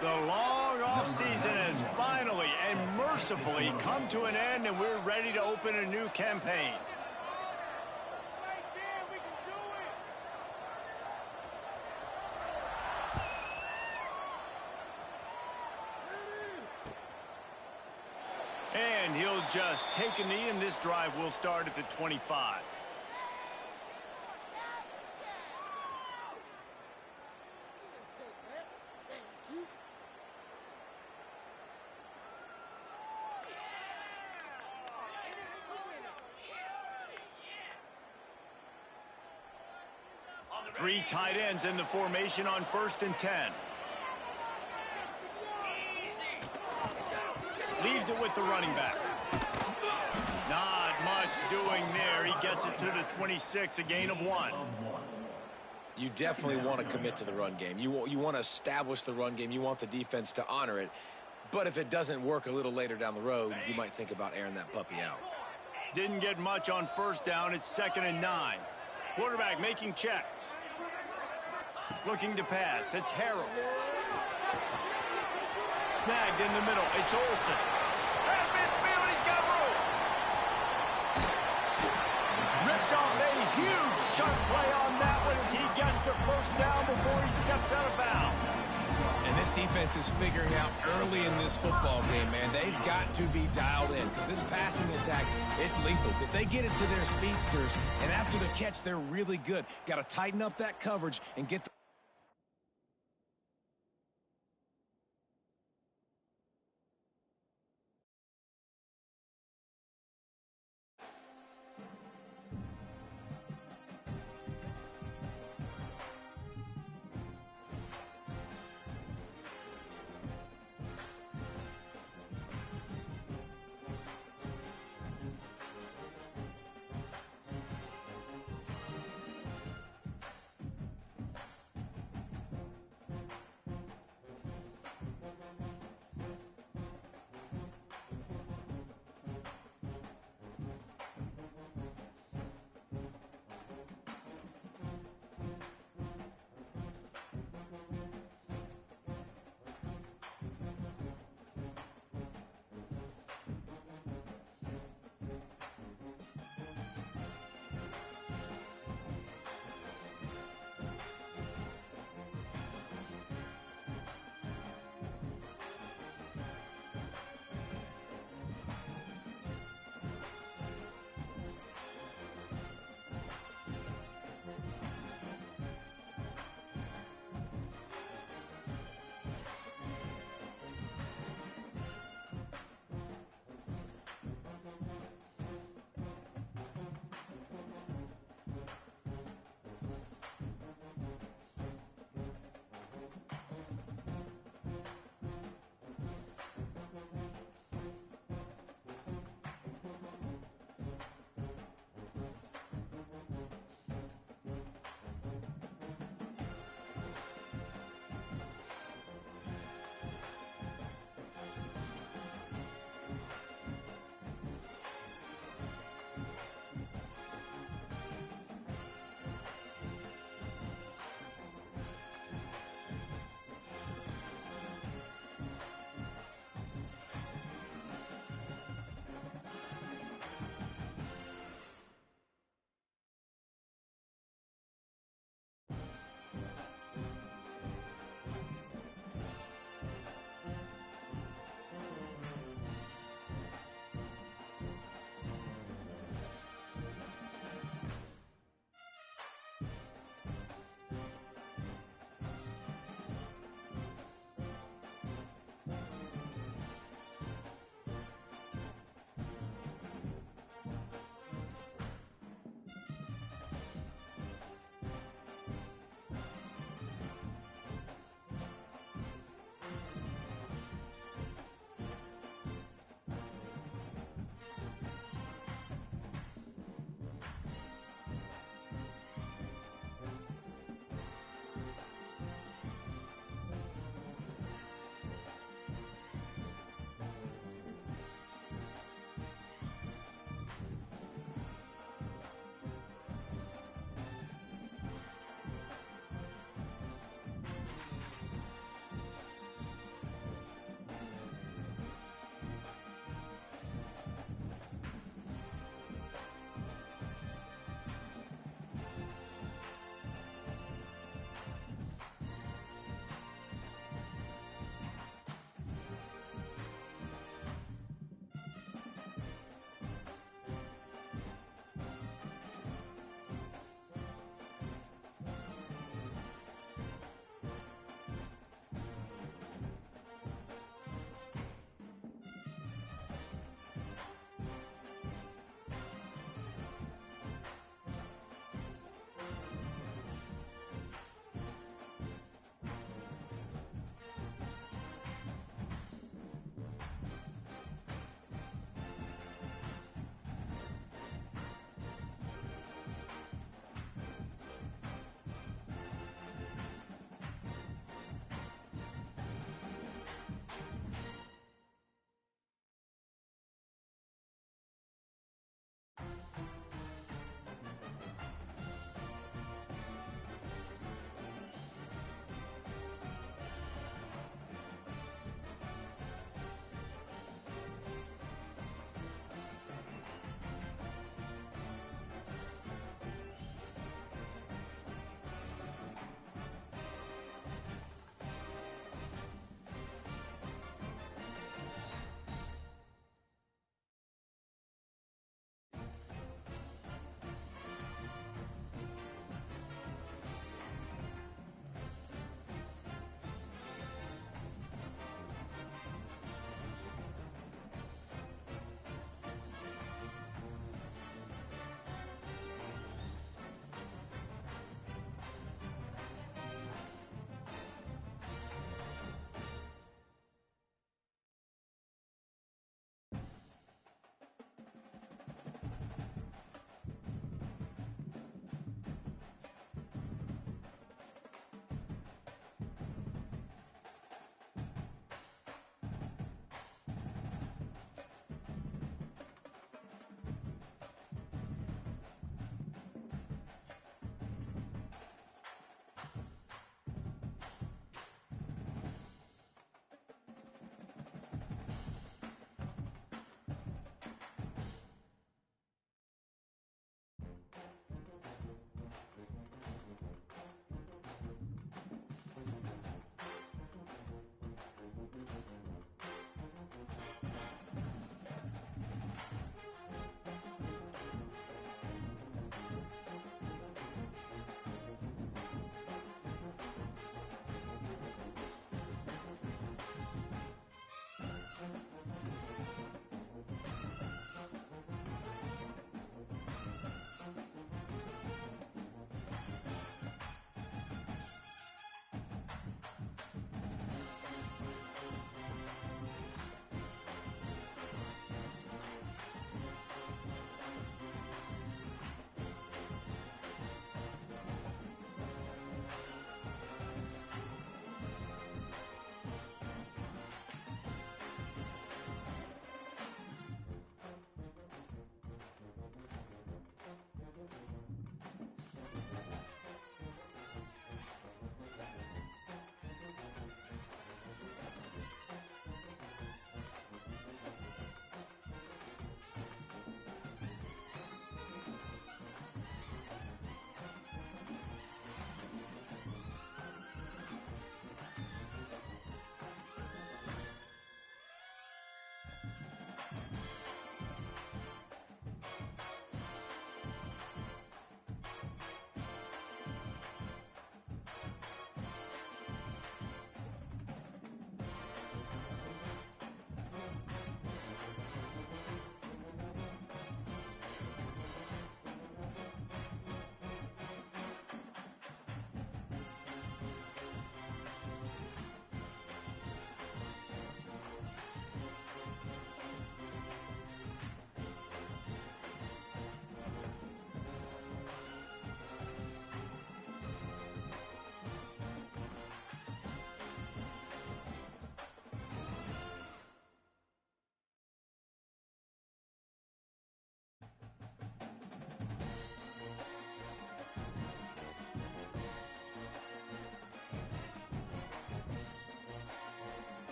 The long off-season has finally and mercifully come to an end, and we're ready to open a new campaign. And he'll just take a knee, and this drive will start at the 25. Three tight ends in the formation on 1st and 10. Leaves it with the running back. Not much doing there. He gets it to the 26, a gain of 1. You definitely want to commit to the run game. You want to establish the run game. You want the defense to honor it. But if it doesn't work a little later down the road, you might think about airing that puppy out. Didn't get much on 1st down. It's 2nd and 9. Quarterback making checks. Looking to pass. It's Harrell. Snagged in the middle. It's Olsen. At midfield, he's got room. Ripped off a huge sharp play on that one as he gets the 1st down before he steps out of bounds. And this defense is figuring out early in this football game, man. They've got to be dialed in because this passing attack, it's lethal because they get it to their speedsters, and after the catch, they're really good. Got to tighten up that coverage and get the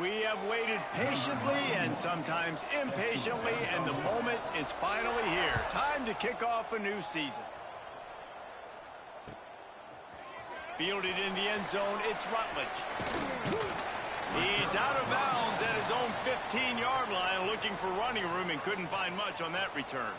We have waited patiently and sometimes impatiently, and the moment is finally here. Time to kick off a new season. Fielded in the end zone, it's Rutledge. He's out of bounds at his own 15-yard line, looking for running room, and couldn't find much on that return.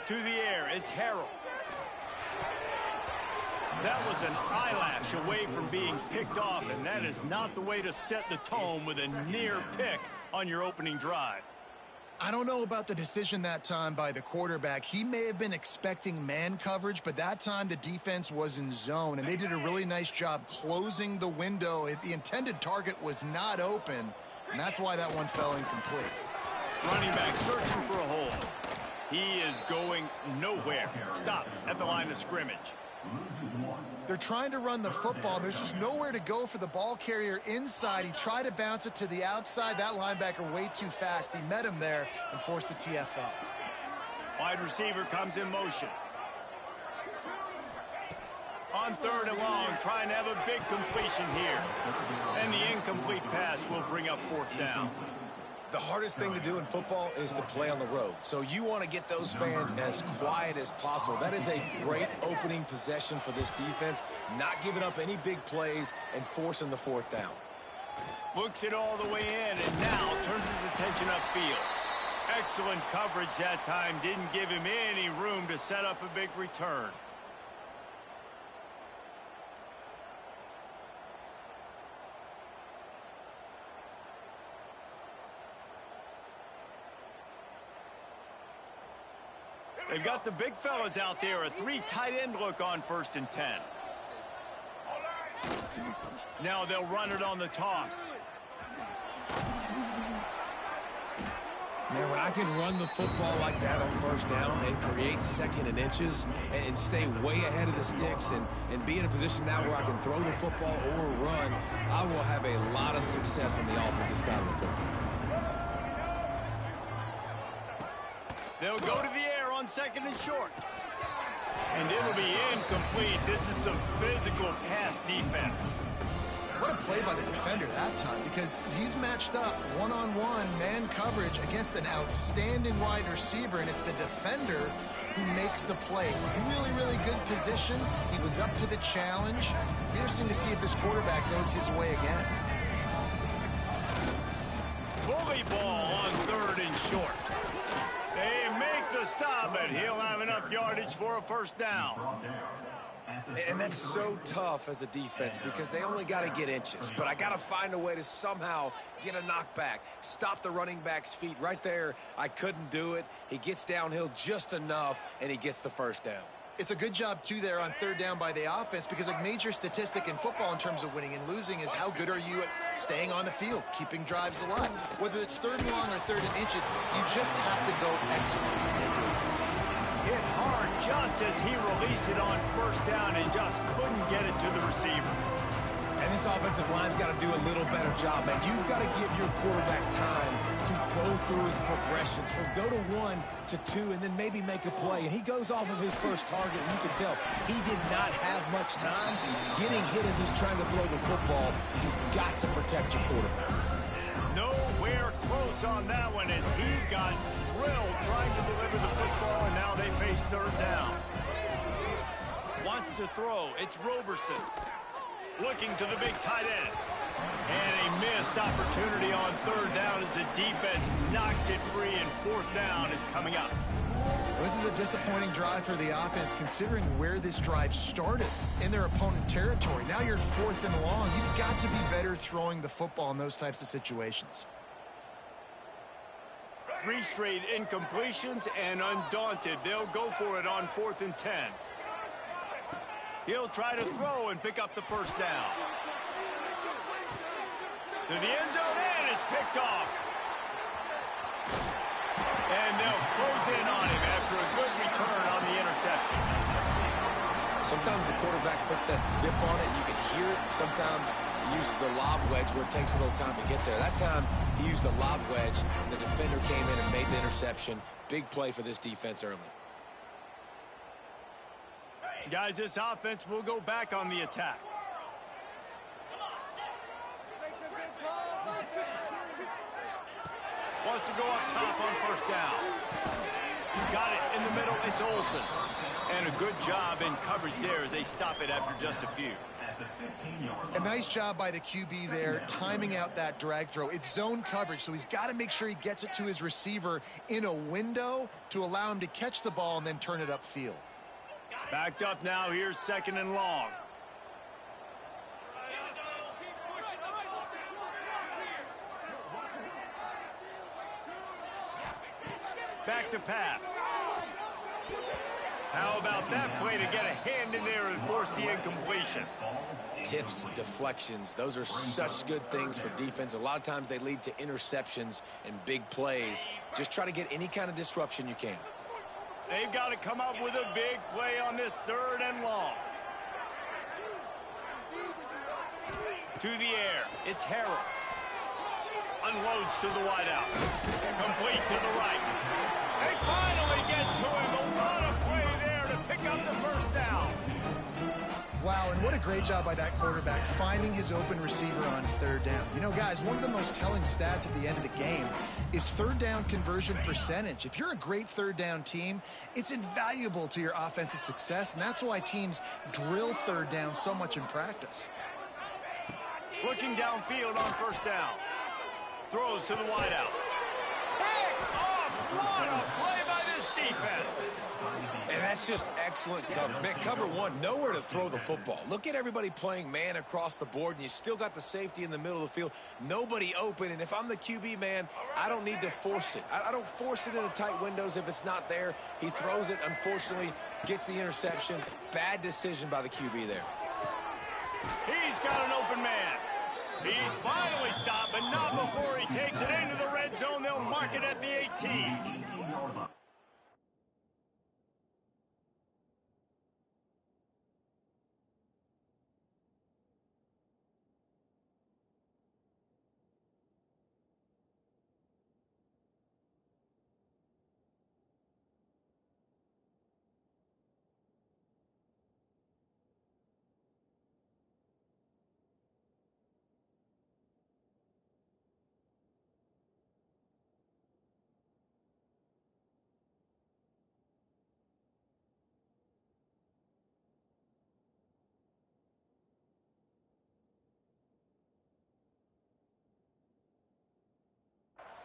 To the air, it's Harrell. That was an eyelash away from being picked off, and that is not the way to set the tone with a near pick on your opening drive. I don't know about the decision that time by the quarterback. He may have been expecting man coverage, but that time the defense was in zone, and they did a really nice job closing the window. The intended target was not open, and that's why that one fell incomplete. Running back searching for a hole. He is going nowhere. Stop at the line of scrimmage. They're trying to run the football. There's just nowhere to go for the ball carrier inside. He tried to bounce it to the outside. That linebacker way too fast. He met him there and forced the TFL. Wide receiver comes in motion. On third and long, trying to have a big completion here. And the incomplete pass will bring up fourth down. The hardest thing to do in football is to play on the road. So you want to get those fans as quiet as possible. That is a great opening possession for this defense, not giving up any big plays and forcing the fourth down. Looks it all the way in and now turns his attention upfield. Excellent coverage that time. Didn't give him any room to set up a big return. They've got the big fellas out there. A 3 tight end look on 1st and 10. Now they'll run it on the toss. Man, when I can run the football like that on 1st down and create 2nd and inches and stay way ahead of the sticks and be in a position now where I can throw the football or run, I will have a lot of success on the offensive side of the football. They'll go to the air on 2nd and short. And it'll be incomplete. This is some physical pass defense. What a play by the defender that time, because he's matched up one-on-one man coverage against an outstanding wide receiver, and it's the defender who makes the play. Really, really good position. He was up to the challenge. Interesting to see if this quarterback goes his way again. Bully ball on 3rd and short. They make the stop, but he'll have enough yardage for a 1st down. And that's so tough as a defense because they only got to get inches. But I got to find a way to somehow get a knockback, stop the running back's feet. Right there, I couldn't do it. He gets downhill just enough, and he gets the 1st down. It's a good job, too, there on 3rd down by the offense, because a major statistic in football in terms of winning and losing is how good are you at staying on the field, keeping drives alive. Whether it's 3rd and long or 3rd and inches, you just have to go execute. Hit hard just as he released it on 1st down and just couldn't get it to the receiver. And this offensive line's got to do a little better job, man. You've got to give your quarterback time to go through his progressions from go to 1 to 2 and then maybe make a play. And he goes off of his first target, and you can tell he did not have much time getting hit as he's trying to throw the football. You've got to protect your quarterback. Nowhere close on that one as he got drilled trying to deliver the football, and now they face 3rd down. Wants to throw. It's Roberson. Looking to the big tight end. And a missed opportunity on 3rd down as the defense knocks it free, and 4th down is coming up. This is a disappointing drive for the offense, considering where this drive started in their opponent territory. Now you're 4th and long. You've got to be better throwing the football in those types of situations. 3 straight incompletions, and undaunted, they'll go for it on 4th and 10. He'll try to throw and pick up the 1st down. To the end zone, and it's picked off. And they'll close in on him after a good return on the interception. Sometimes the quarterback puts that zip on it, and you can hear it. Sometimes he uses the lob wedge where it takes a little time to get there. That time, he used the lob wedge, and the defender came in and made the interception. Big play for this defense early. Guys, this offense will go back on the attack. Wants to go up top on first down. Got it in the middle. It's Olsen. And a good job in coverage there as they stop it after just a few. A nice job by the QB there, timing out that drag throw. It's zone coverage, so he's got to make sure he gets it to his receiver in a window to allow him to catch the ball and then turn it upfield. Backed up now. Here's 2nd and long. Back to pass. How about that play to get a hand in there and force the incompletion? Tips, deflections, those are such good things for defense. A lot of times they lead to interceptions and big plays. Just try to get any kind of disruption you can. They've got to come up with a big play on this 3rd and long. To the air. It's Harrell. Unloads to the wideout. Complete to the right. They finally get to him. A lot of play there to pick up the first down. Wow, and what a great job by that quarterback finding his open receiver on 3rd down. You know, guys, one of the most telling stats at the end of the game is 3rd down conversion percentage. If you're a great 3rd down team, it's invaluable to your offensive success, and that's why teams drill 3rd down so much in practice. Looking downfield on first down. Throws to the wideout. Pick off! What a play by this defense! And that's just excellent coverage. Man, cover one, nowhere to throw the football. Look at everybody playing man across the board, and you still got the safety in the middle of the field. Nobody open, and if I'm the QB, man, I don't need to force it. I don't force it into tight windows if it's not there. He throws it, unfortunately, gets the interception. Bad decision by the QB there. He's got an open man. He's finally stopped, but not before he takes it into the red zone. They'll mark it at the 18.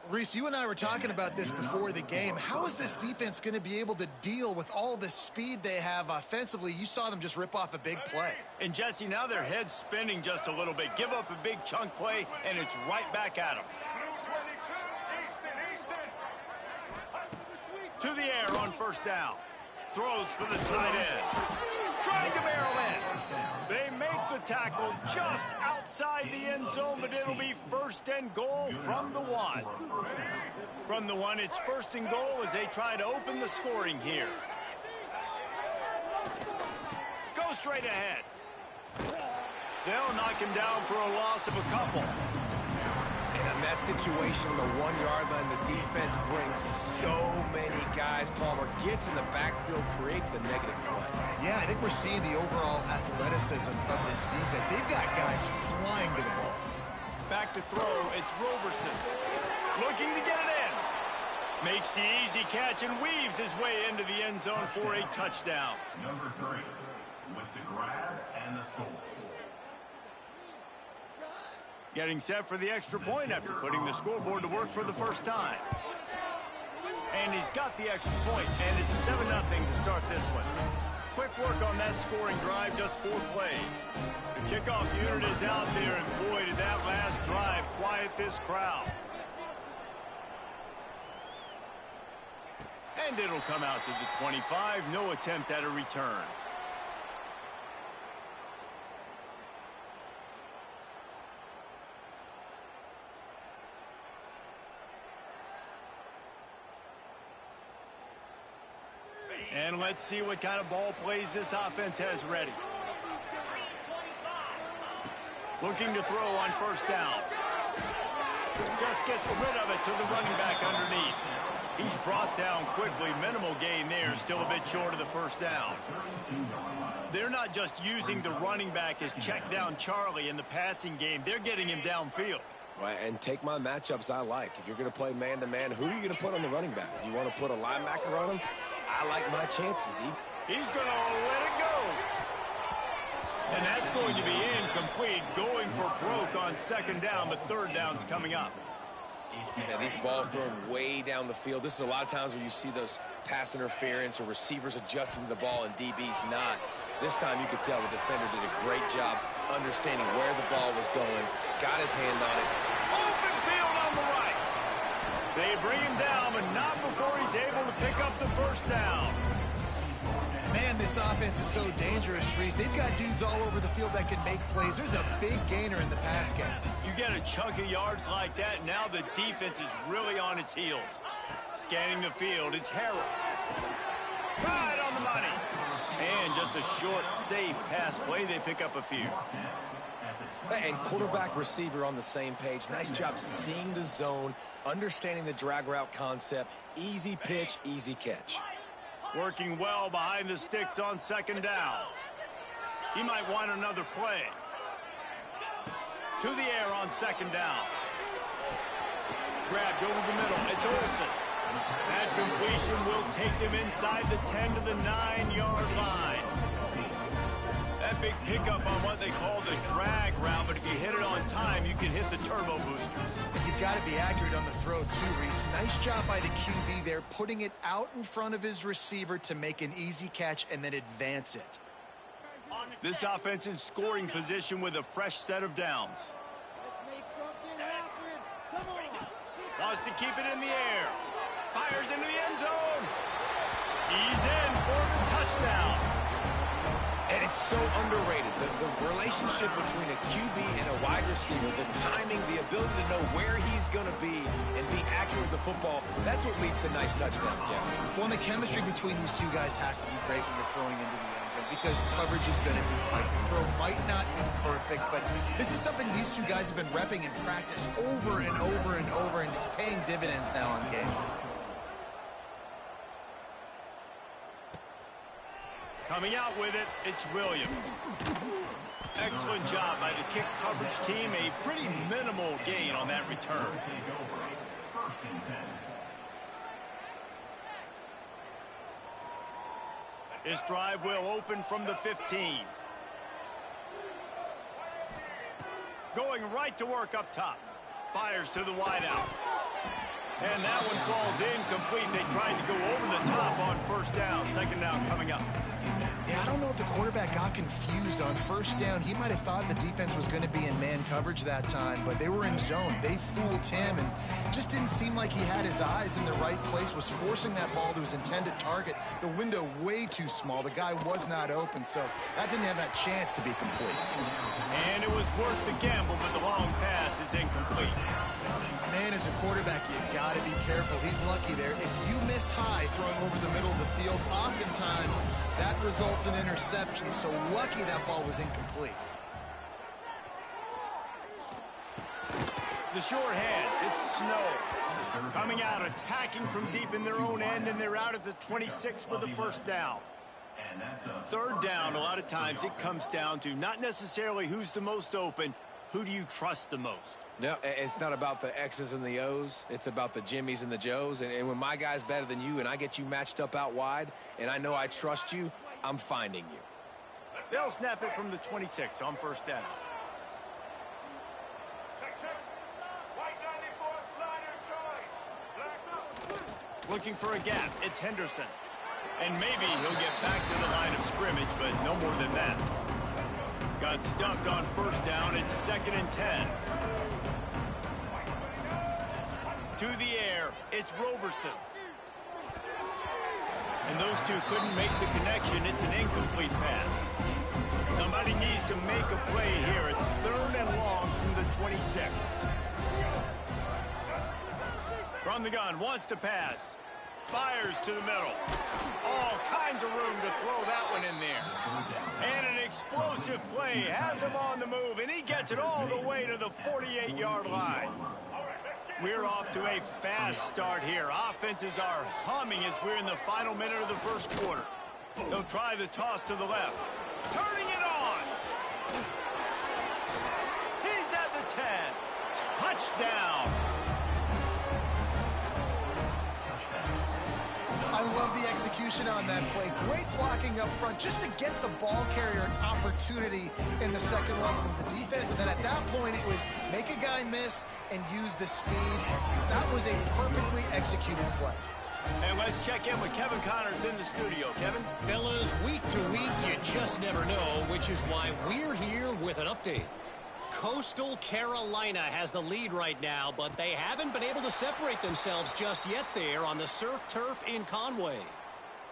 Reese, you and I were talking about this before the game. How is this defense going to be able to deal with all the speed they have offensively? You saw them just rip off a big play. And Jesse, now their head's spinning just a little bit. Give up a big chunk play, and it's right back at them. To the air on first down. Throws for the tight end. Trying to barrel in. They make the tackle just outside the end zone, but it'll be 1st and goal from the 1. From the 1, it's 1st and goal as they try to open the scoring here. Go straight ahead. They'll knock him down for a loss of a couple. And in that situation, on the 1-yard line, the defense brings so many guys. Palmer gets in the backfield, creates the negative play. Yeah, I think we're seeing the overall athleticism of this defense. They've got guys flying to the ball. Back to throw, it's Roberson. Looking to get it in. Makes the easy catch and weaves his way into the end zone for a touchdown. Number 3, with the grab and the score. Getting set for the extra point after putting the scoreboard to work for the first time. And he's got the extra point, and it's 7-0 to start this one. Quick work on that scoring drive, just 4 plays. The kickoff unit is out there, and boy, did that last drive quiet this crowd. And it'll come out to the 25, no attempt at a return. And let's see what kind of ball plays this offense has ready. Looking to throw on first down. Just gets rid of it to the running back underneath. He's brought down quickly. Minimal gain there. Still a bit short of the first down. They're not just using the running back as check down Charlie in the passing game. They're getting him downfield. Right, and take my matchups I like. If you're going to play man-to-man, who are you going to put on the running back? You want to put a linebacker on him? I like my chances. He's going to let it go. And that's going to be incomplete. Going for broke on second down, but third down's coming up. Yeah, these balls thrown way down the field. This is a lot of times where you see those pass interference or receivers adjusting to the ball and DBs not. This time you could tell the defender did a great job understanding where the ball was going, got his hand on it. Open field on the right. They bring him down, but not before he's able to pick up the first down. Man, this offense is so dangerous, Reese. They've got dudes all over the field that can make plays. There's a big gainer in the pass game. You get a chunk of yards like that, now the defense is really on its heels. Scanning the field, it's Harrell. Right on the money. And just a short, safe pass play. They pick up a few. And quarterback receiver on the same page. Nice job seeing the zone, understanding the drag route concept. Easy pitch, easy catch. Working well behind the sticks on second down. He might want another play. To the air on second down. Grabbed over the middle. It's Olsen. That completion will take them inside the 10 to the 9-yard line. That big pickup on what they call the drag route, but if you hit it on time, you can hit the turbo boosters. You've got to be accurate on the throw, too, Reese. Nice job by the QB there, putting it out in front of his receiver to make an easy catch and then advance it. This offense in scoring position with a fresh set of downs. Let's make something happen. Come on. Wants to keep it in the air. Fires into the end zone. He's in for the touchdown. And it's so underrated. The relationship between a QB and a wide receiver, the timing, the ability to know where he's going to be and be accurate with the football, that's what leads to nice touchdowns, Jesse. Well, the chemistry between these two guys has to be great when you're throwing into the end zone because coverage is going to be tight. The throw might not be perfect, but this is something these two guys have been repping in practice over and over and over, and it's paying dividends now on game. Coming out with it, it's Williams. Excellent job by the kick coverage team. A pretty minimal gain on that return. This drive will open from the 15. Going right to work up top. Fires to the wideout. And that one falls incomplete. They tried to go over the top on first down. Second down coming up. Yeah, I don't know if the quarterback got confused on first down. He might have thought the defense was going to be in man coverage that time, but they were in zone. They fooled him and just didn't seem like he had his eyes in the right place, was forcing that ball to his intended target. The window way too small. The guy was not open, so that didn't have that chance to be complete. And it was worth the gamble, but the long pass is incomplete. Man, as a quarterback, you got to be careful. He's lucky there. If you miss high throwing over the middle of the field, oftentimes that results in interception. So lucky that ball was incomplete. The short hands, it's Snow. Coming out, attacking from deep in their own end, and they're out at the 26 with the first down. Third down, a lot of times it comes down to not necessarily who's the most open, who do you trust the most? No, it's not about the X's and the O's. It's about the Jimmies and the Joes. And when my guy's better than you and I get you matched up out wide and I know I trust you, I'm finding you. They'll snap it from the 26 on first down. Looking for a gap. It's Henderson. And maybe he'll get back to the line of scrimmage, but no more than that. Got stuffed on first down. It's 2nd and 10. To the air. It's Roberson. And those two couldn't make the connection. It's an incomplete pass. Somebody needs to make a play here. It's 3rd and long from the 26. From the gun. Wants to pass. fires to the middle. All kinds of room to throw that one in there. And an explosive play has him on the move, and he gets it all the way to the 48-yard line. We're off to a fast start here. Offenses are humming as we're in the final minute of the first quarter. They'll try the toss to the left. Turning it on. He's at the 10. Touchdown. I love the execution on that play. Great blocking up front just to get the ball carrier an opportunity in the second level of the defense. And then at that point, it was make a guy miss and use the speed. That was a perfectly executed play. And let's check in with Kevin Connors in the studio. Kevin? Fellas, week to week, you just never know, which is why we're here with an update. Coastal Carolina has the lead right now, but they haven't been able to separate themselves just yet there on the surf turf in Conway.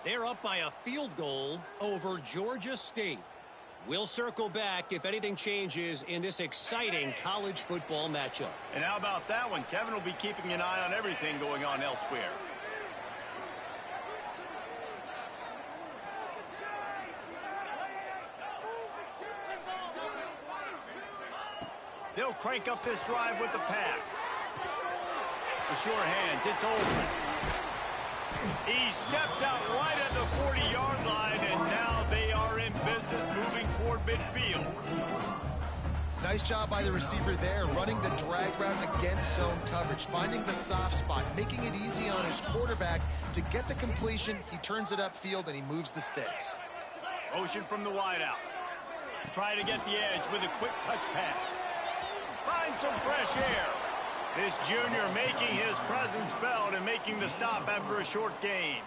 They're up by a field goal over Georgia State. We'll circle back if anything changes in this exciting college football matchup. And how about that one? Kevin will be keeping an eye on everything going on elsewhere. They'll crank up this drive with the pass. The sure hands, it's Olsen. He steps out right at the 40-yard line, and now they are in business moving toward midfield. Nice job by the receiver there, running the drag route against zone coverage, finding the soft spot, making it easy on his quarterback to get the completion. He turns it upfield, and he moves the sticks. Motion from the wideout. Try to get the edge with a quick touch pass. Find some fresh air. This junior making his presence felt and making the stop after a short gain.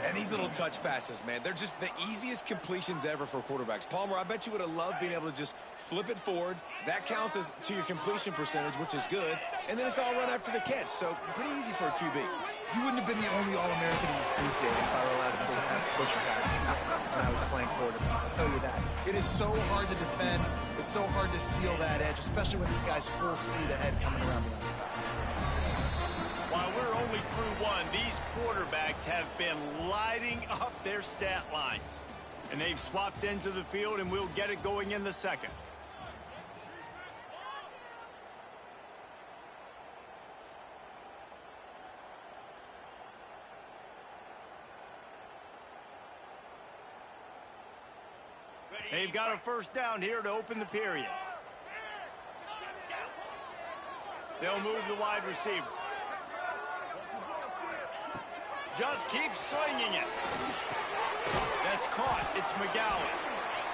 And these little touch passes, man, they're just the easiest completions ever for quarterbacks. Palmer, I bet you would have loved being able to just flip it forward. That counts as to your completion percentage, which is good. And then it's all run after the catch, so pretty easy for a QB. You wouldn't have been the only All-American in this booth game if I were allowed to have push-backs when I was playing quarterback. I'll tell you that. It is so hard to defend. It's so hard to seal that edge, especially when this guy's full speed ahead coming around the outside. While we're only through one, these quarterbacks have been lighting up their stat lines. And they've swapped into the field, and we'll get it going in the second. They've got a first down here to open the period. They'll move the wide receiver. Just keep slinging it. That's caught. It's McGowan.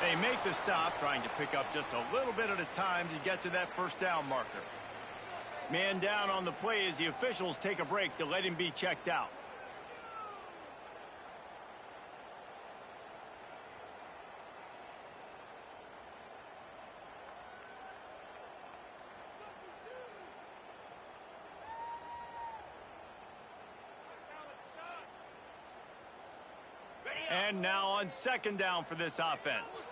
They make the stop, trying to pick up just a little bit at a time to get to that first down marker. Man down on the play as the officials take a break to let him be checked out. And now on second down for this offense.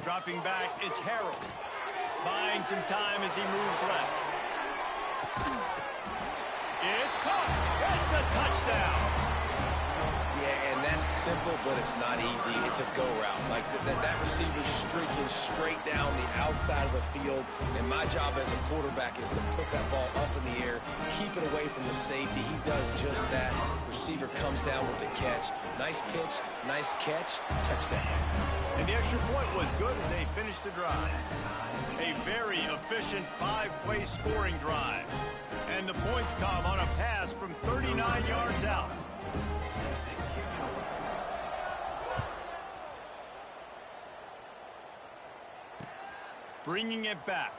Dropping back, it's Harrell. Buying some time as he moves left. It's caught. It's a touchdown. Yeah, and that's simple, but it's not easy. It's a go route. Like that receiver's streaking straight down the outside of the field, and my job as a quarterback is to put that ball up in the air, keep it away from the safety. He does just that. Receiver comes down with the catch. Nice pitch, nice catch, touchdown. And the extra point was good as they finished the drive. A very efficient 5-play scoring drive. And the points come on a pass from 39 yards out. Bringing it back.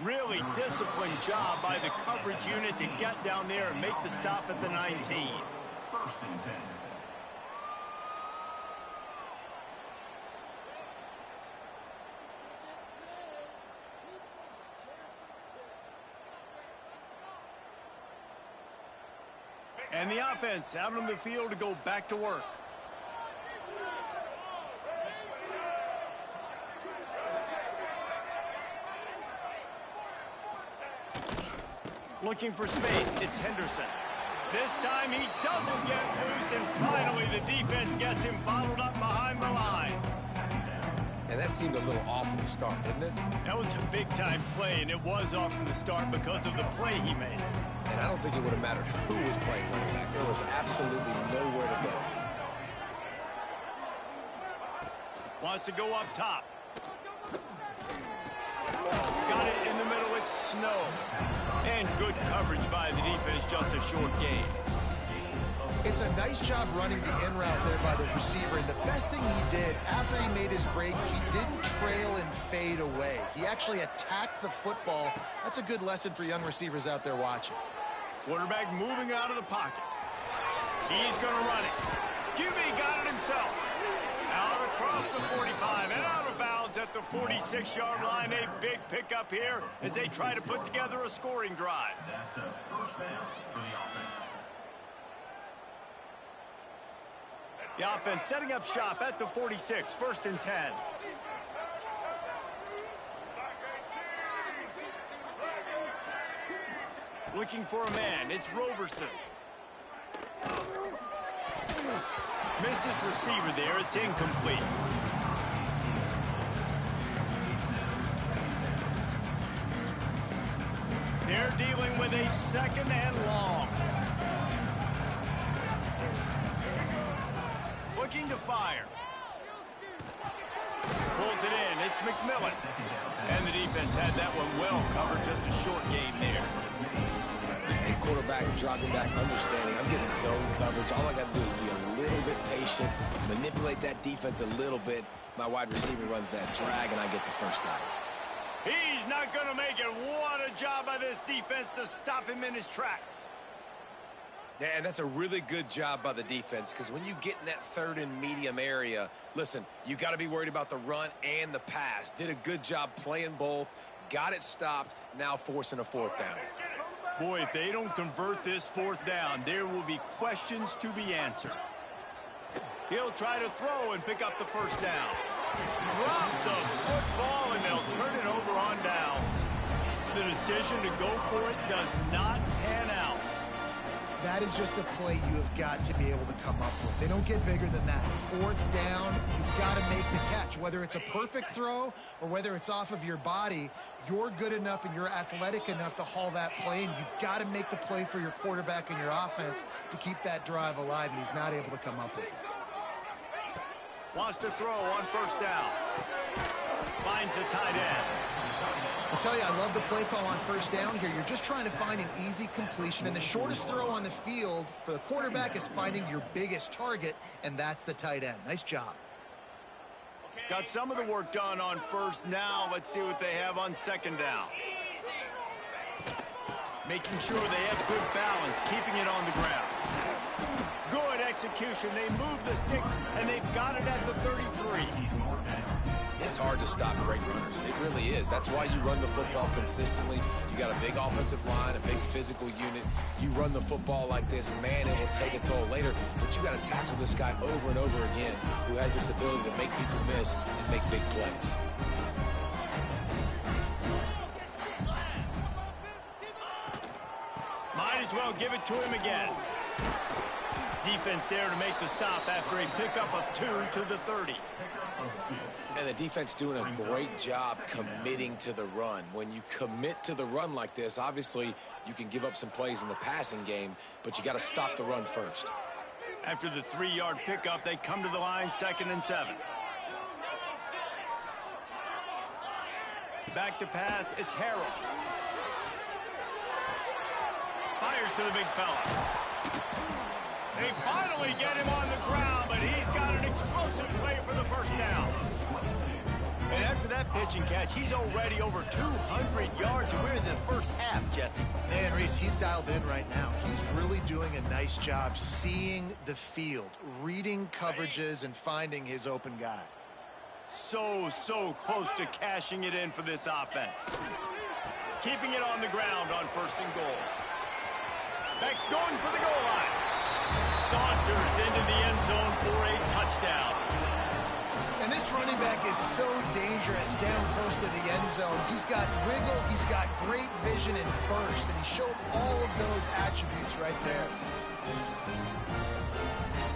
Really disciplined job by the coverage unit to get down there and make the stop at the 19. First and 10. And the offense out on the field to go back to work. Looking for space, it's Henderson. This time he doesn't get loose, and finally the defense gets him bottled up behind the line. And that seemed a little off from the start, didn't it? That was a big-time play, and it was off from the start because of the play he made. And I don't think it would have mattered who was playing running back. There was absolutely nowhere to go. Wants to go up top. Got it in the middle, it's Snow. And good coverage by the defense, just a short gain. It's a nice job running the in route there by the receiver. And the best thing he did after he made his break, he didn't trail and fade away. He actually attacked the football. That's a good lesson for young receivers out there watching. Quarterback moving out of the pocket. He's going to run it. QB got it himself. Out across the 45 and out of bounds at the 46-yard line. A big pickup here as they try to put together a scoring drive. That's a first down for the offense. The offense setting up shop at the 46, 1st and 10. Looking for a man, it's Roberson. Missed his receiver there, it's incomplete. They're dealing with a 2nd and long. Looking to fire. Pulls it in, it's McMillan. And the defense had that one well covered, just a short game there. And quarterback dropping back, understanding I'm getting zone coverage. All I got to do is be a little bit patient, manipulate that defense a little bit. My wide receiver runs that drag, and I get the first down. He's not going to make it. What a job by this defense to stop him in his tracks. Yeah, and that's a really good job by the defense, because when you get in that 3rd and medium area, listen, you got to be worried about the run and the pass. Did a good job playing both, got it stopped, now forcing a 4th down. Boy, if they don't convert this 4th down, there will be questions to be answered. He'll try to throw and pick up the 1st down. Drop the football, and they'll turn it over on downs. The decision to go for it does not pan out. That is just a play you have got to be able to come up with. They don't get bigger than that. 4th down, you've got to make the catch. Whether it's a perfect throw or whether it's off of your body, you're good enough and you're athletic enough to haul that play, and you've got to make the play for your quarterback and your offense to keep that drive alive, and he's not able to come up with it. Wants to throw on 1st down. Finds the tight end. I'll tell you, I love the play call on 1st down here. You're just trying to find an easy completion, and the shortest throw on the field for the quarterback is finding your biggest target, and that's the tight end. Nice job. Got some of the work done on 1st. Now let's see what they have on 2nd down. Making sure they have good balance, keeping it on the ground. Good execution. They move the sticks, and they've got it at the 33. It's hard to stop great runners. It really is. That's why you run the football consistently. You got a big offensive line, a big physical unit. You run the football like this, man, it will take a toll later. But you got to tackle this guy over and over again who has this ability to make people miss and make big plays. Might as well give it to him again. Defense there to make the stop after a pickup of 2 to the 30. And the defense doing a great job committing to the run. When you commit to the run like this, obviously you can give up some plays in the passing game, but you got to stop the run first. After the 3-yard pickup, they come to the line, 2nd and 7. Back to pass, it's Harrell. Fires to the big fella. They finally get him on the ground, but he's got an explosive play for the 1st down. And after that pitch and catch, he's already over 200 yards, and we're in the 1st half, Jesse. Man, Reese, he's dialed in right now. He's really doing a nice job seeing the field, reading coverages, and finding his open guy. So close to cashing it in for this offense. Keeping it on the ground on 1st and goal. Beck's going for the goal line. Saunters into the end zone for a touchdown. And this running back is so dangerous down close to the end zone. He's got wiggle, he's got great vision and burst, and he showed all of those attributes right there.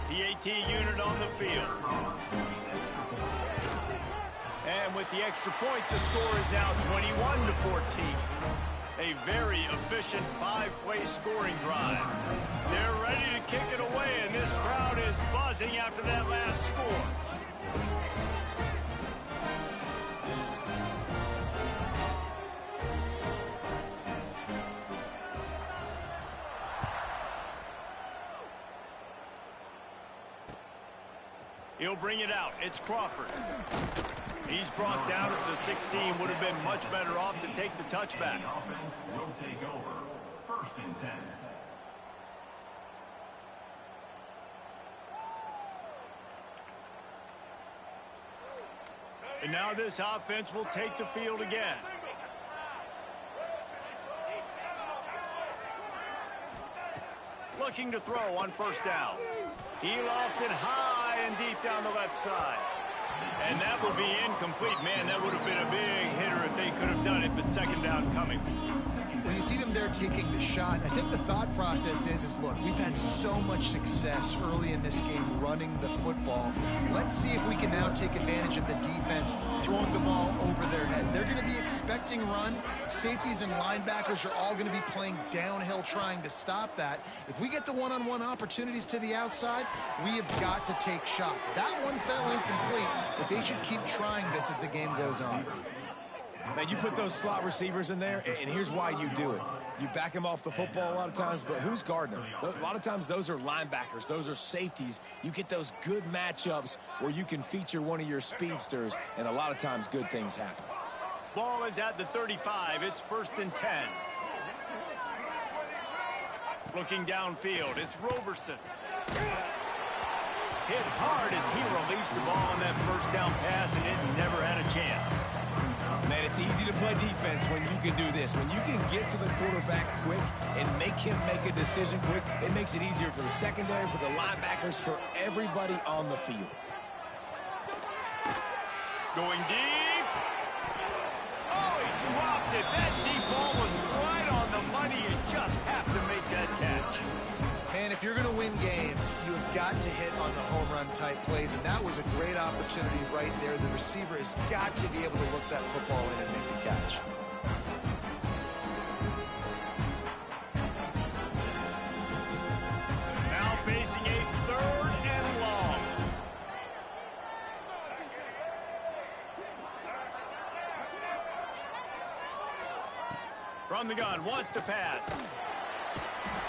PAT unit on the field. And with the extra point, the score is now 21-14. A very efficient 5-play scoring drive. They're ready to kick it away, and this crowd is buzzing after that last score. He'll bring it out. It's Crawford. He's brought down at the 16. Would have been much better off to take the touchback. The offense will take over. 1st and 10. And now this offense will take the field again. Looking to throw on 1st down. He lofts it high and deep down the left side. And that will be incomplete. Man, that would have been a big hitter if they could have done it, but 2nd down coming. When you see them there taking the shot, I think the thought process is look, we've had so much success early in this game running the football. Let's see if we can now take advantage of the defense throwing the ball over their head. They're going to be expecting run. Safeties and linebackers are all going to be playing downhill trying to stop that. If we get the one-on-one opportunities to the outside, we have got to take shots. That one fell incomplete, but they should keep trying this as the game goes on. Man, you put those slot receivers in there, and here's why you do it. You back them off the football a lot of times, but who's guarding them? A lot of times those are linebackers. Those are safeties. You get those good matchups where you can feature one of your speedsters, and a lot of times good things happen. Ball is at the 35. It's 1st and 10. Looking downfield, it's Roberson. Hit hard as he released the ball on that 1st down pass, and it never had a chance. Man, it's easy to play defense when you can do this. When you can get to the quarterback quick and make him make a decision quick, it makes it easier for the secondary, for the linebackers, for everybody on the field. Going deep. Oh, he dropped it. That deep ball was right on the money. You just have to make that catch. And if you're going to win games, you have got to hit on the home run type plays, and that was a great opportunity right there. The receiver has got to be able to look that football in and make the catch. Now facing a 3rd and long. From the gun, wants to pass.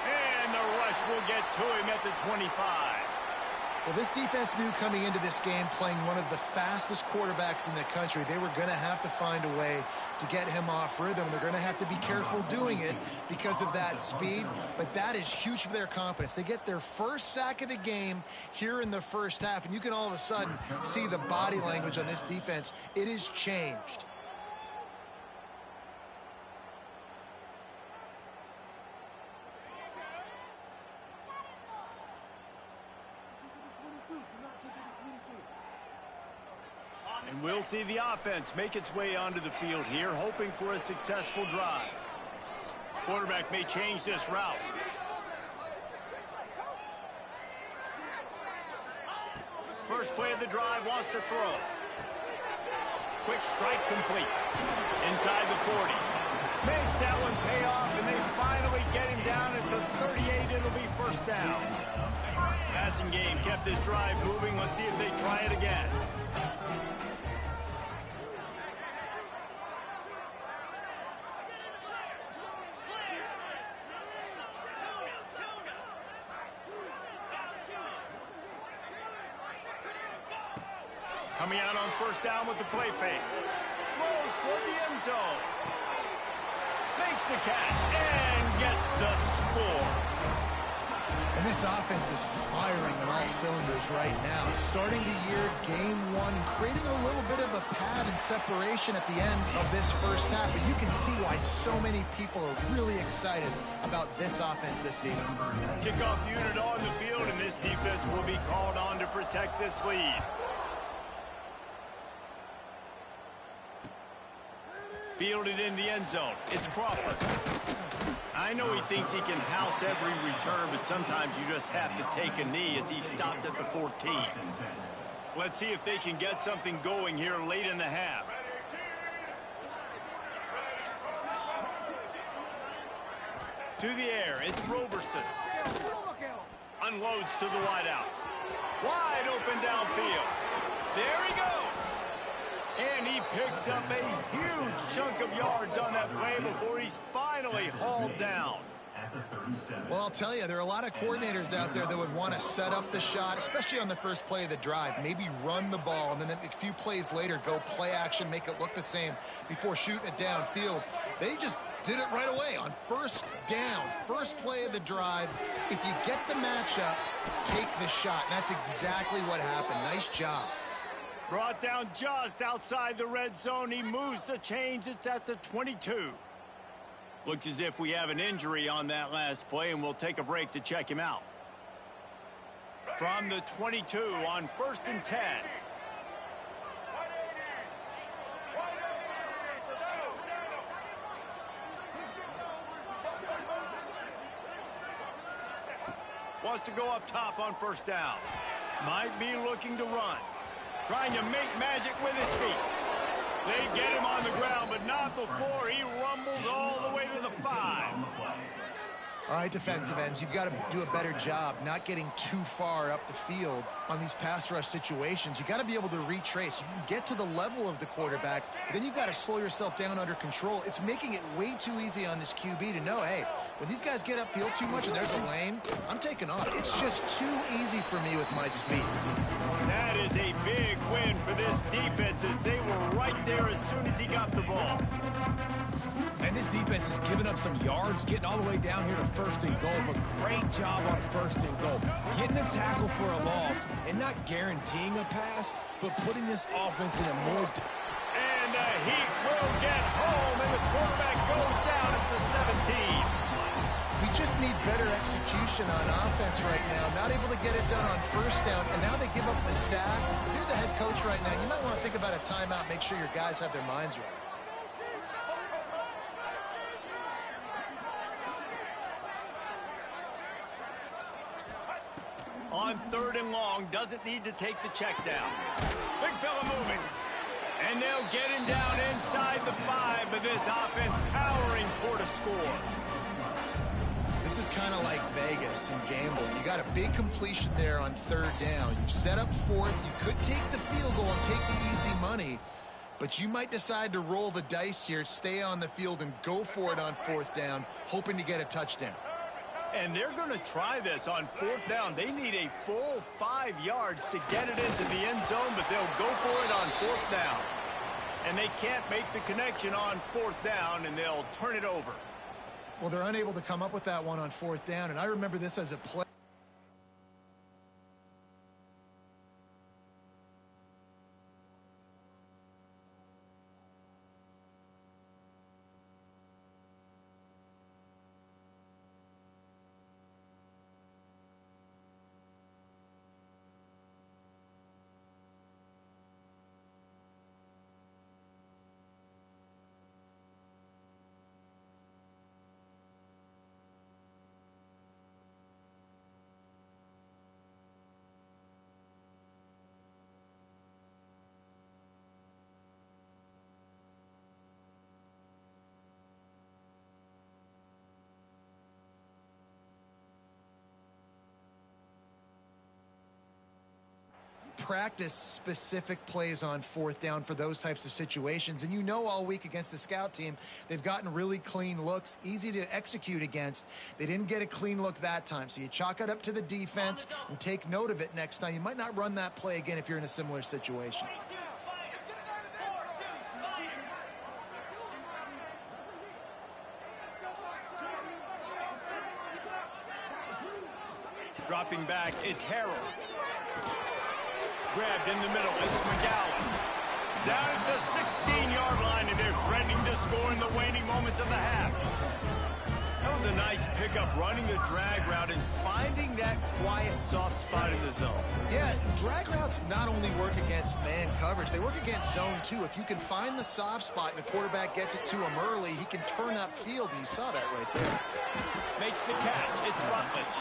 And the rush will get to him at the 25. Well, this defense knew coming into this game, playing one of the fastest quarterbacks in the country, they were going to have to find a way to get him off rhythm. They're going to have to be careful doing it because of that speed, but that is huge for their confidence. They get their 1st sack of the game here in the 1st half, and you can all of a sudden see the body language on this defense. It is changed. And we'll see the offense make its way onto the field here, hoping for a successful drive. Quarterback may change this route. First play of the drive, wants to throw. Quick strike complete. Inside the 40. Makes that one pay off, and they finally get him down at the 38. It'll be 1st down. Passing game kept this drive moving. Let's see if they try it again. Coming out on 1st down with the play fake. Throws toward the end zone. Makes the catch and gets the score. And this offense is firing on all cylinders right now. Starting the year, game 1, creating a little bit of a pad and separation at the end of this 1st half. But you can see why so many people are really excited about this offense this season. Kickoff unit on the field, and this defense will be called on to protect this lead. Fielded in the end zone. It's Crawford. I know he thinks he can house every return, but sometimes you just have to take a knee as he stopped at the 14. Let's see if they can get something going here late in the half. To the air, it's Roberson. Unloads to the wideout. Wide open downfield. There he goes. And he picks up a huge chunk of yards on that play before he's finally hauled down. Well, I'll tell you, there are a lot of coordinators out there that would want to set up the shot, especially on the first play of the drive. Maybe run the ball, and then a few plays later, go play action, make it look the same before shooting it downfield. They just did it right away on first down, first play of the drive. If you get the matchup, take the shot. And that's exactly what happened. Nice job. Brought down just outside the red zone. He moves the chains. It's at the 22. Looks as if we have an injury on that last play, and we'll take a break to check him out. From the 22 on 1st and 10. Wants to go up top on 1st down. Might be looking to run. Trying to make magic with his feet. They get him on the ground, but not before he rumbles all the way to the 5. All right, defensive ends, you've got to do a better job not getting too far up the field on these pass rush situations. You've got to be able to retrace. You can get to the level of the quarterback, but then you've got to slow yourself down under control. It's making it way too easy on this QB to know, hey, when these guys get upfield too much and there's a lane, I'm taking off. It's just too easy for me with my speed. That is a big win for this defense as they were right there as soon as he got the ball. And this defense has given up some yards, getting all the way down here to 1st and goal, but great job on 1st and goal. Getting a tackle for a loss and not guaranteeing a pass, but putting this offense in a more... And the Heat will get home, and the quarterback goes down at the 17. We just need better execution on offense right now. Not able to get it done on 1st down, and now they give up the sack. If you're the head coach right now, you might want to think about a timeout, make sure your guys have their minds right. On 3rd and long, doesn't need to take the check down. Big fella moving. And they'll get him down inside the 5, but this offense powering toward a score. This is kind of like Vegas and gambling. You got a big completion there on 3rd down. You've set up 4th. You could take the field goal and take the easy money, but you might decide to roll the dice here, stay on the field, and go for it on 4th down, hoping to get a touchdown. And they're going to try this on 4th down. They need a full 5 yards to get it into the end zone, but they'll go for it on 4th down. And they can't make the connection on 4th down, and they'll turn it over. Well, they're unable to come up with that one on 4th down, and I remember this as a play. Practice specific plays on 4th down for those types of situations, and you know all week against the scout team they've gotten really clean looks, easy to execute against. They didn't get a clean look that time, so you chalk it up to the defense and take note of it next time. You might not run that play again if you're in a similar situation. Dropping back, it's Harold. Grabbed in the middle, it's McGowan. Down at the 16-yard line, and they're threatening to score in the waning moments of the half. That was a nice pickup, running the drag route and finding that quiet, soft spot in the zone. Yeah, drag routes not only work against man coverage, they work against zone too. If you can find the soft spot and the quarterback gets it to him early, he can turn upfield, and you saw that right there. Makes the catch. It's Rutledge.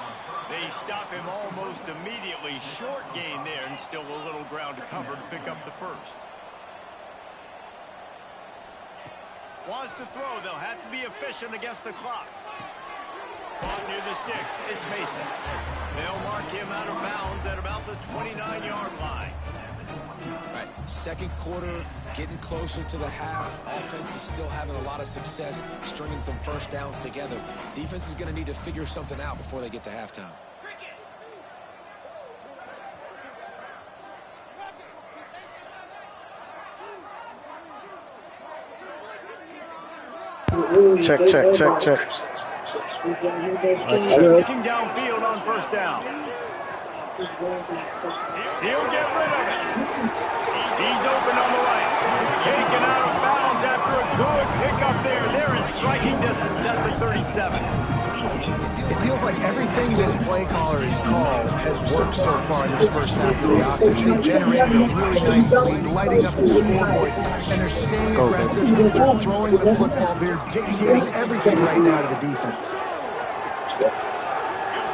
They stop him almost immediately. Short gain there, and still a little ground to cover to pick up the first. Wants to throw. They'll have to be efficient against the clock. Caught near the sticks. It's Mason. They'll mark him out of bounds at about the 29-yard line. All right, second quarter, getting closer to the half. Offense is still having a lot of success stringing some first downs together. Defense is going to need to figure something out before they get to halftime. Check. Looking downfield on first down. He'll get rid of it. He's open on the right. Taken out of bounds after a good pickup there. They're in striking distance at the 37. It feels like everything this play caller has called has worked so far in this first half of the offense. They've generated a really nice lead, lighting up the scoreboard, and they're staying aggressive, they're throwing the football, they're dictating everything right now to the defense.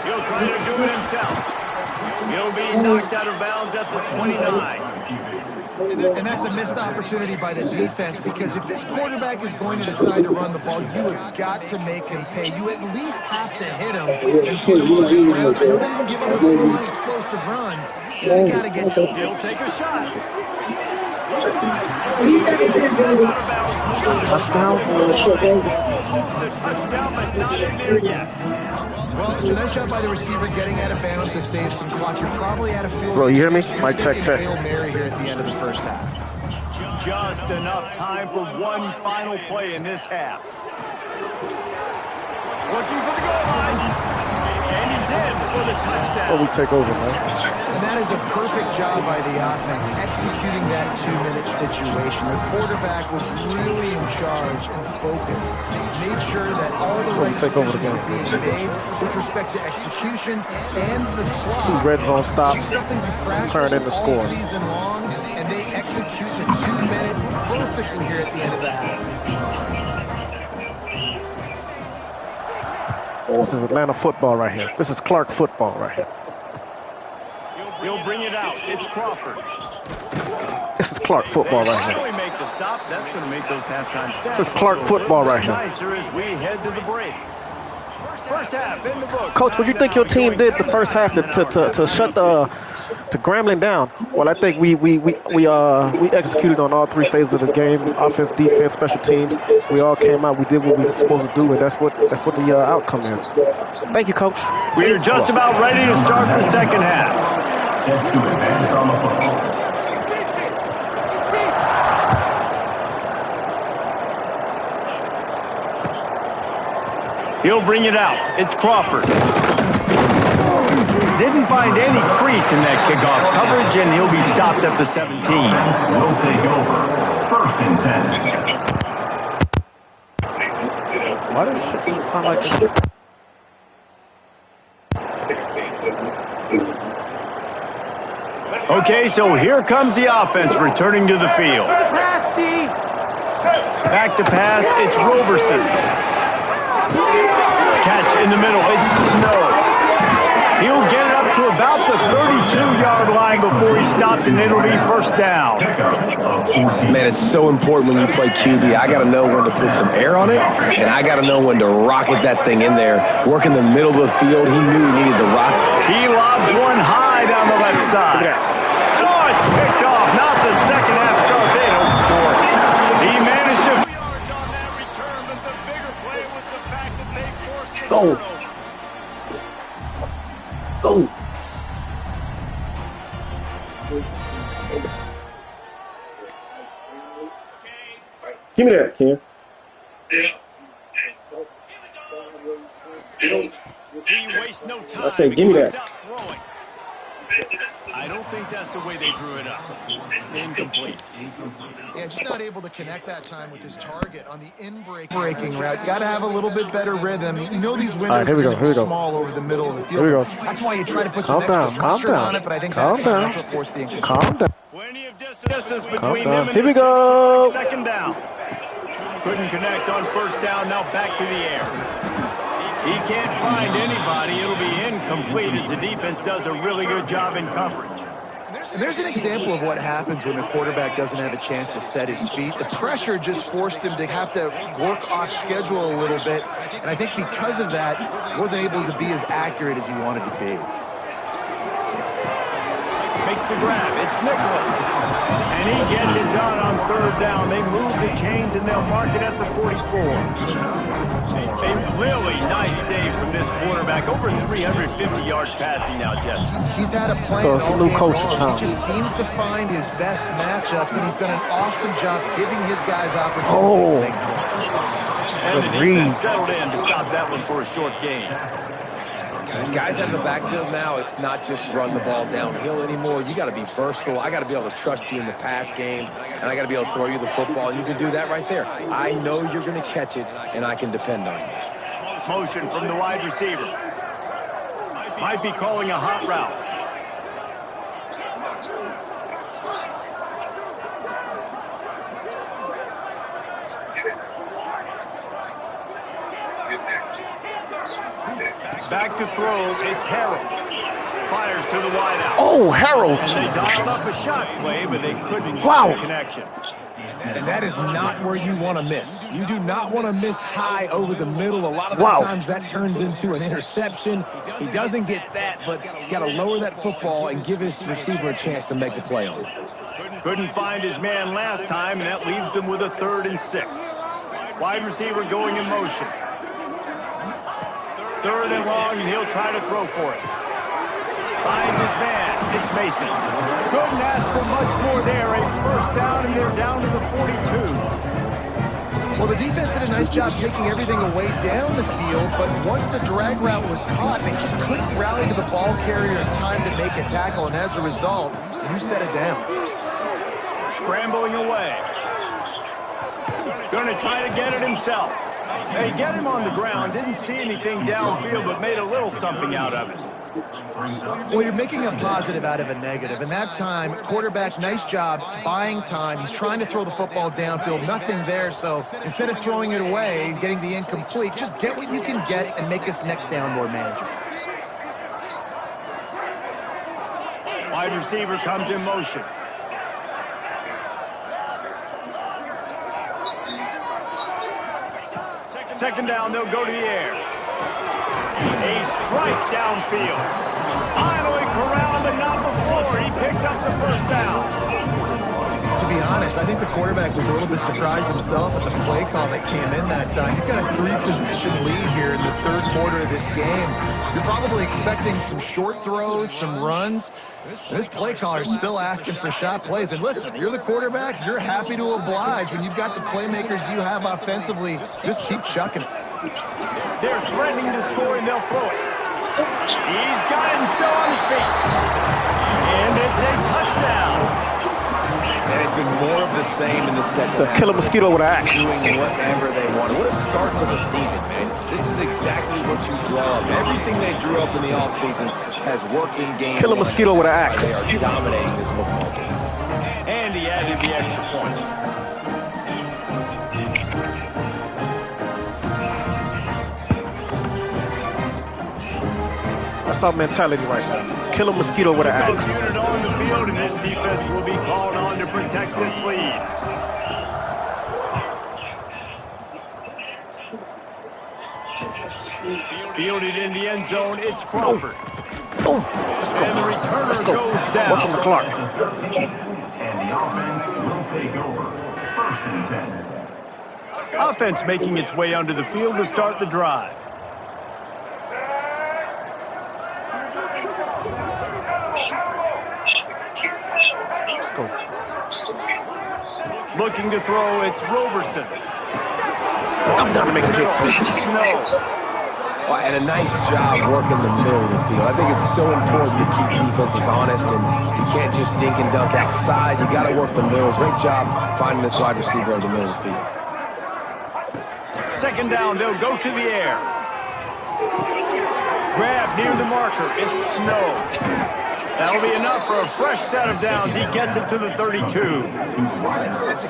He'll try to do it himself. He'll be knocked out of bounds at the 29. And that's a missed opportunity by the defense, because if this quarterback is going to decide to run the ball, you have got to make him pay. You at least have to hit him and put him on the ground. I know they can give him a long, explosive run. You got to get him. He'll take a shot. Touchdown. The touchdown, but not in there yet. Well, it's a nice job by the receiver getting out of bounds to save some clock. You're probably out of field. Bro, you hear me? Mic check. Hail Mary here at the end of the first half. Just enough time for one final play in this half. Looking for the goal line. And he's in for the touchdown. So we take over, man. And that is a perfect job by the offense, executing that 2-minute situation. The quarterback was really in charge and focused. Made sure that all the right decisions were being made with respect to execution and the clock. 2 red zone stops, turn into scores. Season long, and they execute the 2-minute perfectly here at the end of the half. This is Atlanta football right here. This is Clark football right here. He'll bring it out. It's Crawford. This is Clark football right here. Finally make the stop. That's going to make those halftime stats. This is Clark football right here. Nicer as we head to the break. First half in the book. Coach, what do you think your team did the first half to shut to Grambling down? Well, I think we executed on all 3 phases of the game: offense, defense, special teams. We all came out. We did what we were supposed to do, and that's what the outcome is. Thank you, Coach. We're just about ready to start the second half. Set to advance on the football. He'll bring it out. It's Crawford. Didn't find any crease in that kickoff coverage, and he'll be stopped at the 17. Will take over. First and 10. Why does shit sound like this? Okay, so here comes the offense returning to the field. Back to pass, it's Roberson. Catch in the middle, it's Snow. He'll get it up to about the 32-yard line before he's stopped, and it'll be first down. Man, it's so important when you play QB. I got to know when to put some air on it, and I got to know when to rocket that thing in there. Work in the middle of the field. He knew he needed the rock. He lobs one high down the left side. Oh, it's picked off. Not the second half start they hoped for. He managed to yards on that return, but the bigger play was the fact that they forced it. Go. Let's go. Give me that, Ken. He wastes no time. I said, give me that. I don't think that's the way they drew it up. Incomplete. Yeah, just not able to connect that time with his target on the in-breaking route. Got to have a little bit better rhythm. You know these windows are small over the middle of the field. That's why you try to put some extra pressure on it, but I think that's what forced the incompletion. Calm down. Plenty of distance between them and Here we go. second down. Couldn't connect on first down. Now back to the air. He can't find anybody. It'll be incomplete as the defense does a really good job in coverage. And there's an example of what happens when the quarterback doesn't have a chance to set his feet. The pressure just forced him to have to work off schedule a little bit. And I think because of that, he wasn't able to be as accurate as he wanted to be. Makes the grab. It's Nicholas. And he gets it done on third down. They move the chains and they'll mark it at the 44. A really nice day from this quarterback. Over 350 yards passing now, Jesse. He's had a plan all game long. He just seems to find his best matchups, and he's done an awesome job giving his guys opportunity. And the defense settled in to stop that one for a short gain. Guys out of the backfield now, it's not just run the ball downhill anymore. You got to be versatile. I got to be able to trust you in the pass game, and I got to be able to throw you the football. You can do that right there. I know you're going to catch it, and I can depend on you. Motion from the wide receiver. Might be calling a hot route. Back to throw, it's Harold. Fires to the wide out. Oh, Harold. And they dialed up a shot play, but they couldn't get the connection. And that is not where you want to miss. You do not want to miss high over the middle. A lot of the times that turns into an interception. He doesn't get that, but he's got to lower that football and give his receiver a chance to make the play on it. Couldn't find his man last time, and that leaves them with a 3rd and 6. Wide receiver going in motion. 3rd and long, and he'll try to throw for it. Finds his man. It's Mason. Couldn't ask for much more there. A first down, and they're down to the 42. Well, the defense did a nice job taking everything away down the field, but once the drag route was caught, they just couldn't rally to the ball carrier in time to make a tackle, and as a result, you set it down. Scrambling away. Going to try to get it himself. They get him on the ground, didn't see anything downfield, but made a little something out of it. Well, you're making a positive out of a negative. And that time, quarterback, nice job buying time. He's trying to throw the football downfield, nothing there. So instead of throwing it away, getting the incomplete, just get what you can get and make this next down more manageable. Wide receiver comes in motion. Second down, they'll go to the air. A strike downfield. Finally corralled, but not before. He picked up the first down. To be honest, I think the quarterback was a little bit surprised himself at the play call that came in that time. You've got a 3-position lead here in the 3rd quarter of this game. You're probably expecting some short throws, some runs. This play caller is still asking for shot plays. And listen, you're the quarterback, you're happy to oblige. When you've got the playmakers you have offensively, just keep chucking it. They're threatening to score, and they'll throw it. He's got him still on his feet. And it's a touchdown. And it's been more of the same in the second half. Kill a mosquito with an axe. Doing whatever they want. What a start to the season, man. This is exactly what you draw up. Everything they drew up in the offseason has worked in game. Kill a mosquito with an axe. They are dominating this football game. And he added the extra point. That's our mentality right now. Kill a mosquito with an axe. Unit on the field, and this defense will be called on to protect this lead. Fielded in the end zone, it's Crawford. Let's go. And the returner goes down. Welcome to Clark. And the offense will take over. 1st and 10. Offense making its way onto the field to start the drive. Let's go. Looking to throw, it's Roberson. Come down to make a hit. No. Well, and a nice job working the middle of the field. I think it's so important to keep defenses honest, and you can't just dink and dunk outside. You got to work the middle. Great job finding this wide receiver in the middle of the field. Second down, they'll go to the air. Grab near the marker. It's Snow. That'll be enough for a fresh set of downs. He gets it to the 32.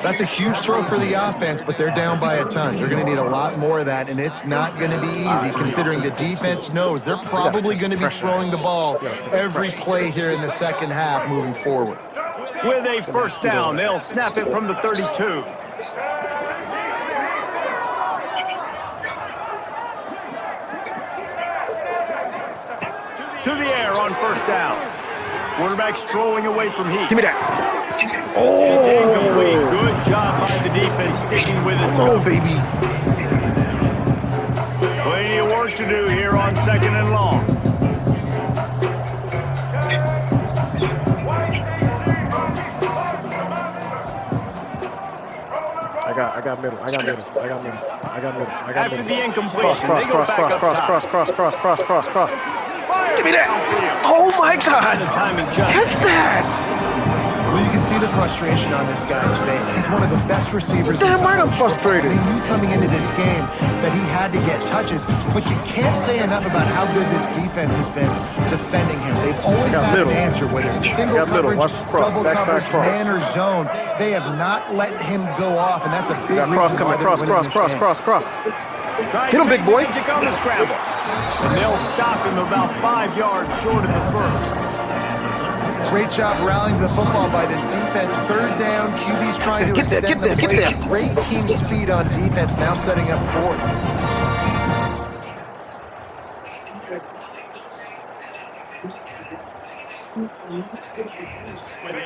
That's a huge throw for the offense, but they're down by a ton. They're going to need a lot more of that, and it's not going to be easy considering the defense knows they're probably going to be throwing the ball every play here in the second half moving forward. With a first down, they'll snap it from the 32. To the air on first down. Quarterback strolling away from Heath. Give me that. Oh! Good job by the defense sticking with it. Oh, baby. Plenty of work to do here on second and long. I got middle. After the incompletion, they go back up top. Cross. Give me that. Oh, my God. Catch that. Well, you can see the frustration on this guy's face. He's one of the best receivers. Damn right I'm frustrated. He knew coming into this game that he had to get touches, but you can't say enough about how good this defense has been defending him. They've always had an answer, whether it's single coverage, double coverage, man or zone. They have not let him go off, and that's a big cross coming. Cross. Get him, big boy. On the scramble. And they'll stop him about 5 yards short of the first. Great job rallying the football by this defense. Third down, QB's trying to extend the play. Great team speed on defense, now setting up fourth.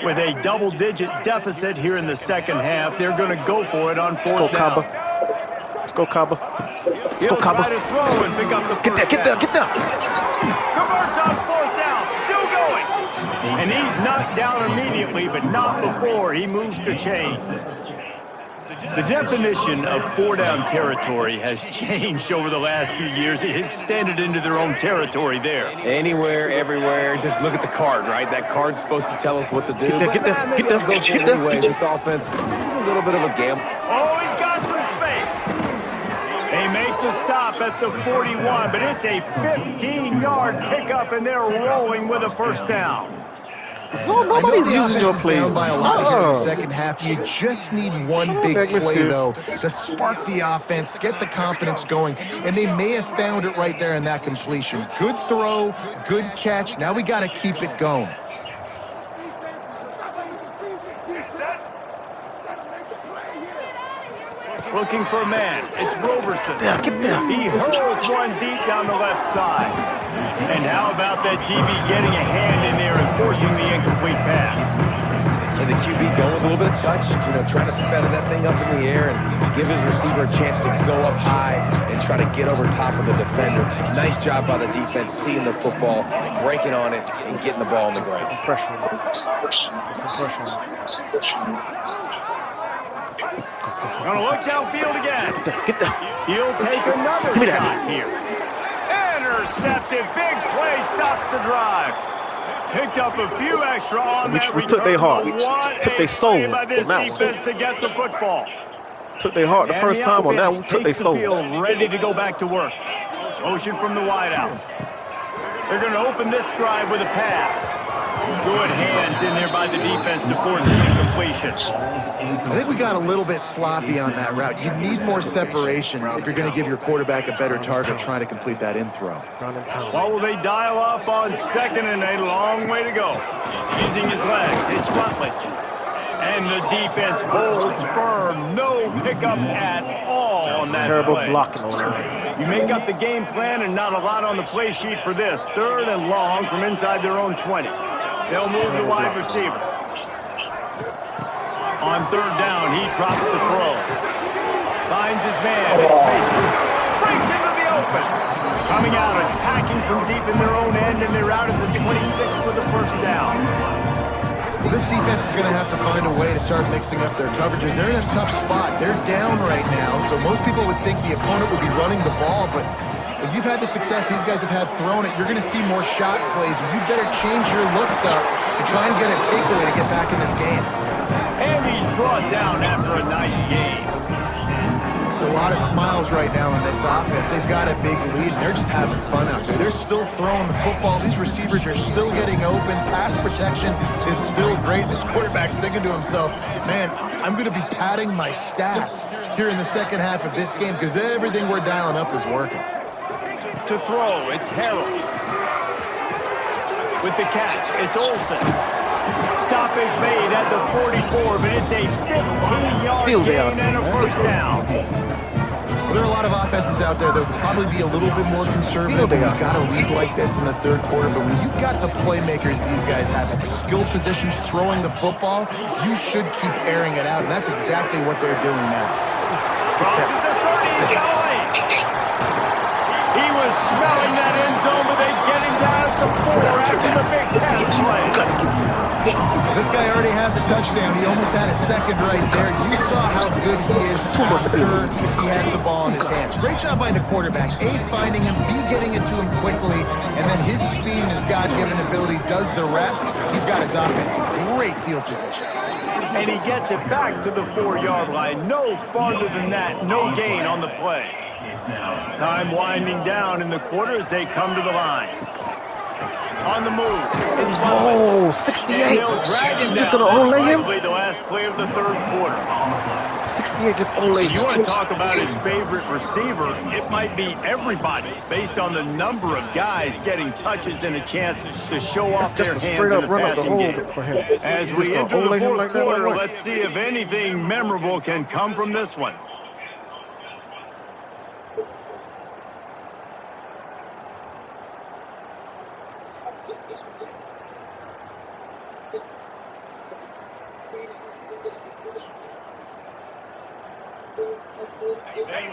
With a double-digit deficit here in the second half, they're going to go for it on fourth down. Let's go, Cabo. He'll try to throw and pick up the first down. Get down. Converts on fourth down. Still going. And he's knocked down immediately, but not before he moves the chains. The definition of four-down territory has changed over the last few years. It extended into their own territory there. Anywhere, everywhere. Just look at the card, right? That card's supposed to tell us what to do. Get there. This offense, a little bit of a gamble. Oh, he's got some space. They make the stop at the 41, but it's a 15-yard pickup, and they're rolling with a first down. So nobody's using your plays. Down by a lot here in the second half. You just need one big play, though, to spark the offense, get the confidence going, and they may have found it right there in that completion. Good throw, good catch. Now we got to keep it going. Looking for a man. It's Roberson. Get there. He hurls one deep down the left side. And how about that DB getting a hand in there and forcing the incomplete pass? And the QB going with a little bit of touch, trying to feather that thing up in the air and give his receiver a chance to go up high and try to get over top of the defender. Nice job by the defense, seeing the football, breaking on it, and getting the ball on the ground. Some pressure on it. Gonna look downfield again. Get there. He'll take another shot here. Intercepted. Big play stops the drive. Picked up a few extra on that we took their heart. We took their soul on by this that defense one. to get the football. Took their heart the first time on that one. Took their soul. Ready to go back to work. Motion from the wideout. They're going to open this drive with a pass. Good hands in there by the defense to force the incompletion. I think we got a little bit sloppy on that route. You need more separation if you're going to give your quarterback a better target trying to complete that in throw. What will they dial up on second and a long way to go? Using his legs, it's Rutledge. And the defense holds firm. No pickup at all on that terrible play. blocking on that. You make up the game plan and not a lot on the play sheet for this. Third and long from inside their own 20. They'll move the wide receiver. On third down, he drops the throw. Finds his man. Breaks into the open. Coming out, attacking from deep in their own end, and they're out at the 26 for the first down. Well, this defense is going to have to find a way to start mixing up their coverages. They're in a tough spot. They're down right now, so most people would think the opponent would be running the ball, but If you've had the success these guys have had throwing it, you're going to see more shot plays. You better change your looks up and try and get a takeaway to get back in this game. And he's brought down after a nice game. A lot of smiles right now in this offense. They've got a big lead, and they're just having fun out there. They're still throwing the football. These receivers are still getting open. Pass protection is still great. This quarterback's thinking to himself, man, I'm going to be padding my stats here in the second half of this game because everything we're dialing up is working. To throw, it's Harold. With the catch, it's Olsen. Stoppage made at the 44, but it's a 15-yard gain and a first down. Well, there are a lot of offenses out there that would probably be a little bit more conservative. They've got a lead like this in the third quarter, but when you've got the playmakers these guys have at the skill positions throwing the football, you should keep airing it out, and that's exactly what they're doing now. Crosses the 30, he's going. He was smelling that end zone, but they get him down to 4 after the big pass play. This guy already has a touchdown. He almost had a second right there. You saw how good he is after he has the ball in his hands. Great job by the quarterback. A, finding him, B, getting it to him quickly, and then his speed and his God-given ability does the rest. He's got his offense in great field position. And he gets it back to the 4-yard line. No farther than that. No gain on the play. Time winding down in the quarter as they come to the line. On the move. Oh, 68. Just going to onlay him? The last play of the third quarter. 68 just onlay him. You want to talk about his favorite receiver, it might be everybody based on the number of guys getting touches and a chance to show off their hands in the passing game. As we enter the fourth quarter, let's see if anything memorable can come from this one.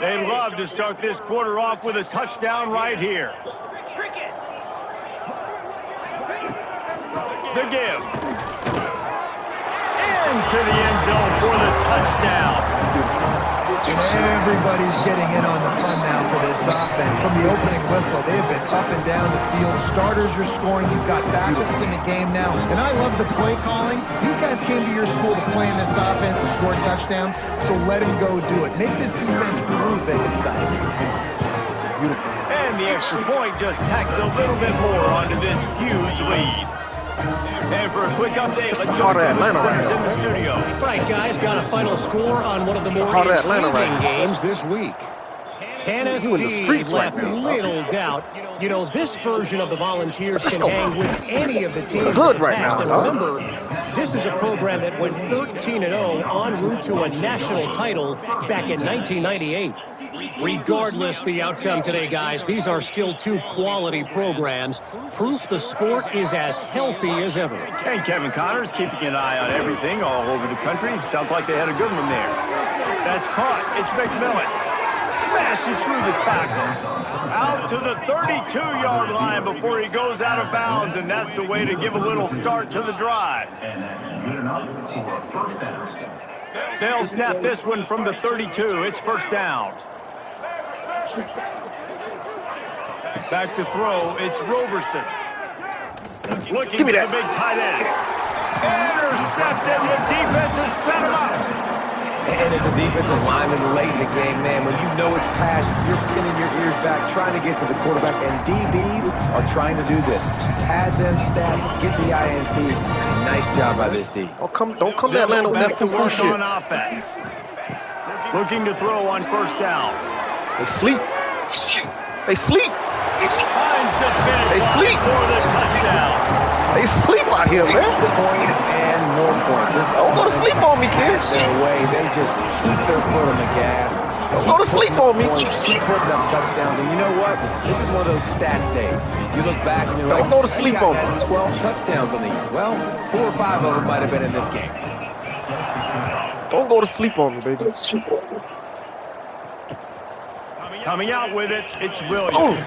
They'd love to start this quarter off with a touchdown right here. The give. Into the end zone for the touchdown. Everybody's getting in on the fun now for this offense. From the opening whistle, they have been up and down the field. Starters are scoring. You've got backups in the game now. And I love the play calling. These guys came to your school to play in this offense to score touchdowns, so let them go do it. Make this defense prove they can stop it. Beautiful. And the extra point just tacks a little bit more onto this huge lead. And for a quick update, let's go to Atlanta in the studio. Right, guys, got a final score on one of the more intriguing games this week. Tennessee left little doubt. You know, this version of the Volunteers can hang with any of the teams hood right now. And remember, this is a program that went 13-0 en route to a national title back in 1998. Regardless the outcome today, guys, these are still two quality programs. Proof the sport is as healthy as ever. And Kevin Connors keeping an eye on everything all over the country. Sounds like they had a good one there. That's caught. It's McMillan. Smashes through the tackle. Out to the 32-yard line before he goes out of bounds, and that's the way to give a little start to the drive. And that's good enough for a first down. They'll snap this one from the 32. It's first down. Back to throw. It's Roberson. Looking for the big tight end. Intercepted. The defense has set him up. And as a defensive lineman late in the game, man, when you know it's passion, you're pinning your ears back, trying to get to the quarterback, and DBs are trying to do this. Pad them stats, get the INT. Nice job by this D. Don't come to Atlanta with that full shit. On offense. Looking to throw on first down. They sleep. They sleep. They sleep. For the touchdown. They sleep out here, man. Points and more points. Don't go to sleep on me, kid. Their way. They just keep their foot on the gas. Don't go to sleep on me. Keep putting up touchdowns. And you know what? This is one of those stats days. You look back and you're like, don't go to sleep on me. 12 touchdowns on the year. Well, 4 or 5 of them might have been in this game. Don't go to sleep on me, baby. Coming out with it, it's Williams.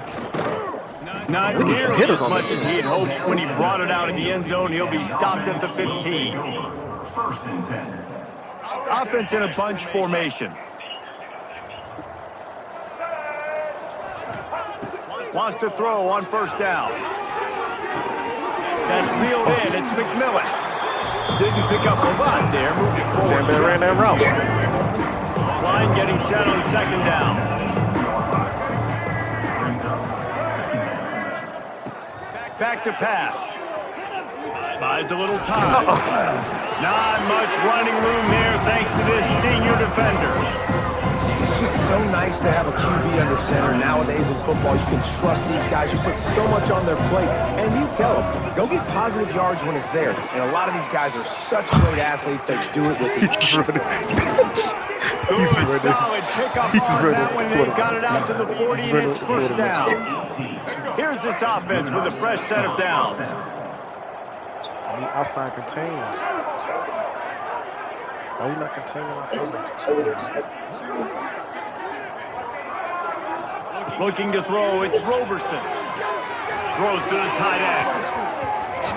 Not nearly as much as he had hoped when he brought it out in the end zone. He'll be stopped at the 15. First and 10. Offense in a bunch formation. Wants to throw on first down. That's reeled in. It's McMillan. Didn't pick up a lot there. Moving forward. They ran that route. Line getting set on second down. Back to pass. Buys a little time. Not much running room there thanks to this senior defender. It's just so nice to have a QB under center. Nowadays in football, you can trust these guys who put so much on their plate. And you tell them, go get positive yards when it's there. And a lot of these guys are such great athletes that do it with Good, solid pickup on that one. They got it out to the 40, and it's first down. Here's this offense with a fresh set of downs. Outside contains. Why are you not containing outside? Looking to throw, it's Roberson. Throws to the tight end.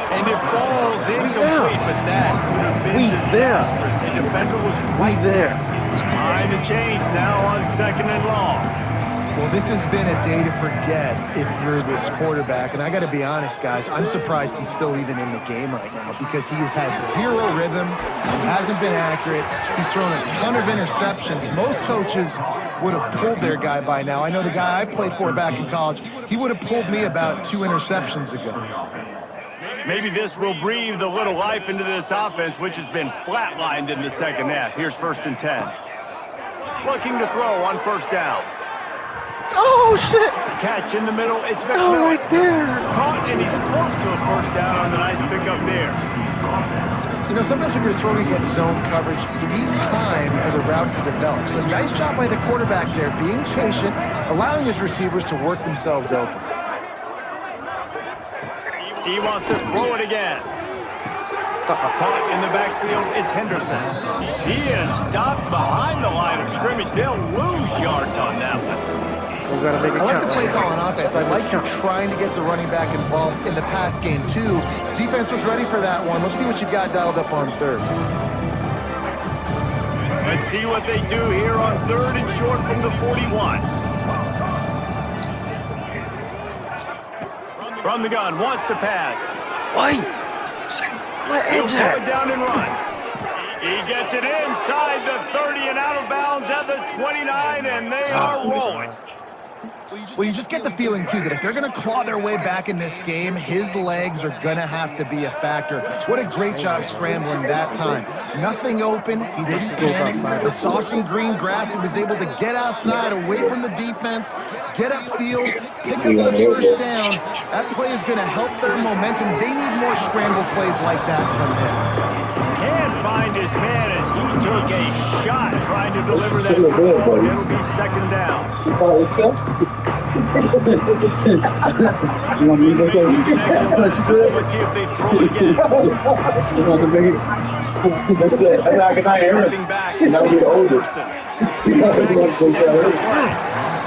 And it falls incomplete, but that could have been disastrous. The defender was right there. Behind the chains now on second and long. Well, this has been a day to forget if you're this quarterback. And I got to be honest, guys, I'm surprised he's still even in the game right now because he has had zero rhythm. He hasn't been accurate. He's thrown a ton of interceptions. Most coaches would have pulled their guy by now. I know the guy I played for back in college, he would have pulled me about 2 interceptions ago. Maybe this will breathe a little life into this offense, which has been flatlined in the second half. Here's first and 10. Looking to throw on first down. Oh, shit. Catch in the middle. It's McMillan. Oh, right there. Caught, and he's close to a first down on the nice pickup there. You know, sometimes when you're throwing against zone coverage, you need time for the route to develop. So nice job by the quarterback there, being patient, allowing his receivers to work themselves open. He wants to throw it again. Caught in the backfield, it's Henderson. He is stopped behind the line of scrimmage. They'll lose yards on that one. I like the play call on offense. I like you trying to get the running back involved in the pass game, too. Defense was ready for that one. Let's see what you got dialed up on third. Let's see what they do here on third and short from the 41. From the gun, wants to pass. Why? He'll throw it down and run. He gets it inside the 30 and out of bounds at the 29, and they are rolling. Well, you just get the feeling, too, that if they're going to claw their way back in this game, his legs are going to have to be a factor. What a great job scrambling that time. Nothing open. He didn't panic. He saw some green grass. He was able to get outside, away from the defense, get upfield, pick up the first down. That play is going to help their momentum. They need more scramble plays like that from him. Can't find his man as he took a shot trying to deliver that football. It'll be second down. You want me to say? Let's see if they throw it again. That's it. I can hear it. Now we older.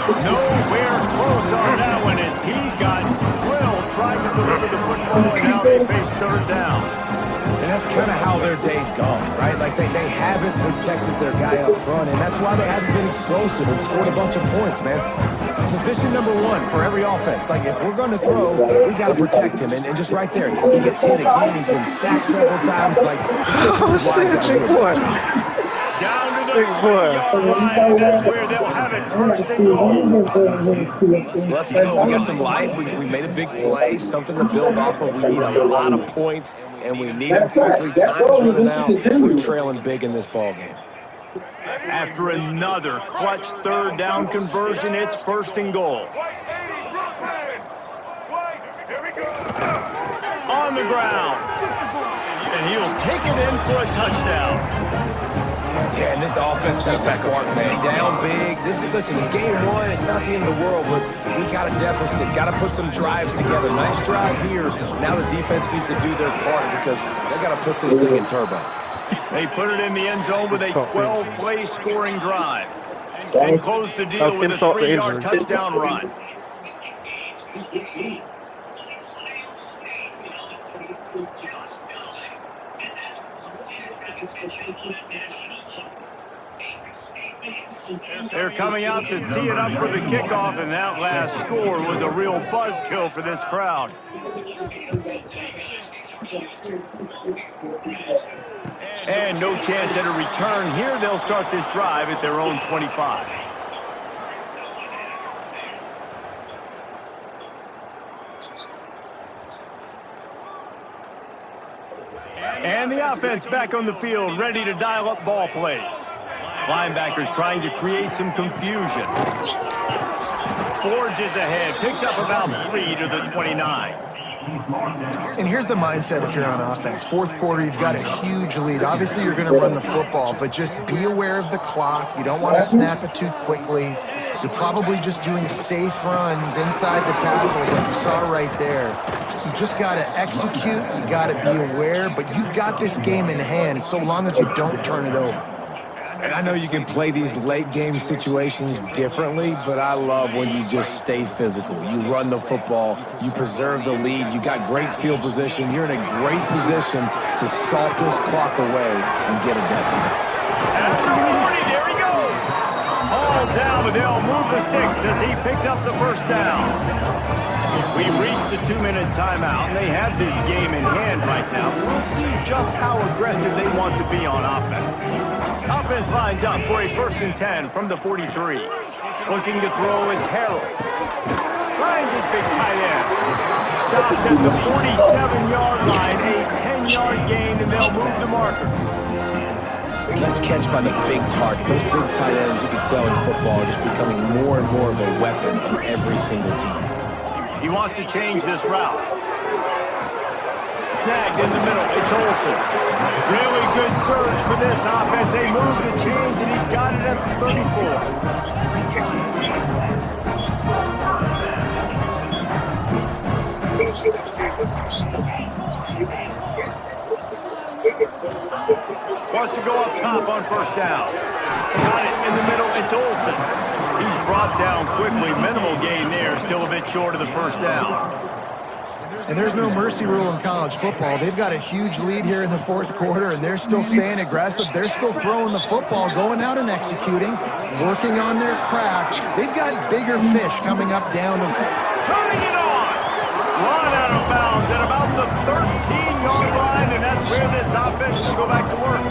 Nowhere close on that one as he got drilled trying to deliver the football, and now they face third down. And that's kind of how their day's gone, right? Like they haven't protected their guy up front, and that's why they haven't been explosive and scored a bunch of points, man. Position number one for every offense. Like, if we're going to throw, we got to protect him. And just right there, he gets hit again. He's been sacked several times. Like, oh, shit, big boy. Down to the line. That's where they'll have it first and goal. Let's go. We got some life. We made a big play, something to build off of. We need a lot of points, and we need them quickly. Time's running out. We're trailing big in this ball game. After another clutch third down conversion, it's first and goal. On the ground. And he'll take it in for a touchdown. Yeah, and this offense is smart, man. Down big. Listen, it's game one. It's not the end of the world, but we got a deficit. Got to put some drives together. Nice drive here. Now the defense needs to do their part because they got to put this thing in turbo. They put it in the end zone with a 12-play scoring drive and close the deal with a 3-yard touchdown run. They're coming out to tee it up for the kickoff, and that last score was a real buzzkill for this crowd. And no chance at a return here. They'll start this drive at their own 25. And the offense back on the field, ready to dial up ball plays. Linebackers trying to create some confusion. Forges ahead, picks up about 3 to the 29. And here's the mindset if you're on offense. Fourth quarter, you've got a huge lead. Obviously, you're going to run the football, but just be aware of the clock. You don't want to snap it too quickly. You're probably just doing safe runs inside the tackles like you saw right there. You just got to execute. You got to be aware, but you've got this game in hand so long as you don't turn it over. And I know you can play these late game situations differently, but I love when you just stay physical. You run the football, you preserve the lead, you got great field position, you're in a great position to salt this clock away and get it done. After 40, there he goes. All down, but they'll move the sticks as he picks up the first down. We've reached the 2-minute timeout, and they have this game in hand right now. We'll see just how aggressive they want to be on offense. Offense lines up for a 1st and 10 from the 43. Looking to throw, it's Harold. Finds his big tight end. Stopped at the 47-yard line, a 10-yard gain, and they'll move the markers. Nice catch by the big target. Those big tight ends, you can tell in football, are just becoming more and more of a weapon on every single team. He wants to change this route. Snagged in the middle. It's Olsen. Really good surge for this offense. They move the chains, and he's got it at the 34. Wants to go up top on 1st down. Got it in the middle. It's Olsen. He's brought down quickly. Minimal gain there. Still a bit short of the 1st down. And there's no mercy rule in college football. They've got a huge lead here in the 4th quarter, and they're still staying aggressive. They're still throwing the football, going out and executing, working on their craft. They've got bigger fish coming up down them. Turning it on! Run out of bounds at about the 13-yard line, and that's where this offense will go back to work.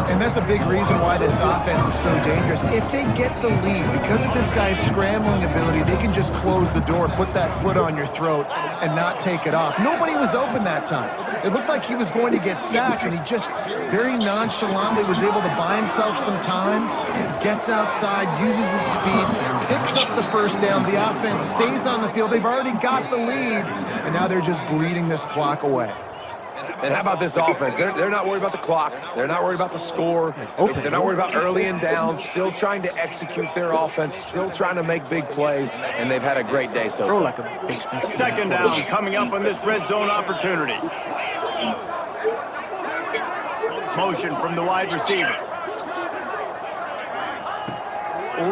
And that's a big reason why this offense is so dangerous. If they get the lead, because of this guy's scrambling ability, they can just close the door, put that foot on your throat, and not take it off. Nobody was open that time. It looked like he was going to get sacked, and he just very nonchalantly was able to buy himself some time, gets outside, uses his speed, picks up the 1st down. The offense stays on the field. They've already got the lead, and now they're just bleeding this clock away. And how about this offense? They're not worried about the clock. They're not worried about the score. They're not worried about early and down. Still trying to execute their offense. Still trying to make big plays. And they've had a great day so far. Like a big 2nd down coming up on this red zone opportunity. Motion from the wide receiver.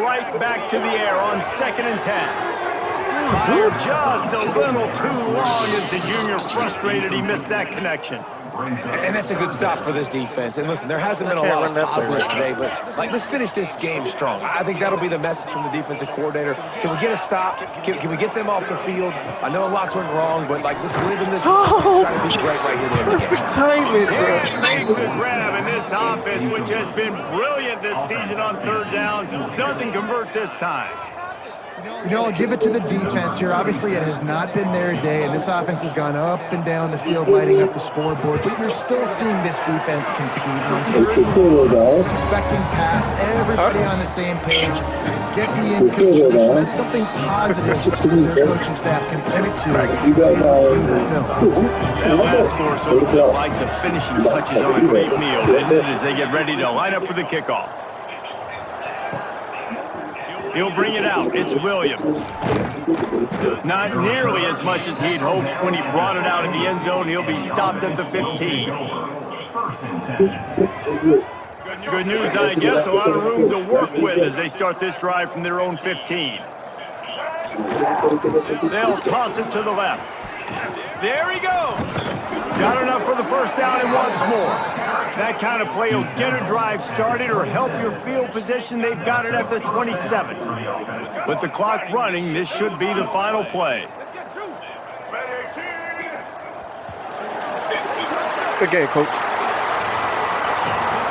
Right back to the air on 2nd and 10. Just a little too long as the junior frustrated. He missed that connection. And that's a good stop for this defense. And listen, there hasn't been a lot of positive today, but let's finish this game strong. I think that'll be the message from the defensive coordinator. Can we get a stop? Can we get them off the field? I know lots went wrong, but let's live in this. Try to be great right here at the end of the game. Timing, Here's made the grab, and this offense, which has been brilliant this season on 3rd down, doesn't convert this time. You know, I'll give it to the defense here. Obviously, it has not been their day, and this offense has gone up and down the field, lighting up the scoreboard. But you're still seeing this defense compete. Expecting pass, everybody on the same page. Get the incompletions. That's something positive their coaching staff can point to. That last score sort of felt like the finishing touches on a great meal, didn't it, as they get ready to line up for the kickoff. He'll bring it out. It's Williams. Not nearly as much as he'd hoped when he brought it out in the end zone. He'll be stopped at the 15. Good news, I guess. A lot of room to work with as they start this drive from their own 15. They'll toss it to the left. There he goes. Got enough for the first down and once more. That kind of play will get a drive started or help your field position. They've got it at the 27. With the clock running, this should be the final play. Good game, Coach.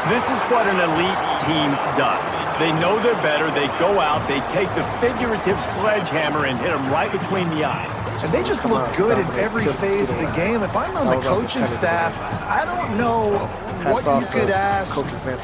This is what an elite team does. They know they're better. They go out. They take the figurative sledgehammer and hit them right between the eyes. And they just look good in every phase of the game. If I'm on the coaching staff, I don't know what you could ask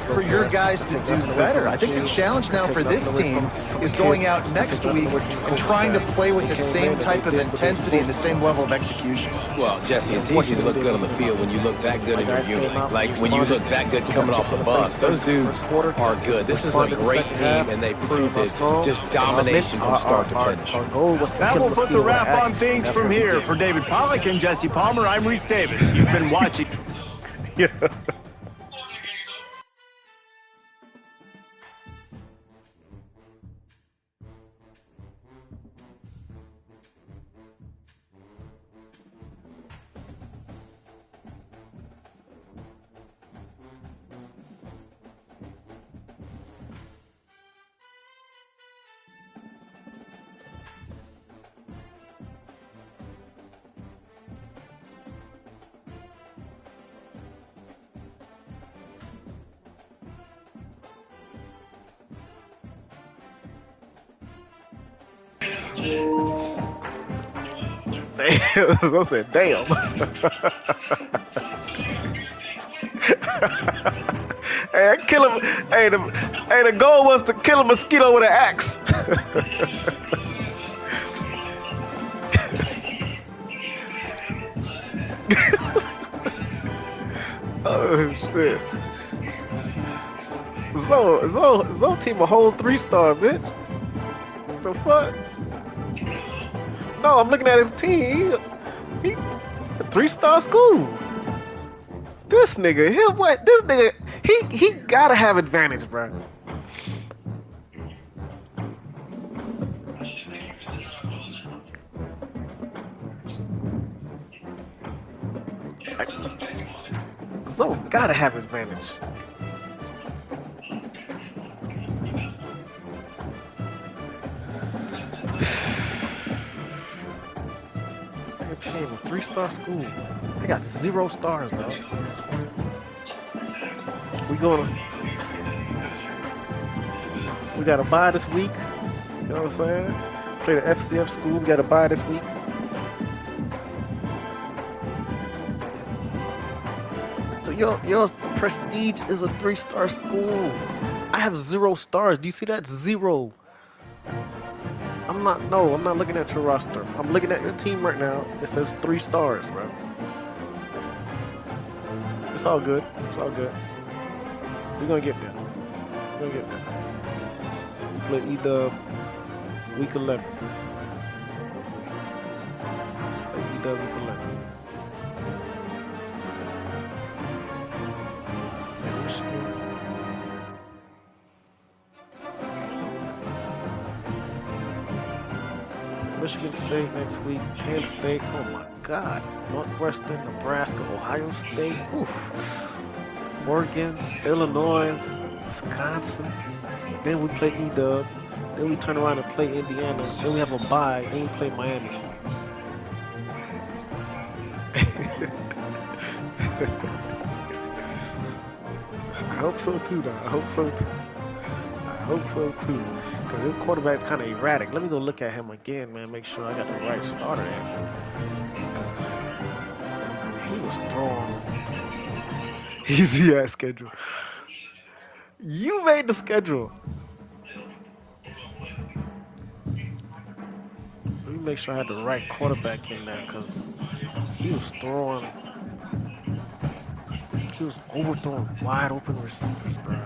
for your guys to do better. I think the challenge now for this team is going out next week and trying to play with the same type of intensity and the same level of execution. Well, Jesse, it's easy to look good on the field when you look that good in your unit. Like when you look that good coming off the bus. Those dudes are good. This is a great team, and they proved it. Just domination from start to finish. That will put the wrap on things from here. For David Pollack and Jesse Palmer, I'm Reese Davis. You've been watching. Yeah. I said, damn. Hey, kill him. Hey, the goal was to kill a mosquito with an axe. Oh shit. Zo team a whole 3-star, bitch. The fuck? No, I'm looking at his team. He a 3-star school. This nigga, this nigga, he gotta have advantage, bro. So gotta have advantage. Team, a 3-star school. They got 0 stars, though. We got to buy this week. You know what I'm saying? Play the FCF school. We got to buy this week. So your Prestige is a 3-star school. I have 0 stars. Do you see that? 0. I'm not looking at your roster. I'm looking at your team right now. It says 3 stars, bro. It's all good. It's all good. We're gonna get there. We're gonna get there. We play either week 11. Either week 11. Michigan State next week, Penn State, oh my God, Northwestern, Nebraska, Ohio State, oof. Oregon, Illinois, Wisconsin, then we play E-Dub, then we turn around and play Indiana, then we have a bye, then we play Miami. I hope so too, though. I hope so too. Because this quarterback's kind of erratic. Let me go look at him again, man. Make sure I got the right starter in him. He was throwing easy ass schedule. You made the schedule. Let me make sure I had the right quarterback in there, because he was overthrowing wide open receivers, bro.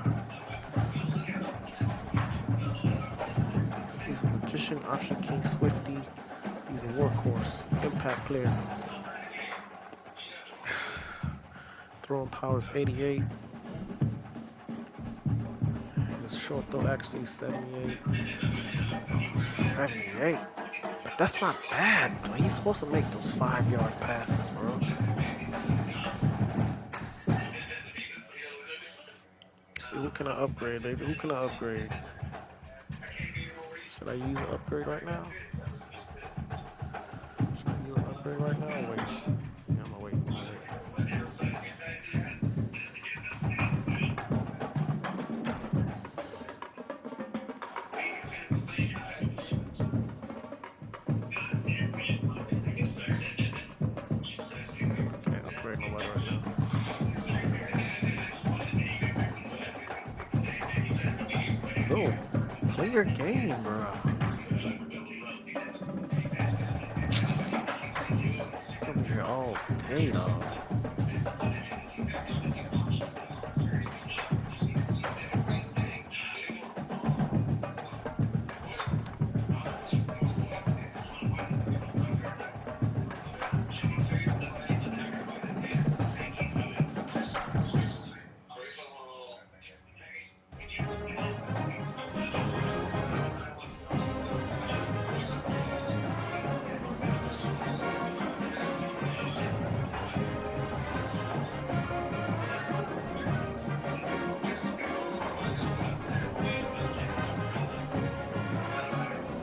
He's a magician, option king, swifty. He's a workhorse, impact player. Throwing power is 88. His Short throw actually 78. 78. But that's not bad, though. He's supposed to make those 5-yard passes, bro. See, who can I upgrade, baby? Who can I upgrade? Should I use an upgrade right now? Should I use an upgrade right now or wait? Yeah, I'm gonna wait. Can't upgrade nobody right now. So, play your game, bro. Come here all day, dog.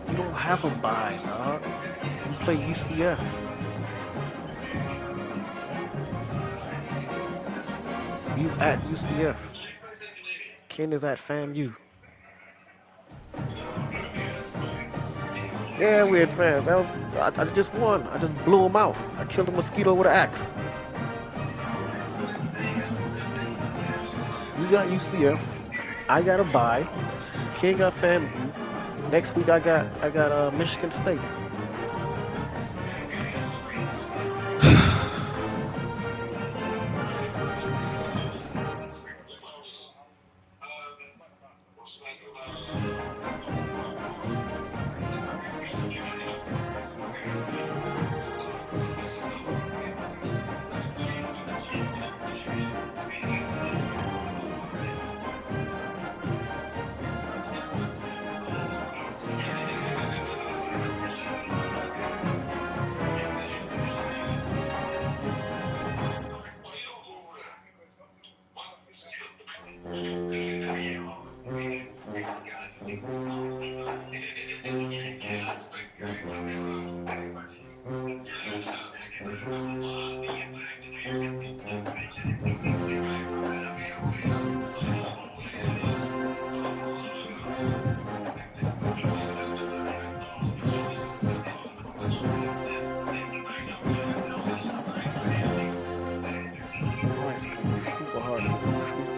You don't have a bye, dog. You play UCF. You at UCF. Ken is at FAMU. Yeah, we had fans. That was I just won. I just blew him out. I killed a mosquito with an axe. You got UCF. I got a bye. Ken got FAMU. Next week I got Michigan State. Super hard to recruit.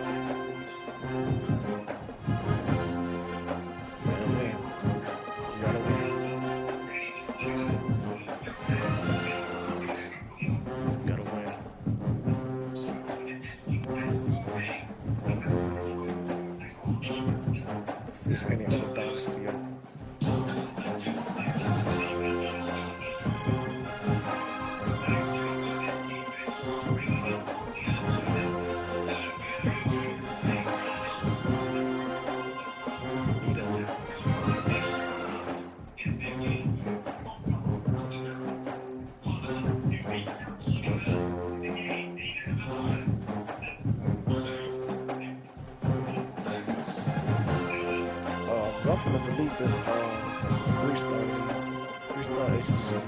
Man, you gotta win. You gotta win. Let's see if any other Dynasty are. I'm gonna delete this 3-star HBCU.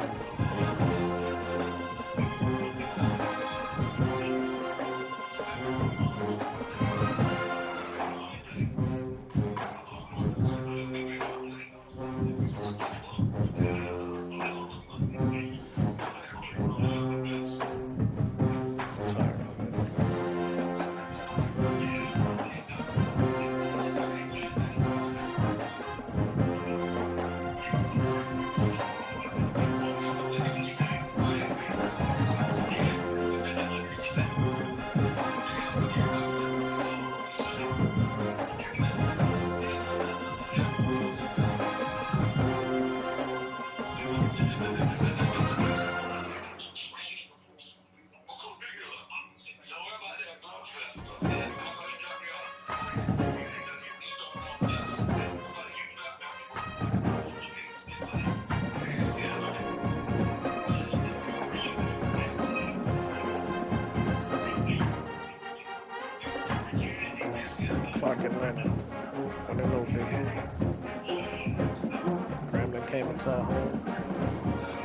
come to our home.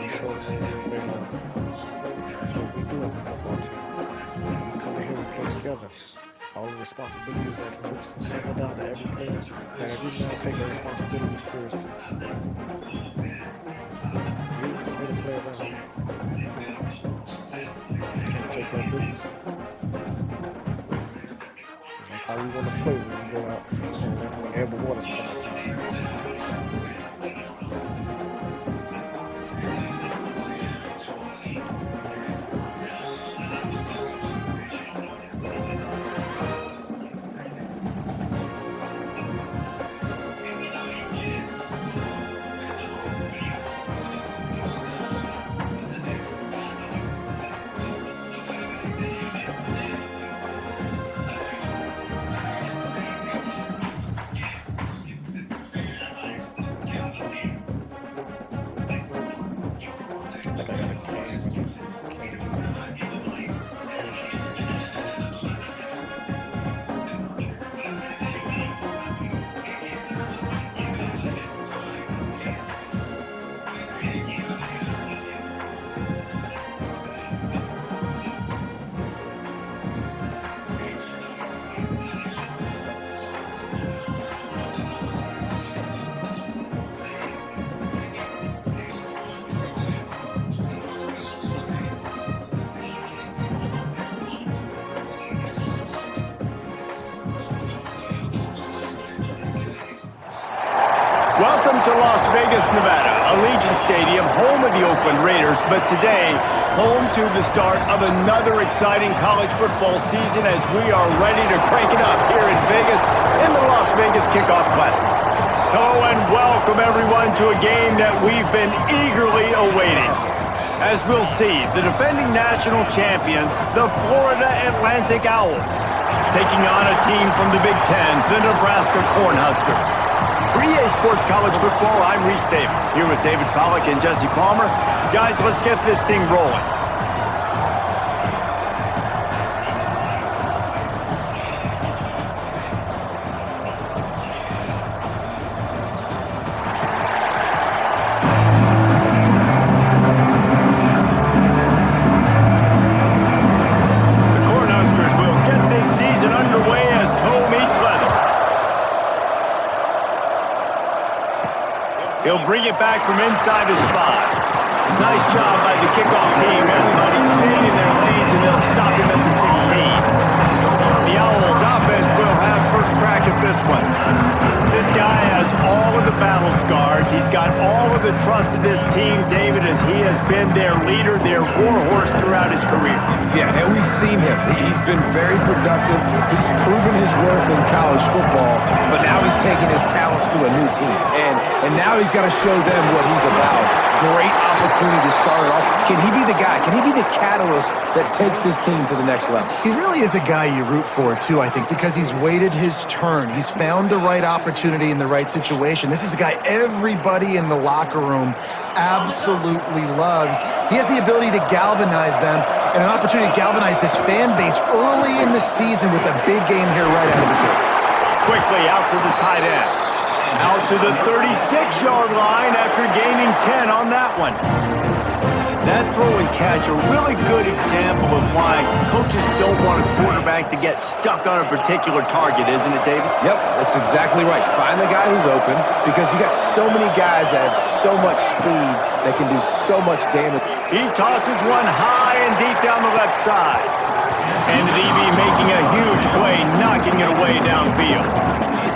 We show them that that's what we do as a football team. We come in here, we play together. All the responsibilities that looks handed down to every player, and every man take their responsibility seriously. We're here to play around. And take care of business. That's how we want to play when we go out and when every waters come out time. Welcome to Las Vegas, Nevada, Allegiant Stadium, home of the Oakland Raiders, but today, home to the start of another exciting college football season as we are ready to crank it up here in Vegas in the Las Vegas Kickoff Classic. Hello and welcome everyone to a game that we've been eagerly awaiting. As we'll see, the defending national champions, the Florida Atlantic Owls, taking on a team from the Big Ten, the Nebraska Cornhuskers. For EA Sports College Football, I'm Reese Davis, here with David Pollack and Jesse Palmer. Guys, let's get this thing rolling. The Cornhuskers will get this season underway as toe meets leather. He'll bring it back from inside his spot. Nice job by the kickoff team. Everybody staying in their lanes, and they'll stop him at the 16. The Owls offense will have first crack at this one. This guy has all of the battle scars. He's got all of the trust of this team, David, as he has been their leader, their warhorse throughout his career. Yeah, and we've seen him. He's been very productive. He's proven his worth in college football, but now he's taking his talents to a new team. And now he's got to show them what he's about. Great opportunity to start it off. Can he be the guy? Can he be the catalyst that takes this team to the next level? He really is a guy you root for, too, I think, because he's waited his turn. He's found the right opportunity in the right situation. This is a guy everybody in the locker room absolutely loves. He has the ability to galvanize them and an opportunity to galvanize this fan base early in the season with a big game here right out of the gate. Quickly out to the tight end. Out to the 36-yard line after gaining 10 on that one. That throw and catch, a really good example of why coaches don't want a quarterback to get stuck on a particular target, isn't it, David? Yep, that's exactly right. Find the guy who's open, because you got so many guys that have so much speed that can do so much damage. He tosses one high and deep down the left side. And the DB making a huge play, knocking it away downfield.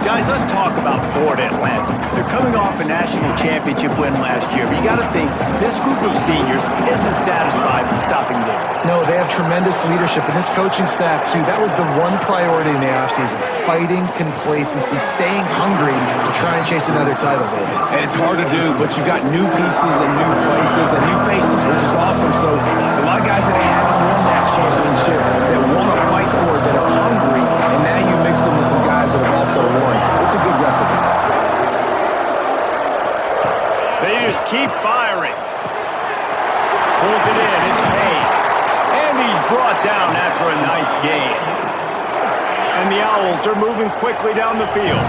Guys, let's talk about Florida Atlantic. They're coming off a national championship win last year, but you got to think this group of seniors isn't satisfied with stopping there. No, they have tremendous leadership, and this coaching staff, too. That was the one priority in the offseason, fighting complacency, staying hungry to try and chase another title, David. And it's hard to do, but you got new pieces and new places and new faces, which is awesome. So it's a lot of guys that haven't won that championship that want to fight for it, that are hungry, and now you mix them with some guys that have also won. It's a good recipe. They just keep firing. Pulls it in. It's Hayes. And he's brought down after a nice game. And And the Owls are moving quickly down the field.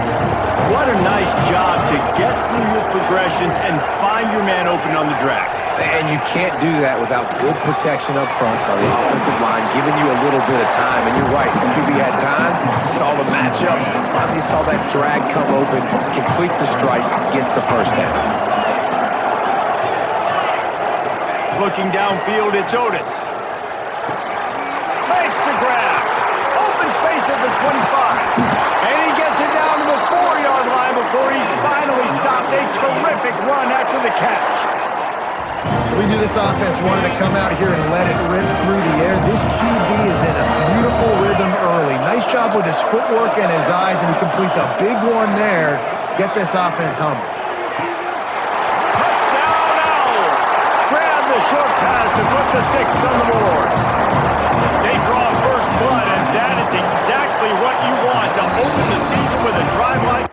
What a nice job to get through your progressions and find your man open on the drag. And you can't do that without good protection up front by the offensive line, giving you a little bit of time. And you're right, the QB had time, saw the matchups, finally saw that drag come open, completes the strike, gets the first down. Looking downfield, it's Otis. Makes the grab. Open space at the 25. And he gets it down to the 4-yard line before he's finally stopped. A terrific run after the catch. We knew this offense wanted to come out here and let it rip through the air. This QB is in a beautiful rhythm early. Nice job with his footwork and his eyes, and he completes a big one there. Get this offense humming. Touchdown Owls! Grab the short pass to put the 6 on the board. They draw first blood, and that is exactly what you want to open the season with a drive like.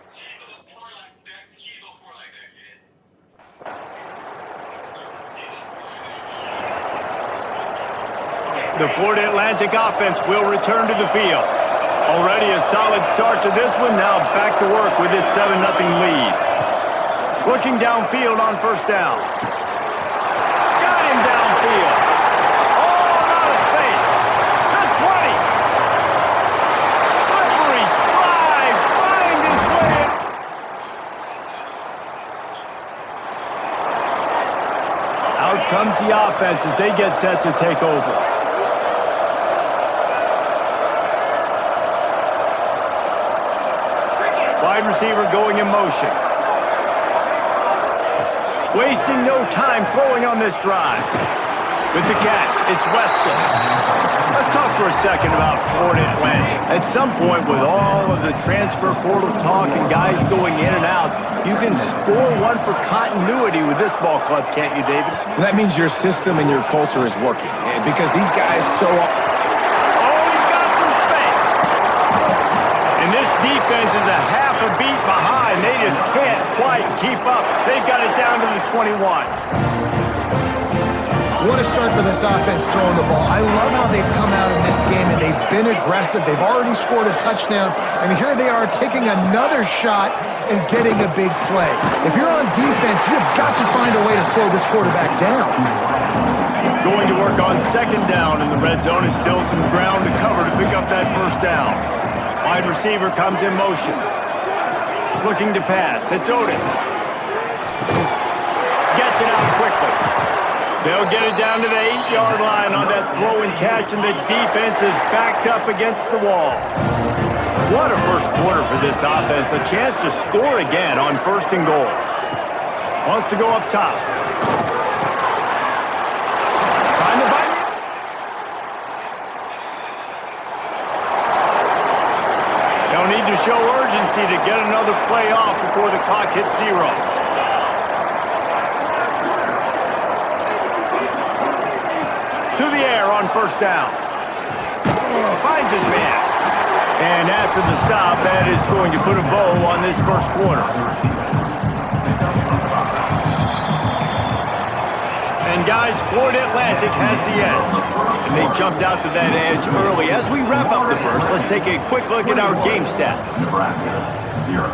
The Florida Atlantic offense will return to the field. Already a solid start to this one. Now back to work with this 7-0 lead. Looking downfield on first down. Got him downfield. All out of space. The 20. Slippery slide. Find his way. Out comes the offense as they get set to take over. Wide receiver going in motion. Wasting no time throwing on this drive. With the catch, it's Weston. Let's talk for a second about Florida Atlantic. At some point, with all of the transfer portal talk and guys going in and out, you can score one for continuity with this ball club, can't you, David? Well, that means your system and your culture is working. Because these guys so... This defense is a half a beat behind. They just can't quite keep up. They've got it down to the 21. What a start for this offense throwing the ball. I love how they've come out in this game, and they've been aggressive. They've already scored a touchdown, and here they are taking another shot and getting a big play. If you're on defense, you've got to find a way to slow this quarterback down. Going to work on second down in the red zone. Is still some ground to cover to pick up that first down. Wide receiver comes in motion. Looking to pass. It's Otis. Gets it out quickly. They'll get it down to the 8-yard line on that throw and catch, and the defense is backed up against the wall. What a first quarter for this offense. A chance to score again on first and goal. Wants to go up top. Find the button. They'll need to show urgency to get another play off before the clock hits 0. To the air on first down. Finds his man. And after the stop, that is going to put a bow on this first quarter. And guys, Florida Atlantic has the edge. And they jumped out to that edge early. As we wrap up the first, let's take a quick look at our game stats. Nebraska, 0.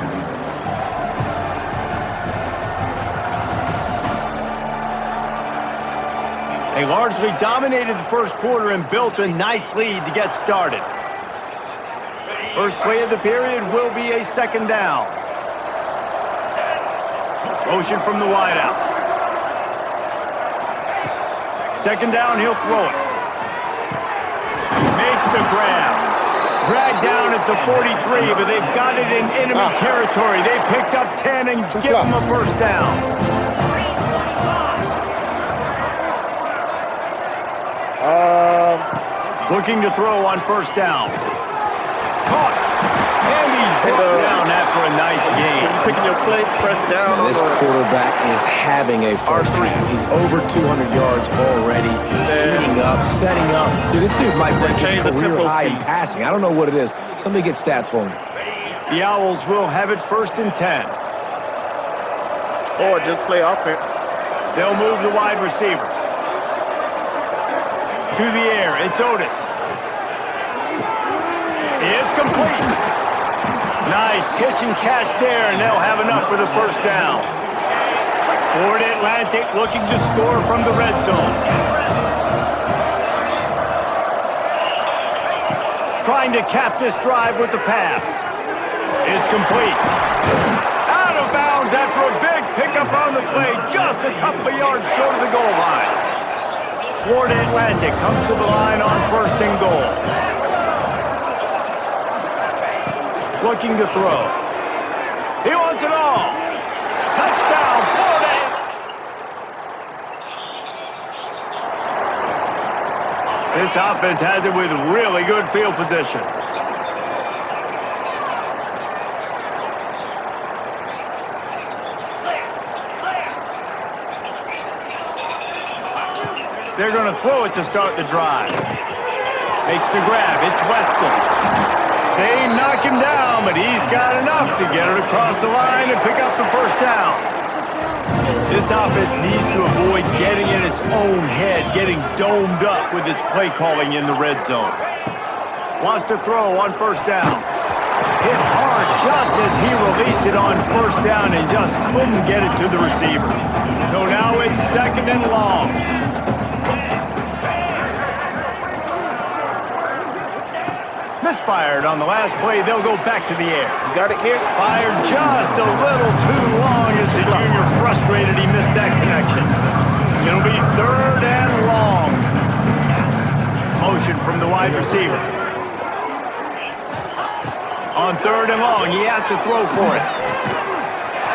They largely dominated the first quarter and built a nice lead to get started. First play of the period will be a second down. Motion from the wideout. Second down, he'll throw it. Makes the grab. Dragged down at the 43, but they've got it in enemy territory. They picked up 10 and give them a first down. Looking to throw on first down. Caught. And he's brought down after a nice game. Picking your plate, press down. So this quarterback is having a first half. He's over 200 yards already. Heating up, setting up. Dude, this dude might break his career high in passing. I don't know what it is. Somebody get stats for me. The Owls will have it first and 10. Or just play offense. They'll move the wide receiver. To the air, it's Otis. It's complete. Nice pitch and catch there, and they'll have enough for the first down. Florida Atlantic looking to score from the red zone. Trying to cap this drive with the pass. It's complete. Out of bounds after a big pickup on the play, just a couple of yards short of the goal line. Florida Atlantic comes to the line on 1st and goal. Looking to throw. He wants it all. Touchdown, Florida. This offense has it with really good field position. They're going to throw it to start the drive. Makes the grab. It's Westland. They knock him down, but he's got enough to get it across the line and pick up the first down. This offense needs to avoid getting in its own head, getting domed up with its play calling in the red zone. Wants to throw on 1st down. Hit hard just as he released it on 1st down and just couldn't get it to the receiver. So now it's 2nd and long. Misfired on the last play. They'll go back to the air. You got it here? Fired just a little too long as the junior frustrated. He missed that connection. It'll be 3rd and long. Motion from the wide receiver. On 3rd and long, he has to throw for it.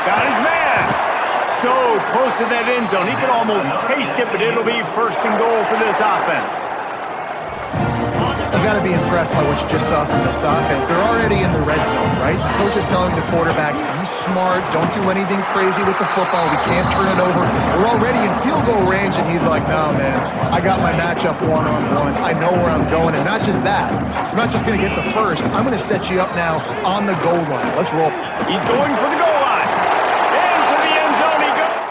Got his man. So close to that end zone. He could almost taste it, but it'll be 1st and goal for this offense. You got to be impressed by what you just saw from this offense. They're already in the red zone, right? The coach is telling the quarterback, be smart, don't do anything crazy with the football. We can't turn it over. We're already in field goal range, and he's like, no, man, I got my matchup one-on-one. I know where I'm going, and not just that. I'm not just going to get the first. I'm going to set you up now on the goal line. Let's roll. He's going for the goal line. Into the end zone he goes.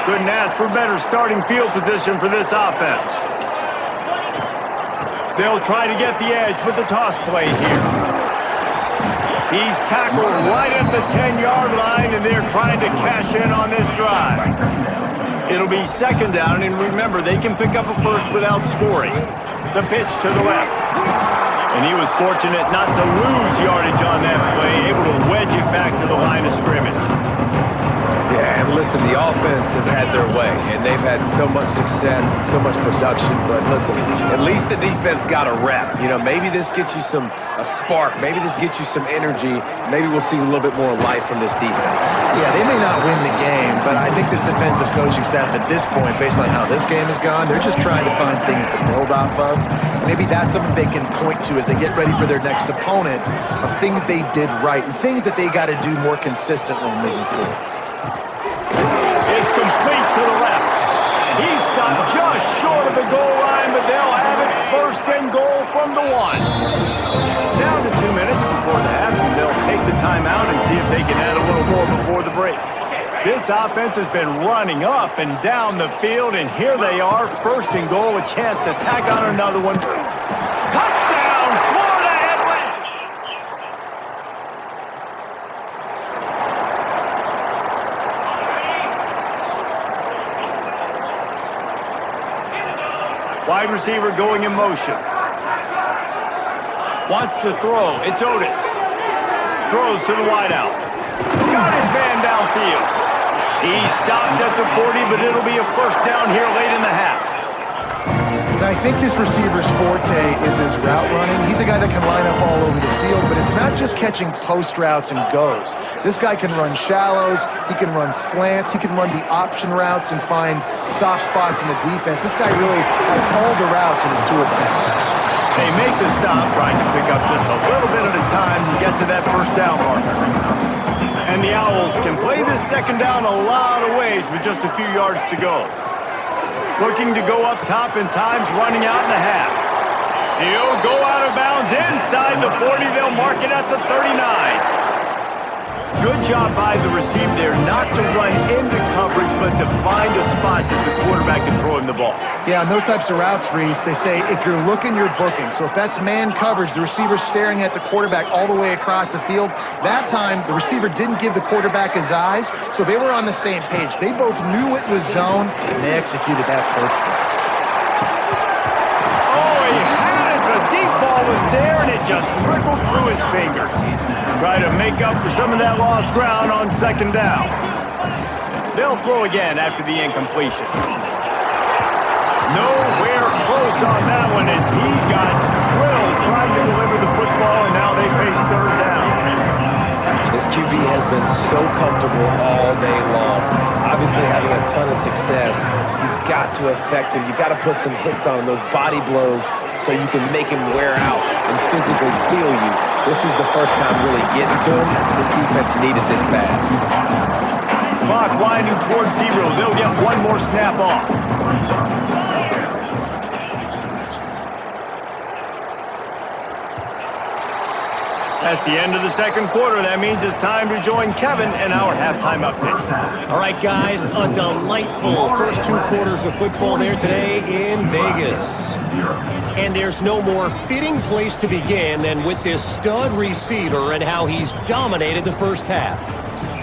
Couldn't ask for better starting field position for this offense. They'll try to get the edge with the toss play here. He's tackled right at the 10-yard line, and they're trying to cash in on this drive. It'll be 2nd down, and remember, they can pick up a first without scoring. The pitch to the left. And he was fortunate not to lose yardage on that play, able to wedge it back to the line of scrimmage. Yeah, and listen, the offense has had their way, and they've had so much success and so much production. But listen, at least the defense got a rep. You know, maybe this gets you a spark. Maybe this gets you some energy. Maybe we'll see a little bit more life from this defense. Yeah, they may not win the game, but I think this defensive coaching staff at this point, based on how this game has gone, they're just trying to find things to build off of. Maybe that's something they can point to as they get ready for their next opponent of things they did right and things that they got to do more consistently moving forward. It's complete to the left. He's stopped just short of the goal line, but they'll have it 1st and goal from the 1. Down to 2 minutes before the half, and they'll take the timeout and see if they can add a little more before the break. This offense has been running up and down the field, and here they are, 1st and goal, a chance to tack on another one. Touchdown, Florida Atlantic! Wide receiver going in motion. Wants to throw. It's Otis. Throws to the wideout. Got his man downfield. He stopped at the 40, but it'll be a 1st down here late in the half. And I think this receiver's forte is his route running. He's a guy that can line up all over the field, but it's not just catching post routes and goes. This guy can run shallows, he can run slants, he can run the option routes and find soft spots in the defense. This guy really has all the routes in his tool bag. They make the stop, trying to pick up just a little bit at a time to get to that 1st down marker. And the Owls can play this 2nd down a lot of ways with just a few yards to go. Looking to go up top in times, running out in the half. He'll go out of bounds inside the 40. They'll mark it at the 39. Good job by the receiver there not to run into coverage, but to find a spot that the quarterback can throw him the ball. Yeah, on those types of routes, Reese, they say if you're looking, you're booking. So if that's man coverage, the receiver's staring at the quarterback all the way across the field. That time, the receiver didn't give the quarterback his eyes, so they were on the same page. They both knew it was zone, and they executed that perfectly. Oh, he had it. The deep ball was there, and it just trickled through his fingers. Try to make up for some of that lost ground on second down. They'll throw again after the incompletion. Nowhere close on that one as he got drilled trying to deliver the football, and now they face third down. This QB has been so comfortable all day long. Obviously having a ton of success. You've got to affect him. You've got to put some hits on him, those body blows, so you can make him wear out and physically feel you. This is the first time really getting to him. This defense needed this bad. Clock winding towards 0. They'll get one more snap off. That's the end of the second quarter. That means it's time to join Kevin in our halftime update. All right, guys, a delightful first 2 quarters of football there today in Vegas. And there's no more fitting place to begin than with this stud receiver and how he's dominated the first half.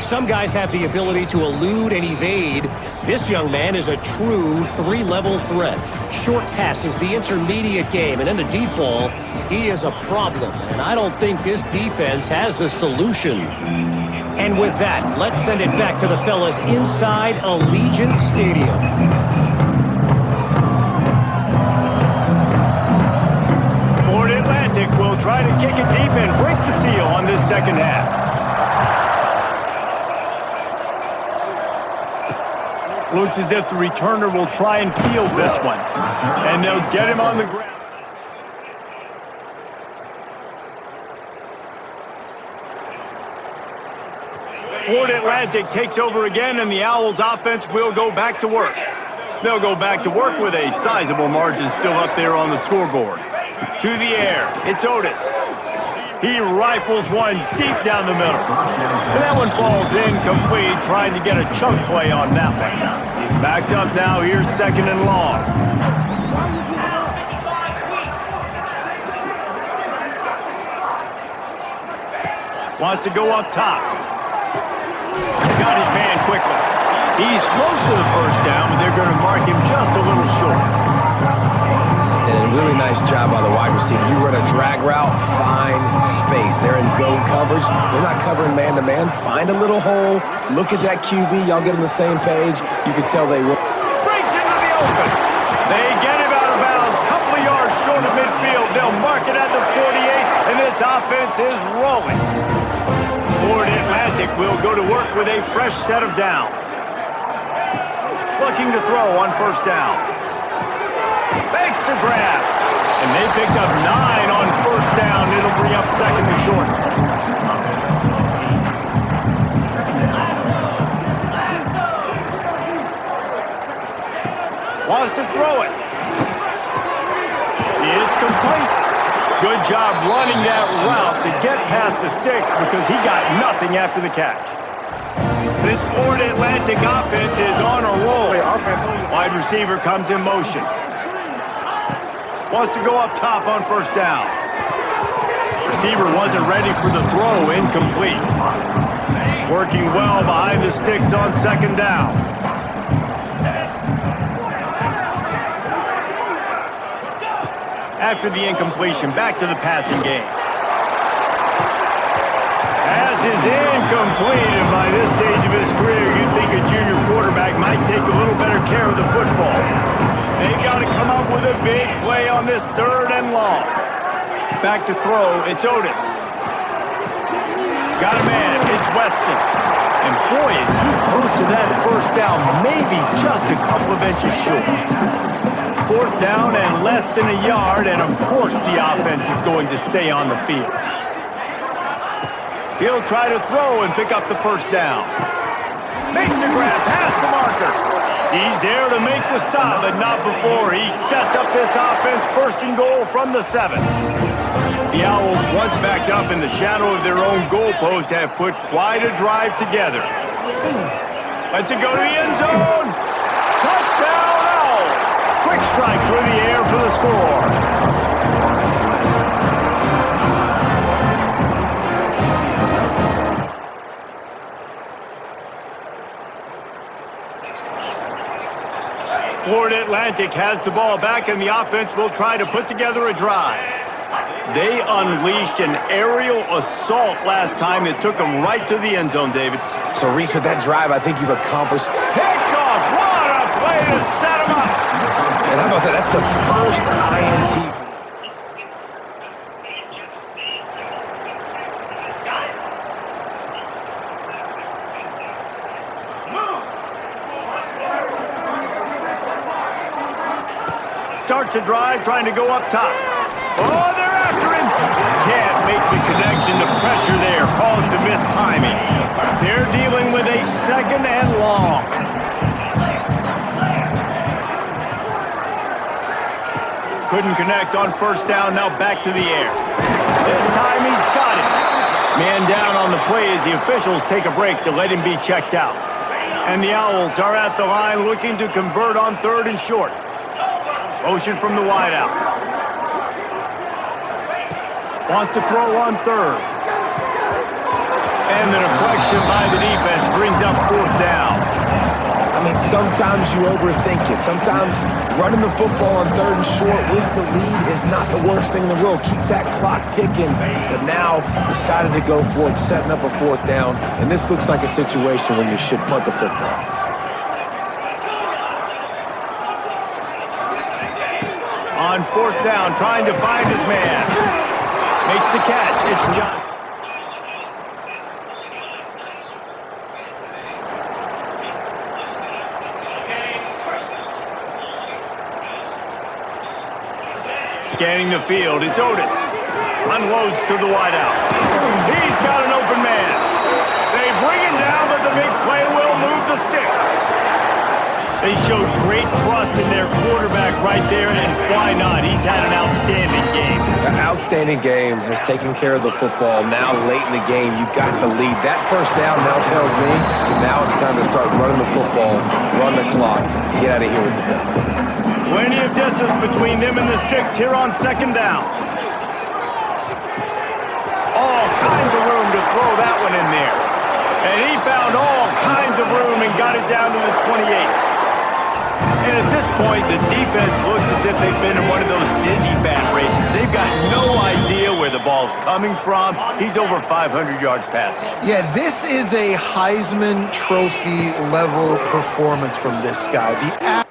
Some guys have the ability to elude and evade. This young man is a true 3-level threat. Short passes, the intermediate game, and then the deep ball, he is a problem. And I don't think this defense has the solution. And with that, let's send it back to the fellas inside Allegiant Stadium. Ford Atlantic will try to kick it deep and break the seal on this second half. Looks as if the returner will try and field this one. And they'll get him on the ground. Ford Atlantic takes over again, and the Owls offense will go back to work. They'll go back to work with a sizable margin still up there on the scoreboard. To the air, it's Otis. He rifles one deep down the middle. And that one falls incomplete, trying to get a chunk play on that one. Backed up now, here's second and long. Wants to go up top. Got his man quickly. He's close to the first down, but they're going to mark him just a little short. And a really nice job by the wide receiver. You run a drag route, find space. They're in zone coverage. They're not covering man-to-man. Find a little hole. Look at that QB. Y'all get on the same page. You can tell they will. Breaks into the open. They get him out of bounds. Couple of yards short of midfield. They'll mark it at the 48, and this offense is rolling. Ford Atlantic will go to work with a fresh set of downs. Looking to throw on first down. Fakes to grab. And they picked up 9 on first down. It'll bring up second and short. Wants to throw it. It's complete. Good job running that route to get past the sticks because he got nothing after the catch. This Ford Atlantic offense is on a roll. Wide receiver comes in motion. Wants to go up top on first down. Receiver wasn't ready for the throw, incomplete. Working well behind the sticks on second down. After the incompletion, back to the passing game. Pass is incomplete, and by this stage of his career, you'd think a junior quarterback might take a little better care of the football. They've got to come up with a big play on this third and long. Back to throw, it's Otis. Got a man, it's Weston. And boy, is he close to that first down, maybe just a couple of inches short. Fourth down and less than a yard, and of course the offense is going to stay on the field. He'll try to throw and pick up the first down. Makes the grab past the marker. He's there to make the stop, but not before. He sets up this offense 1st and goal from the 7. The Owls, once backed up in the shadow of their own goalpost, have put quite a drive together. Let's it go to the end zone. Touchdown, Owls. Quick strike through the air for the score. Florida Atlantic has the ball back, and the offense will try to put together a drive. They unleashed an aerial assault last time that took them right to the end zone, David. So, Reese, with that drive, I think you've accomplished... Pickoff! What a play to set him up! And how about that? That's the first INT. Starts a drive, trying to go up top. Oh, they're after him. Can't make the connection. The pressure there caused the missed timing. They're dealing with a 2nd and long. Couldn't connect on 1st down. Now back to the air. This time he's got it. Man down on the play as the officials take a break to let him be checked out. And the Owls are at the line looking to convert on 3rd and short. Motion from the wideout. Wants to throw on 3rd. And the deflection by the defense brings up 4th down. I mean, sometimes you overthink it. Sometimes running the football on 3rd and short with the lead is not the worst thing in the world. Keep that clock ticking. But now decided to go for it, setting up a 4th down. And this looks like a situation where you should punt the football. On 4th down, trying to find his man. Makes the catch. It's John. Scanning the field. It's Otis. Unloads to the wideout. He's got an open man. They bring him down, but the big play will move the sticks. They showed great trust in their quarterback right there, and why not? He's had an outstanding game. An outstanding game, has taken care of the football. Now, late in the game, you got the lead. That 1st down now tells me now it's time to start running the football, run the clock, get out of here with the ball. Plenty of distance between them and the sticks here on 2nd down. All kinds of room to throw that one in there. And he found all kinds of room and got it down to the 28. And at this point, the defense looks as if they've been in one of those dizzy bat races. They've got no idea where the ball's coming from. He's over 500 yards passing. Yeah, this is a Heisman Trophy level performance from this guy.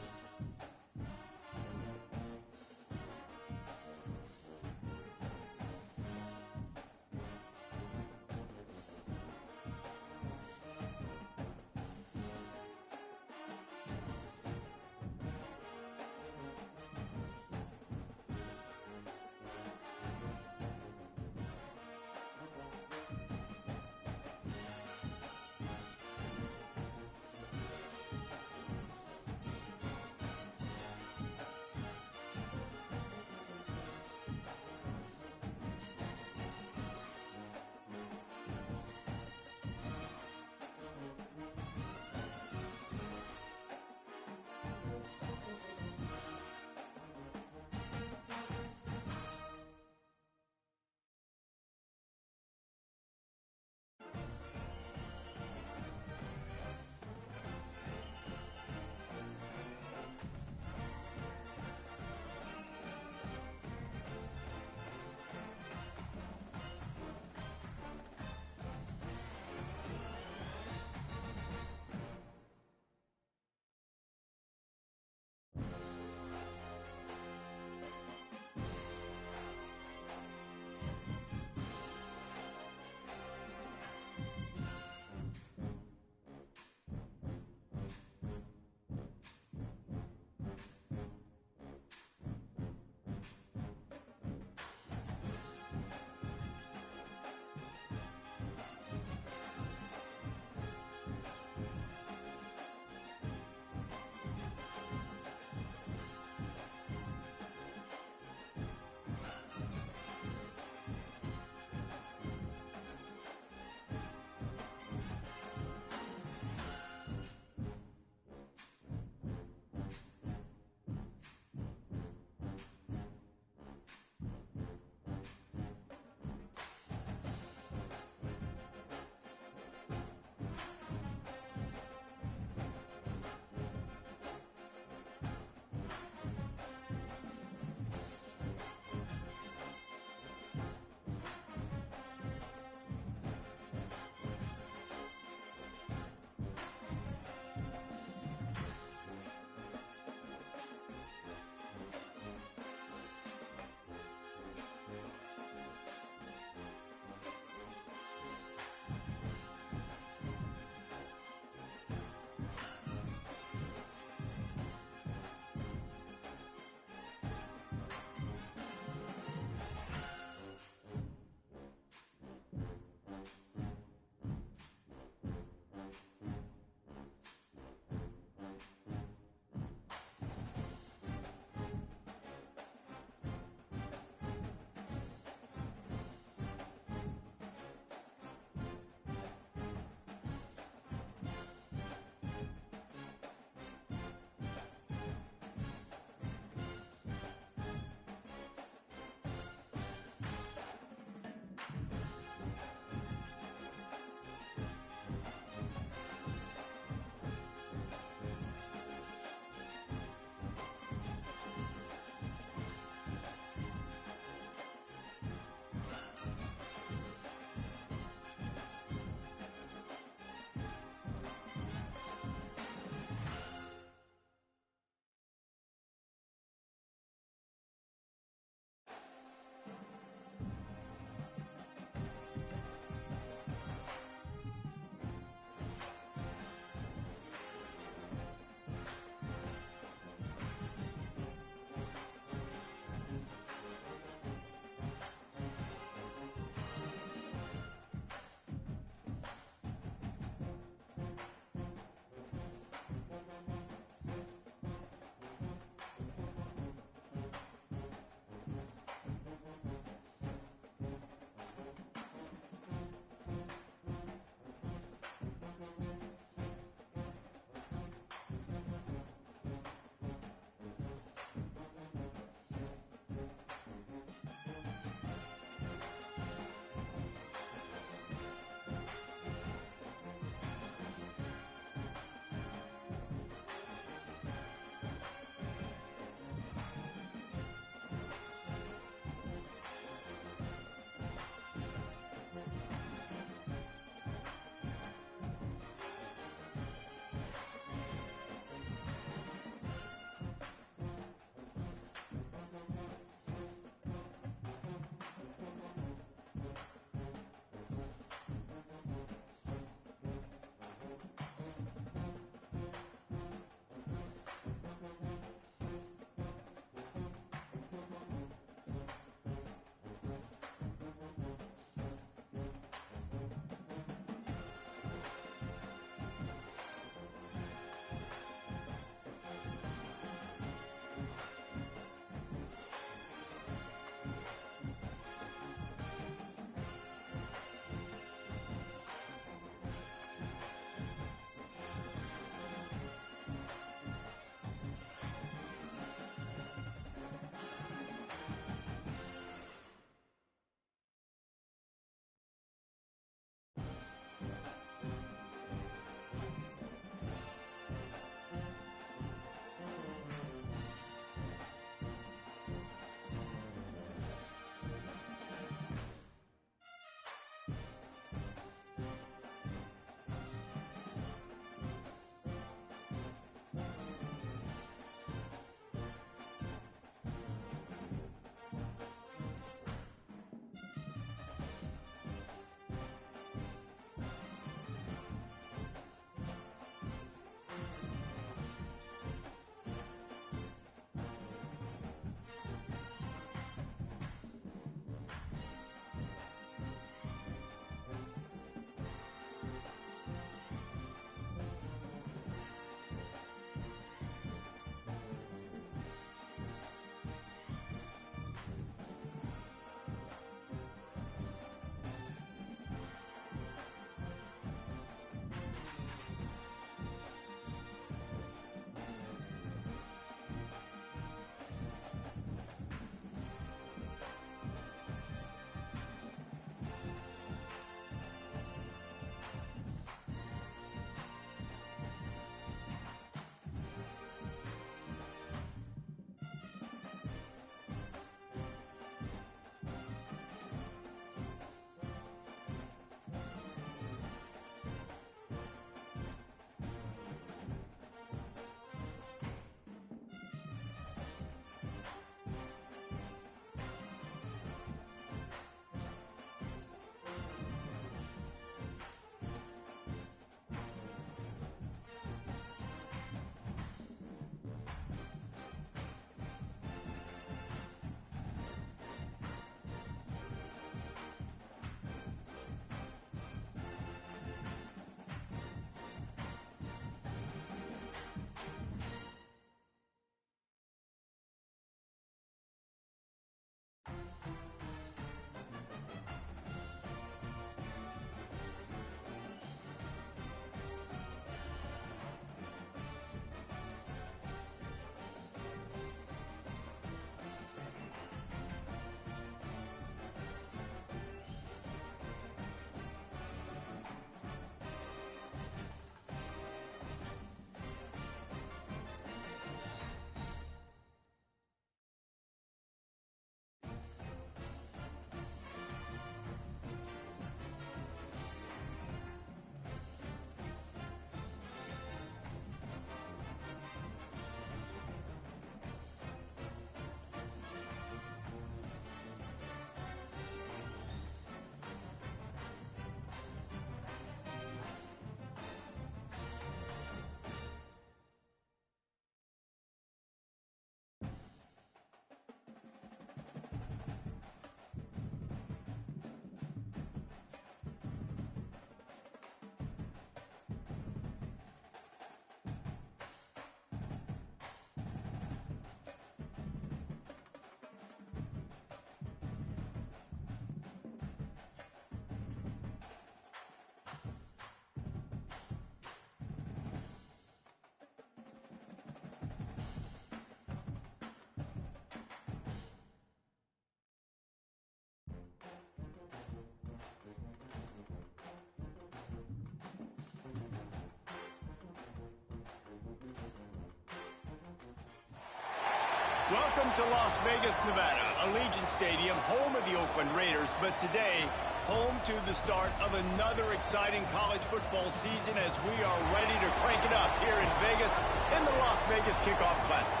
Welcome to Las Vegas, Nevada, Allegiant Stadium, home of the Oakland Raiders, but today, home to the start of another exciting college football season as we are ready to crank it up here in Vegas in the Las Vegas Kickoff Classic.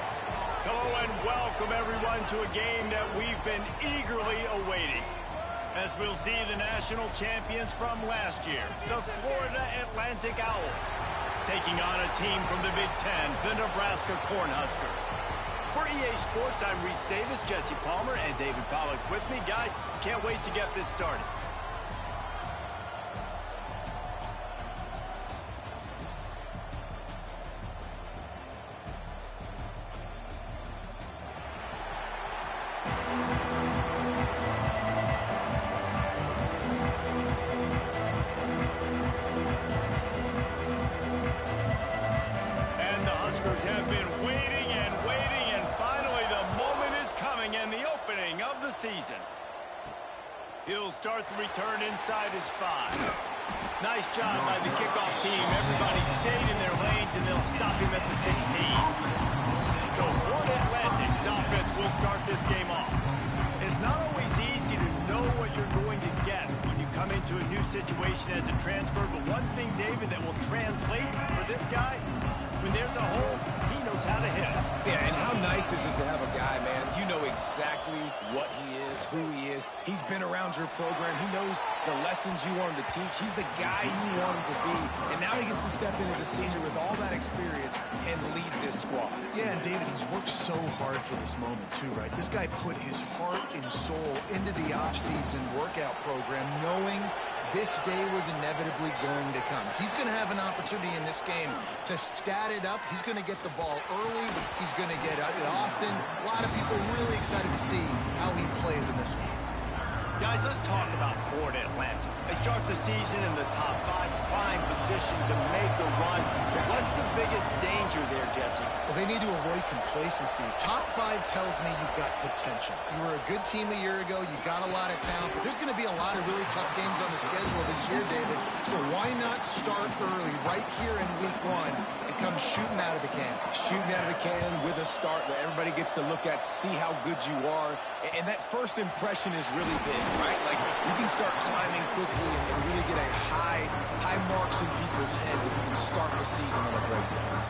Hello and welcome everyone to a game that we've been eagerly awaiting. As we'll see the national champions from last year, the Florida Atlantic Owls, taking on a team from the Big Ten, the Nebraska Cornhuskers. For EA Sports, I'm Reese Davis, Jesse Palmer, and David Pollack with me. Guys, can't wait to get this started. Have been waiting and waiting, and finally the moment is coming and the opening of the season. He'll start the return inside his 5. Nice job by the kickoff team. Everybody stayed in their lanes, and they'll stop him at the 16. So Florida Atlantic's offense will start this game off. It's not always easy to know what you're going to get when you come into a new situation as a transfer, but one thing, David, that will translate for this guy, when there's a hole, he knows how to hit it. Yeah, and how nice is it to have a guy, man, you know exactly what he is, who he is. He's been around your program. He knows the lessons you want him to teach. He's the guy you want him to be. And now he gets to step in as a senior with all that experience and lead this squad. Yeah, and David, he's worked so hard for this moment, too, right? This guy put his heart and soul into the offseason workout program, knowing this day was inevitably going to come. He's going to have an opportunity in this game to stat it up. He's going to get the ball early. He's going to get it often. A lot of people really excited to see how he plays in this one. Guys, let's talk about Florida Atlantic. They start the season in the top 5, prime position to make a run. What's the biggest danger there, Jesse? Well, they need to avoid complacency. Top 5 tells me you've got potential. You were a good team a year ago. You got a lot of talent, but there's going to be a lot of really tough games on the schedule this year, David. So why not start early right here in week 1 and come shooting out of the can? Shooting out of the can with a start that everybody gets to look at, see how good you are. And that first impression is really big, right? Like, you can start climbing quickly and really get a high marks in people's heads if you can start the season on a great note.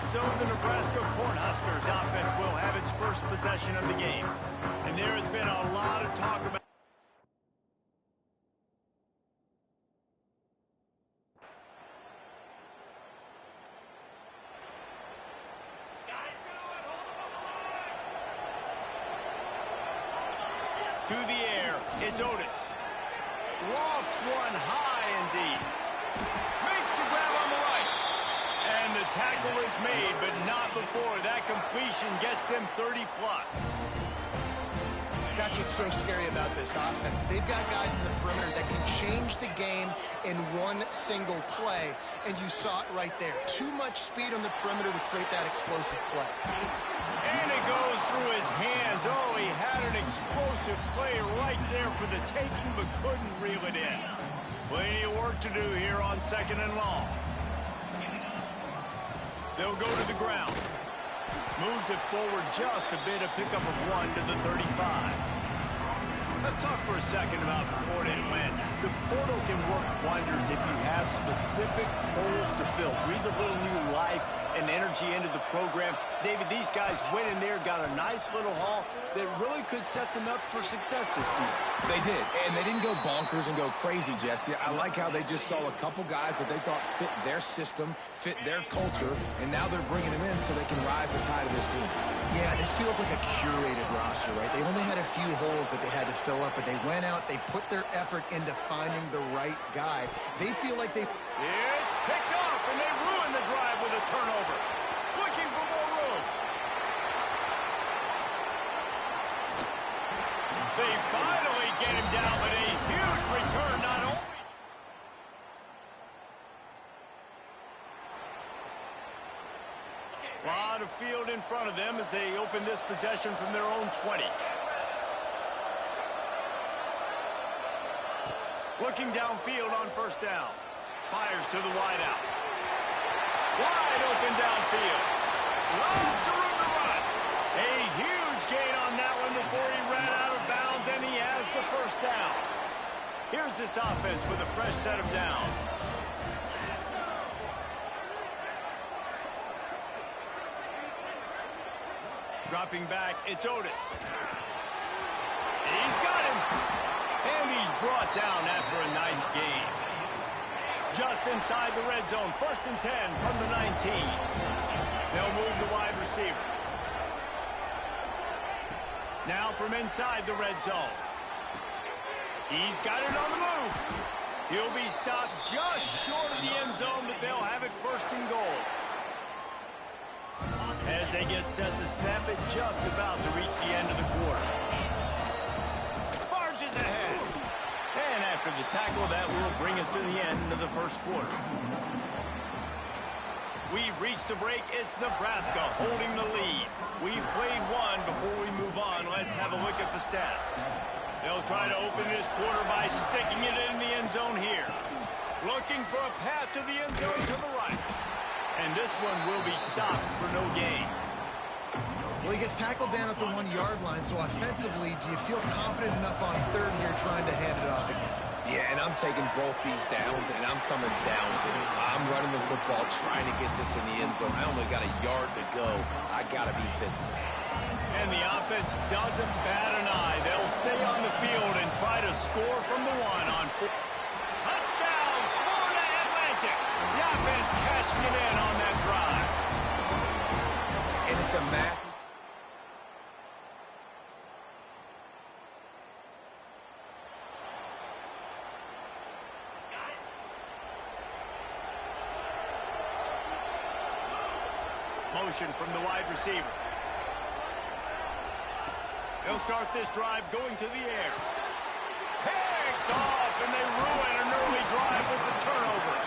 So the Nebraska Cornhuskers offense will have its first possession of the game. And there has been a lot of talk about to the air. It's Otis. Lofts one high and deep. Makes the grab on the right. And the tackle is made, but not before that completion gets them 30+. That's what's so scary about this offense. They've got guys in the perimeter that can change the game in one single play, and you saw it right there. Too much speed on the perimeter to create that explosive play. And it goes through his hands. Oh, he had an explosive play right there for the taking, but couldn't reel it in. Plenty of work to do here on 2nd and long. They'll go to the ground. Moves it forward just a bit, a pickup of 1 to the 35. Let's talk for a second about Florida Atlantic. The portal can work wonders if you have specific holes to fill. Breathe a little new life and energy into the program. David, these guys went in there, got a nice little haul that really could set them up for success this season. They did, and they didn't go bonkers and go crazy, Jesse. I like how they just saw a couple guys that they thought fit their system, fit their culture, and now they're bringing them in so they can rise the tide of this team. Yeah, this feels like a curated roster, right? They only had a few holes that they had to fill up, but they went out, they put their effort into finding the right guy. They feel like they... It's picked off, and they ruin the drive with a turnover. Looking for more room. They finally get him down, but a huge return not only... A lot of field in front of them as they open this possession from their own 20. Looking downfield on 1st down. Fires to the wideout. Wide open downfield. Lots of room to run. A huge gain on that one before he ran out of bounds, and he has the first down. Here's this offense with a fresh set of downs. Dropping back, it's Otis. He's got him. And he's brought down after a nice gain. Just inside the red zone, 1st and 10 from the 19. They'll move the wide receiver. Now from inside the red zone. He's got it on the move. He'll be stopped just short of the end zone, but they'll have it 1st and goal. As they get set to snap it, just about to reach the end of the quarter. Barges ahead. And after the tackle, that will bring us to the end of the 1st quarter. We've reached the break. It's Nebraska holding the lead. We've played one before we move on. Let's have a look at the stats. They'll try to open this quarter by sticking it in the end zone here. Looking for a path to the end zone to the right. And this one will be stopped for no gain. Well, he gets tackled down at the 1-yard line, so offensively, do you feel confident enough on 3rd here trying to hand it off again? Yeah, and I'm taking both these downs, and I'm coming downhill. I'm running the football, trying to get this in the end zone. I only got a yard to go. I got to be physical. And the offense doesn't bat an eye. They'll stay on the field and try to score from the 1 on 4. Touchdown, Florida Atlantic. The offense cashing it in on that drive. And it's a math. Motion from the wide receiver. They'll start this drive going to the air. Picked off, and they ruin an early drive with the turnover.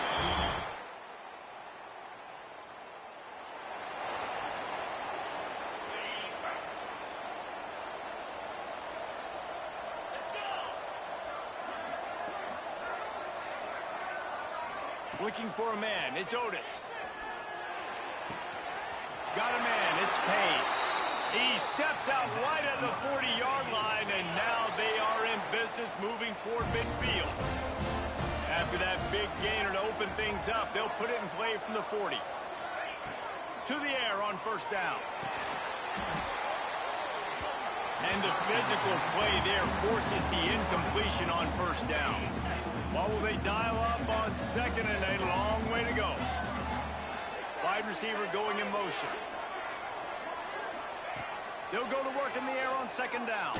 Looking for a man. It's Otis. Got a man. It's Payne. He steps out right at the 40-yard line, and now they are in business moving toward midfield. After that big gainer to open things up, they'll put it in play from the 40. To the air on 1st down. And the physical play there forces the incompletion on 1st down. What will they dial up on 2nd and a long way to go? Wide receiver going in motion. They'll go to work in the air on 2nd down.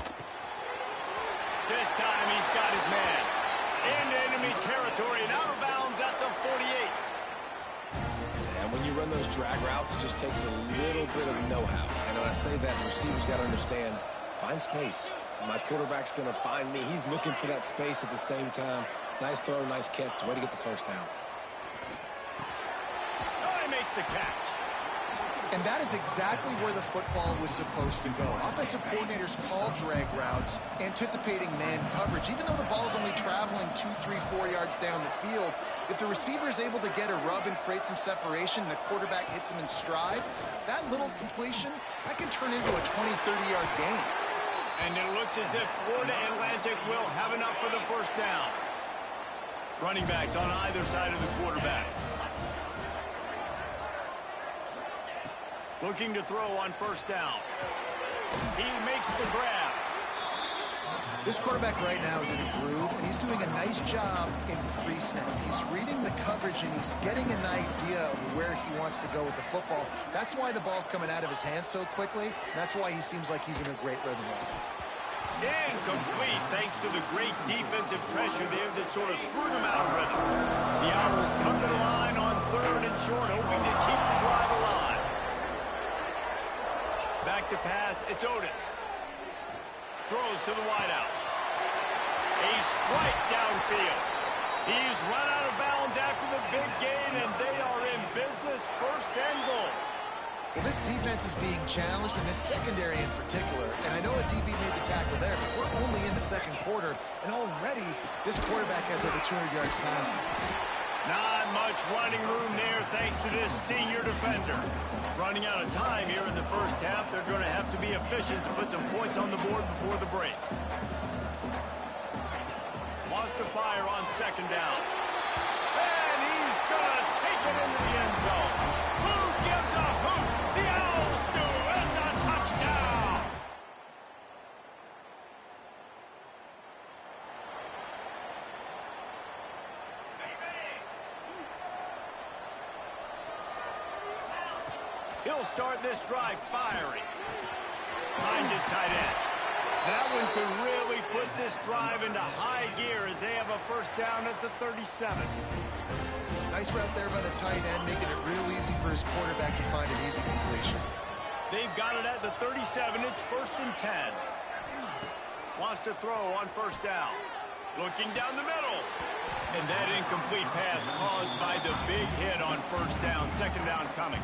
This time he's got his man. Into enemy territory and out of bounds at the 48. And when you run those drag routes, it just takes a little bit of know-how. And when I say that, receivers got to understand, find space. My quarterback's going to find me. He's looking for that space at the same time. Nice throw, nice catch. Way to get the 1st down. Makes the catch. And that is exactly where the football was supposed to go. Offensive coordinators call drag routes, anticipating man coverage. Even though the ball is only traveling 2, 3, 4 yards down the field, if the receiver is able to get a rub and create some separation and the quarterback hits him in stride, that little completion, that can turn into a 20, 30-yard gain. And it looks as if Florida Atlantic will have enough for the 1st down. Running backs on either side of the quarterback. Looking to throw on 1st down. He makes the grab. This quarterback right now is in a groove, and he's doing a nice job in pre-snap. He's reading the coverage, and he's getting an idea of where he wants to go with the football. That's why the ball's coming out of his hands so quickly, and that's why he seems like he's in a great rhythm right now. Incomplete thanks to the great defensive pressure there that sort of threw them out of rhythm. The Owls come to the line on 3rd and short, hoping to keep the drive alive. Back to pass, it's Otis. Throws to the wideout. A strike downfield. He's run out of bounds after the big gain, and they are in business 1st and goal. Well, this defense is being challenged, in this secondary in particular, and I know a DB made the tackle there, but we're only in the 2nd quarter, and already this quarterback has over 200 yards passing. Not much running room there thanks to this senior defender. Running out of time here in the first half. They're going to have to be efficient to put some points on the board before the break. Wants to fire on second down. And he's going to take it into the end zone. Who gives a hoot? The Owls do. It's a touchdown. He'll start this drive firing. Finds his tight end. That one could really put this drive into high gear as they have a first down at the 37. Nice route there by the tight end, making it real easy for his quarterback to find an easy completion. They've got it at the 37. It's 1st and 10. Wants to throw on first down. Looking down the middle. And that incomplete pass caused by the big hit on first down. Second down coming.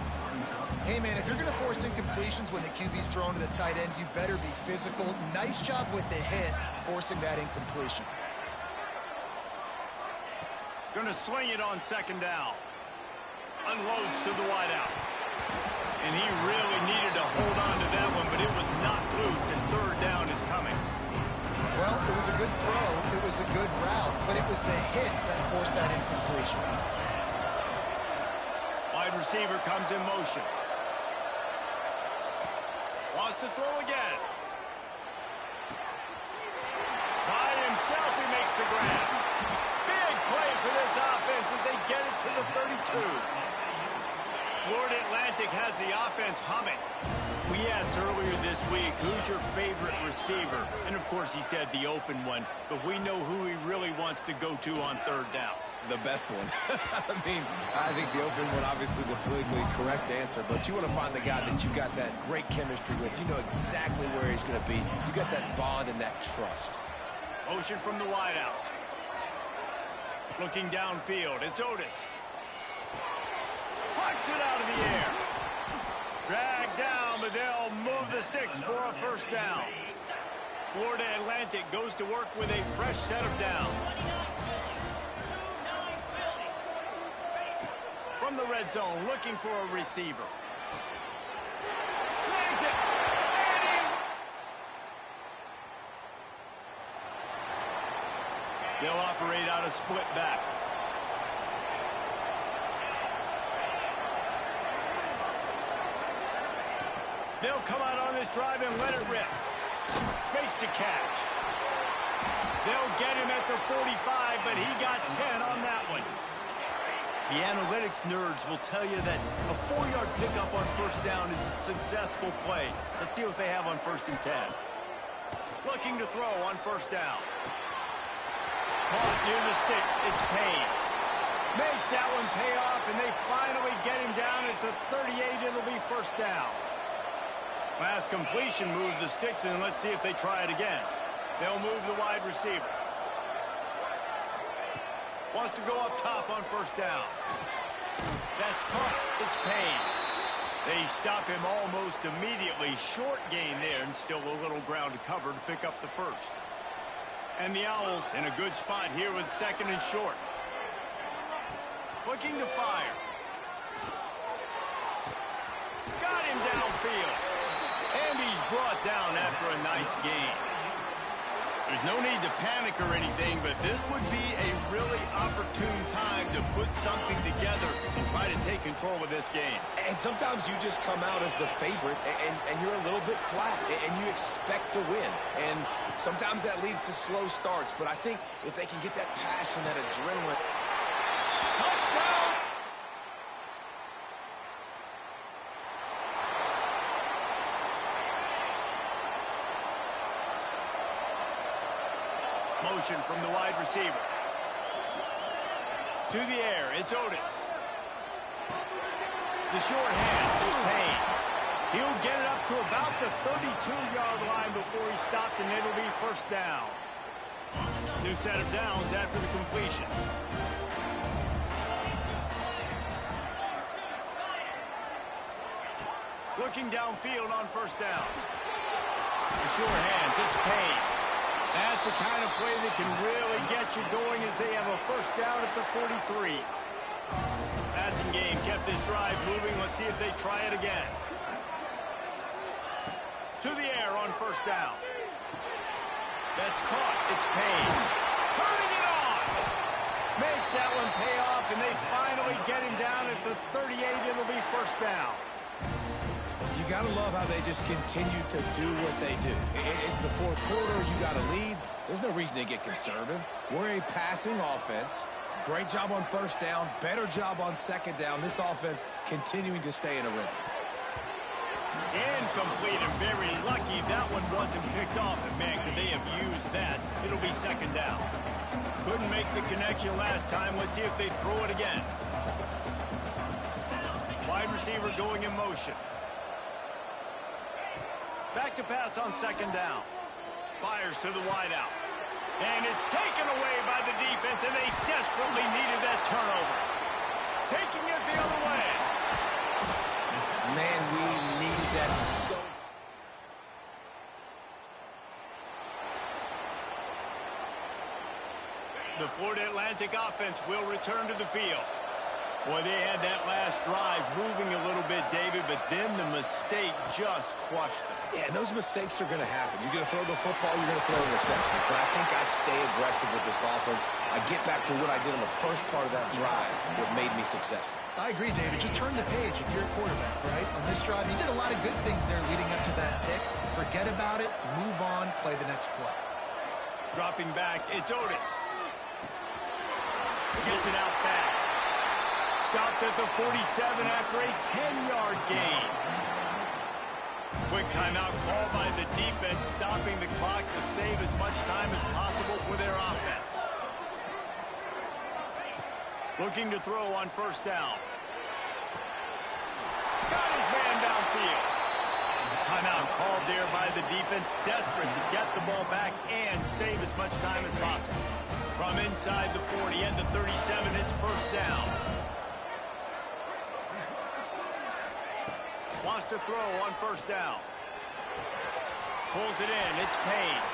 Hey, man, if you're going to force incompletions when the QB's thrown to the tight end, you better be physical. Nice job with the hit, forcing that incompletion. Going to swing it on second down. Unloads to the wideout. And he really needed to hold on to that one, but it was not loose, and third down is coming. Well, it was a good throw. It was a good route, but it was the hit that forced that incompletion. Wide receiver comes in motion. Wants to throw again. By himself, he makes the grab. Big play for this offense as they get it to the 32. Florida Atlantic has the offense humming. We asked earlier this week, who's your favorite receiver? And, of course, he said the open one, but we know who he really wants to go to on third down. The best one. I think the open one, obviously the politically correct answer, but you want to find the guy that you got that great chemistry with. You know exactly where he's going to be. You got that bond and that trust. Motion from the wideout. Looking downfield, it's Otis. Plucks it out of the air. Dragged down, but they'll move the sticks for a first down. Florida Atlantic goes to work with a fresh set of downs. From the red zone, looking for a receiver. Snags it. They'll operate out of split backs. They'll come out on this drive and let it rip. Makes the catch. They'll get him at the 45, but he got 10 on that one. The analytics nerds will tell you that a 4-yard pickup on first down is a successful play. Let's see what they have on 1st and 10. Looking to throw on first down. Caught near the sticks. It's Payne. Makes that one pay off, and they finally get him down at the 38. It'll be first down. Last completion moved the sticks, and let's see if they try it again. They'll move the wide receiver. Wants to go up top on first down. That's caught. It's Payne. They stop him almost immediately. Short gain there, and still a little ground to cover to pick up the first. And the Owls in a good spot here with 2nd and short. Looking to fire. Got him downfield. And he's brought down after a nice gain. There's no need to panic or anything, but this would be a really opportune time to put something together and try to take control of this game. And sometimes you just come out as the favorite, and you're a little bit flat, and you expect to win. And sometimes that leads to slow starts, but I think if they can get that passion, that adrenaline. Touchdown! Motion from the wide receiver. To the air, it's Otis. The short hand is Payne. He'll get it up to about the 32-yard line before he stopped, and it'll be first down. New set of downs after the completion. Looking downfield on first down. The short hands, it's Payne. That's the kind of play that can really get you going as they have a first down at the 43. Passing game kept this drive moving. Let's see if they try it again. To the air on first down. That's caught. It's Payne. Turning it on. Makes that one pay off, and they finally get him down at the 38. It'll be first down. You got to love how they just continue to do what they do. It's the fourth quarter. You got a lead. There's no reason to get conservative. We're a passing offense. Great job on first down. Better job on second down. This offense continuing to stay in a rhythm. Incomplete, and very lucky that one wasn't picked off. And man, could they have used that? It'll be second down. Couldn't make the connection last time. Let's see if they throw it again. Wide receiver going in motion. Back to pass on second down. Fires to the wideout. And it's taken away by the defense, and they desperately needed that turnover. Taking it the other way. Man, we needed that so. The Florida Atlantic offense will return to the field. Boy, they had that last drive moving a little bit, David, but then the mistake just crushed them. Yeah, those mistakes are going to happen. You're going to throw the football, you're going to throw interceptions. But I think I stay aggressive with this offense. I get back to what I did on the first part of that drive, what made me successful. I agree, David. Just turn the page if you're a quarterback, right? On this drive, you did a lot of good things there leading up to that pick. Forget about it, move on, play the next play. Dropping back, it's Otis. Gets it out fast. Stopped at the 47 after a 10-yard gain. Quick timeout called by the defense, stopping the clock to save as much time as possible for their offense. Looking to throw on first down. Got his man downfield. Timeout called there by the defense, desperate to get the ball back and save as much time as possible. From inside the 40 and the 37, it's first down. Wants to throw on first down. Pulls it in. It's Payne.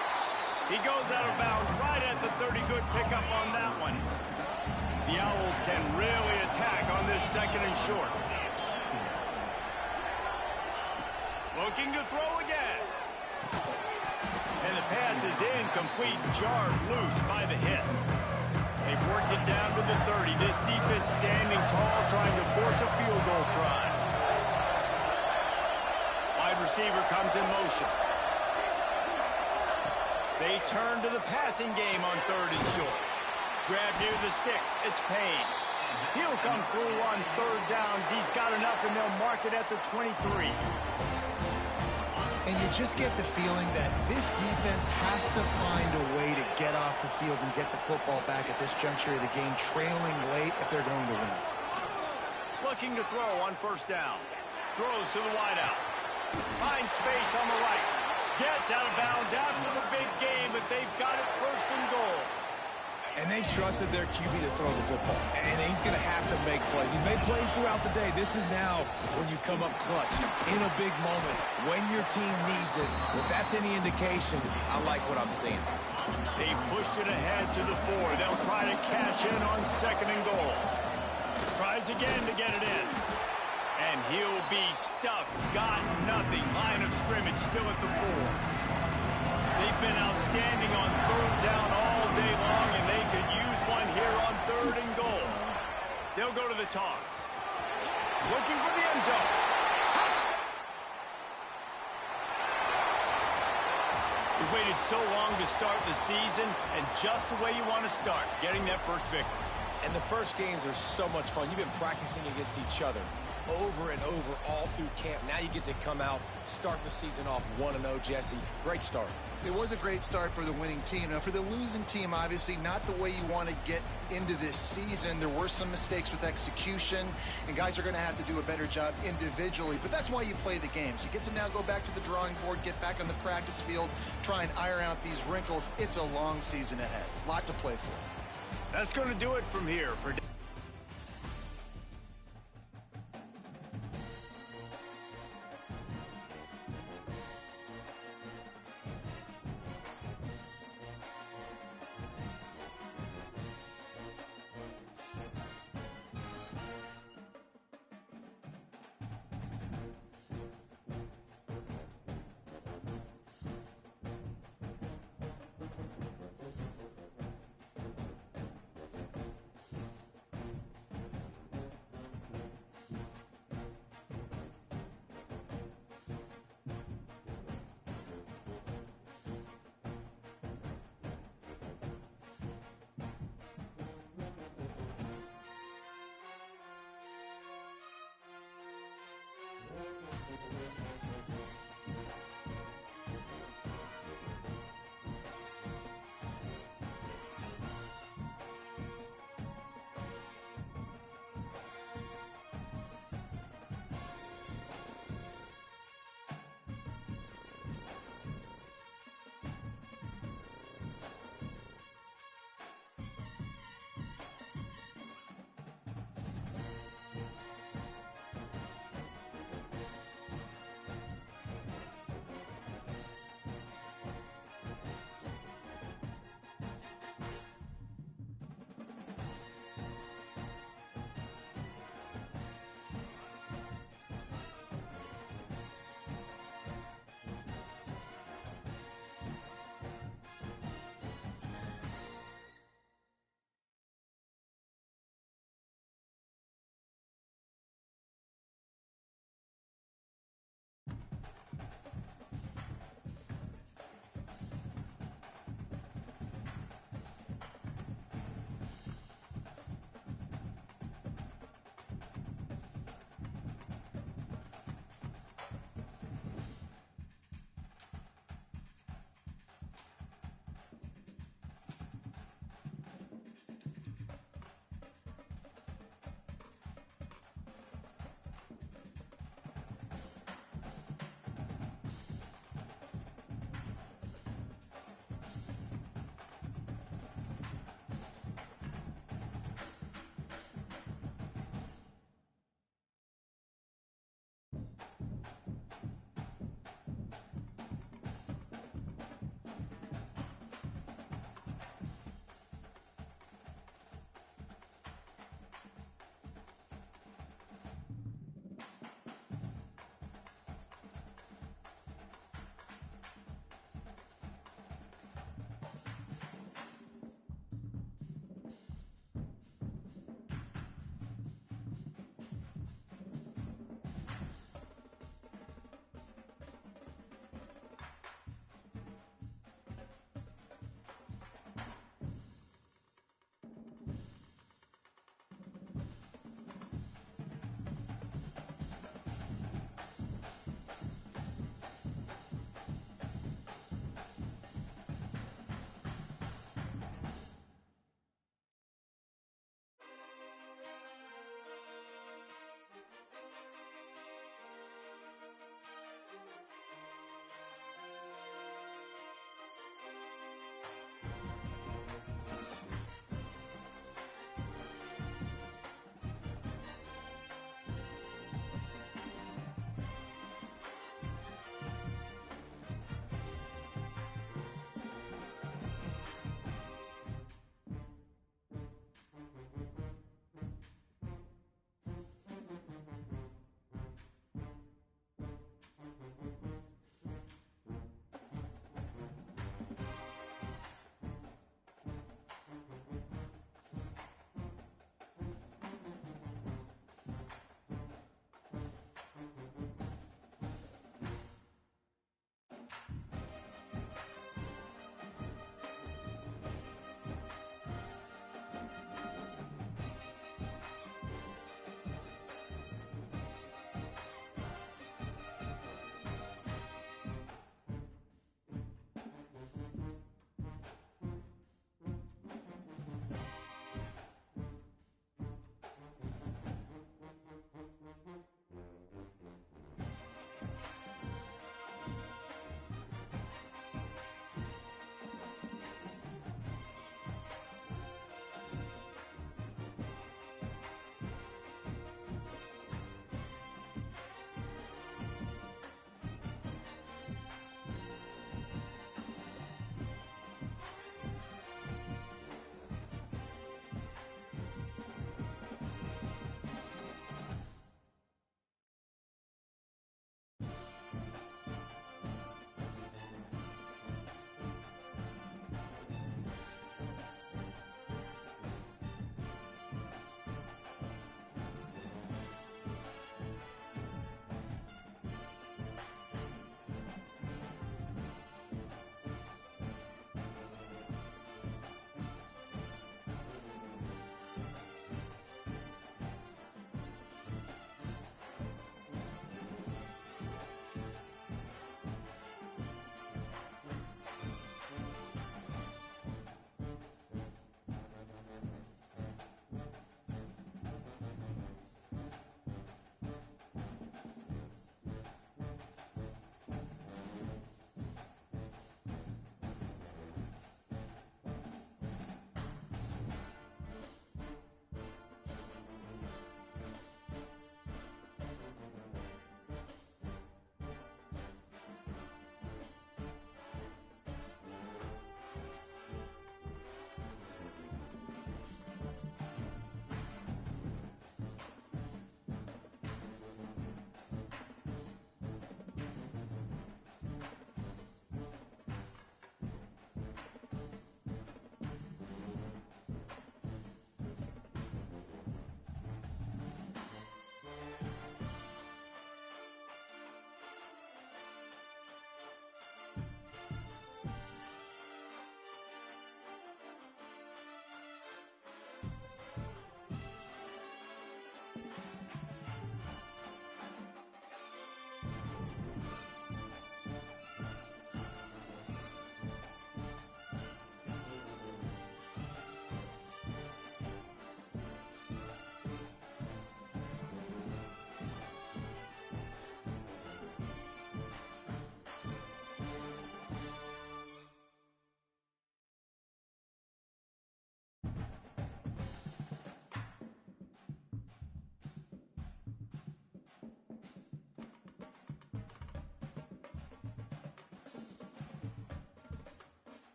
He goes out of bounds right at the 30. Good pickup on that one. The Owls can really attack on this second and short. Looking to throw again. And the pass is incomplete. Jarred loose by the hit. They've worked it down to the 30. This defense standing tall, trying to force a field goal try. Wide receiver comes in motion. They turn to the passing game on third and short. Grab near the sticks. It's Payne. He'll come through on third downs. He's got enough, and they'll mark it at the 23. And you just get the feeling that this defense has to find a way to get off the field and get the football back at this juncture of the game, trailing late if they're going to win. Looking to throw on first down. Throws to the wideout. Finds space on the right. Gets out of bounds after the big game, but they've got it first and goal. And they've trusted their QB to throw the football. And he's going to have to make plays. He's made plays throughout the day. This is now when you come up clutch in a big moment when your team needs it. If that's any indication, I like what I'm seeing. They pushed it ahead to the 4. They'll try to cash in on second and goal. Tries again to get it in. And he'll be stuffed. Got nothing. Line of scrimmage still at the 4. They've been outstanding on third down all day long, and they could use one here on third and goal. They'll go to the toss. Looking for the end zone. You waited so long to start the season, and just the way you want to start, getting that first victory. And the first games are so much fun. You've been practicing against each other over and over all through camp. Now you get to come out, start the season off 1-0, Jesse. Great start. It was a great start for the winning team. Now, for the losing team, obviously not the way you want to get into this season. There were some mistakes with execution, and guys are going to have to do a better job individually. But that's why you play the games. You get to now go back to the drawing board, get back on the practice field, try and iron out these wrinkles. It's a long season ahead. A lot to play for. That's going to do it from here for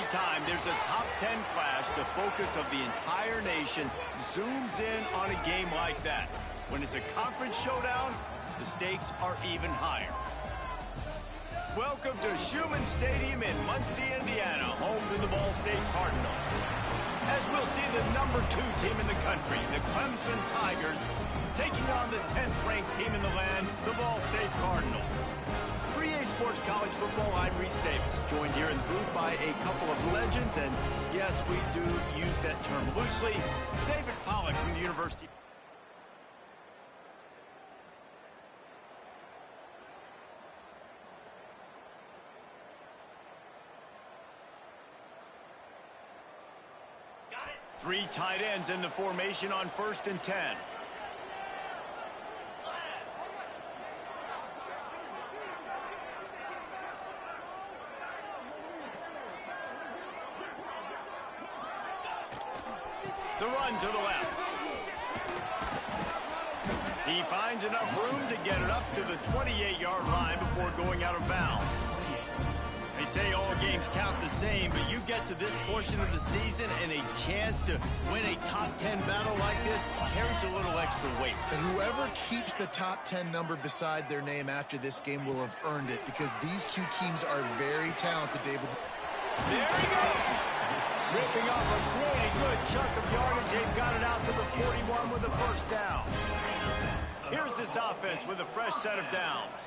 Anytime there's a top 10 clash, the focus of the entire nation zooms in on a game like that. When it's a conference showdown, the stakes are even higher. Welcome to Schumann Stadium in Muncie, Indiana, home to the Ball State Cardinals. As we'll see the #2 team in the country, the Clemson Tigers, taking on the 10th-ranked team in the land, the Ball State Cardinals. For EA Sports College Football, I'm Reese Davis, joined here in the booth by a couple of legends, and yes, we do use that term loosely, David Pollack from the University. Three tight ends in the formation on 1st and 10. The run to the left. He finds enough room to get it up to the 28-yard line before going out of bounds. They say all games count the same, but you get to this portion of the season and a chance to win a top 10 battle like this carries a little extra weight. And whoever keeps the top 10 number beside their name after this game will have earned it, because these two teams are very talented, David. There he goes! Ripping off a pretty good chunk of yardage. They've got it out to the 41 with a first down. Here's this offense with a fresh set of downs.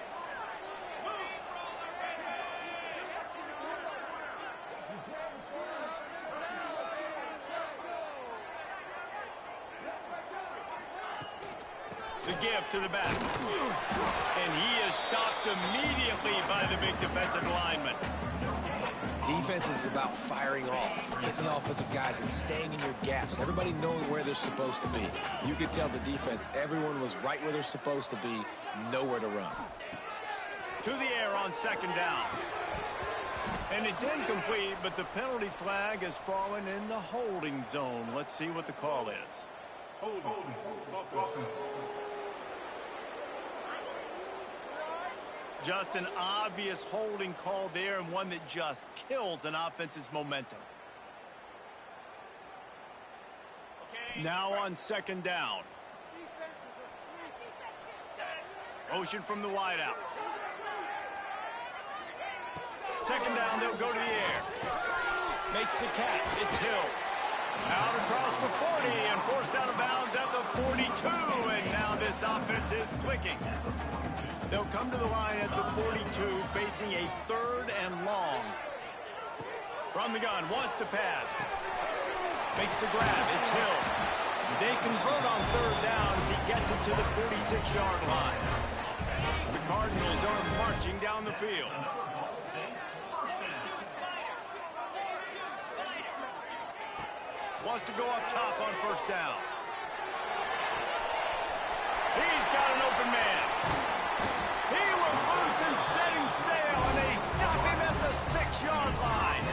The give to the back. And he is stopped immediately by the big defensive lineman. Defense is about firing off, hitting the offensive guys and staying in your gaps. Everybody knowing where they're supposed to be. You could tell the defense, everyone was right where they're supposed to be, nowhere to run. To the air on 2nd down. And it's incomplete, but the penalty flag has fallen in the holding zone. Let's see what the call is. Holding. Just an obvious holding call there, and one that just kills an offense's momentum. Now on 2nd down. Motion from the wideout. 2nd down, they'll go to the air. Makes the catch. It's Hills. Out across the 40 and forced out of bounds at the 42. And now this offense is clicking. They'll come to the line at the 42, facing a 3rd and long. From the gun, wants to pass. Makes the grab. It's Hills. They convert on 3rd down as he gets it to the 46-yard line. The Cardinals are marching down the field. Wants to go up top on 1st down. He's got an open man. He was loose and setting sail, and they stop him at the 6-yard line.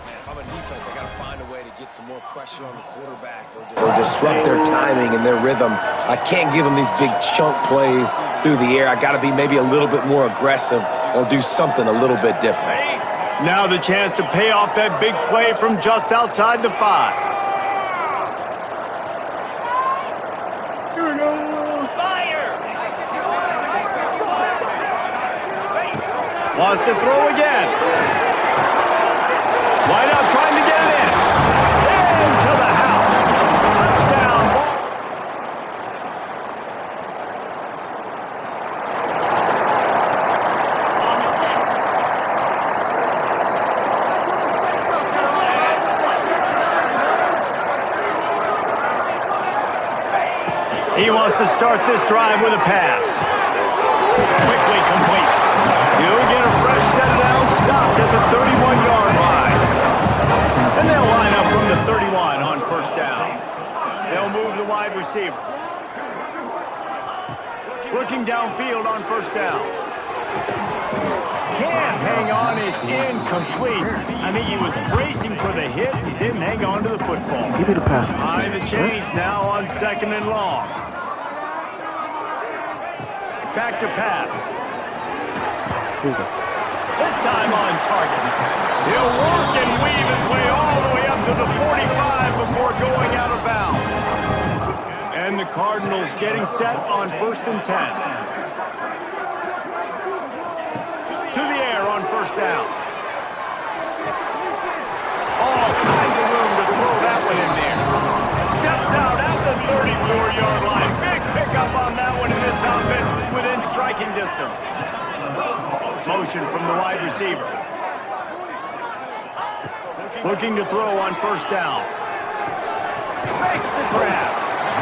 Man, if I'm a defense, I got to find a way to get some more pressure on the quarterback or disrupt their timing and their rhythm. I can't give them these big chunk plays through the air. I got to be maybe a little bit more aggressive or do something a little bit different. Now the chance to pay off that big play from just outside the 5. Wants to throw again. Wide out trying to get it in. Into the house. Touchdown. He wants to start this drive with a pass. Quickly complete. He'll get a fresh set down, stopped at the 31-yard line. And they'll line up from the 31 on 1st down. They'll move the wide receiver. Looking downfield on 1st down. Can't hang on, it's incomplete. I think he was bracing for the hit and didn't hang on to the football. Give me the pass. High the change now on 2nd and long. Back to pass. Here we go. this time on target. He'll work and weave his way all the way up to the 45 before going out of bounds. And the Cardinals getting set on 1st and 10. To the air on 1st down. All kinds of room to throw that one in there. Steps out at the 34-yard line. Big pickup on that one in this offense within striking distance. Motion from the wide receiver. Looking to throw on 1st down. Makes the grab.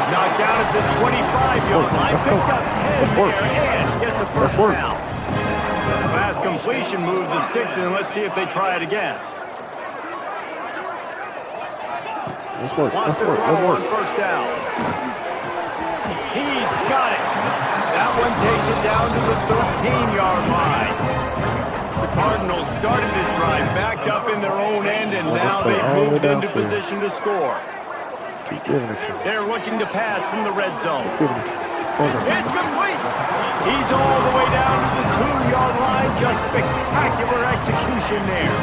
Knocked down at the 25-yard line. Picked up 10 there and gets a 1st down. Fast completion moves the sticks, and let's see if they try it again. Let's work. On 1st down. He's got it. That one takes it down to the 13-yard line. The Cardinals started this drive backed up in their own end, and now they've moved into position to score. Keep giving it to him. They're looking to pass from the red zone. Keep giving it to him. It's complete. He's all the way down to the 2-yard line. Just spectacular execution there.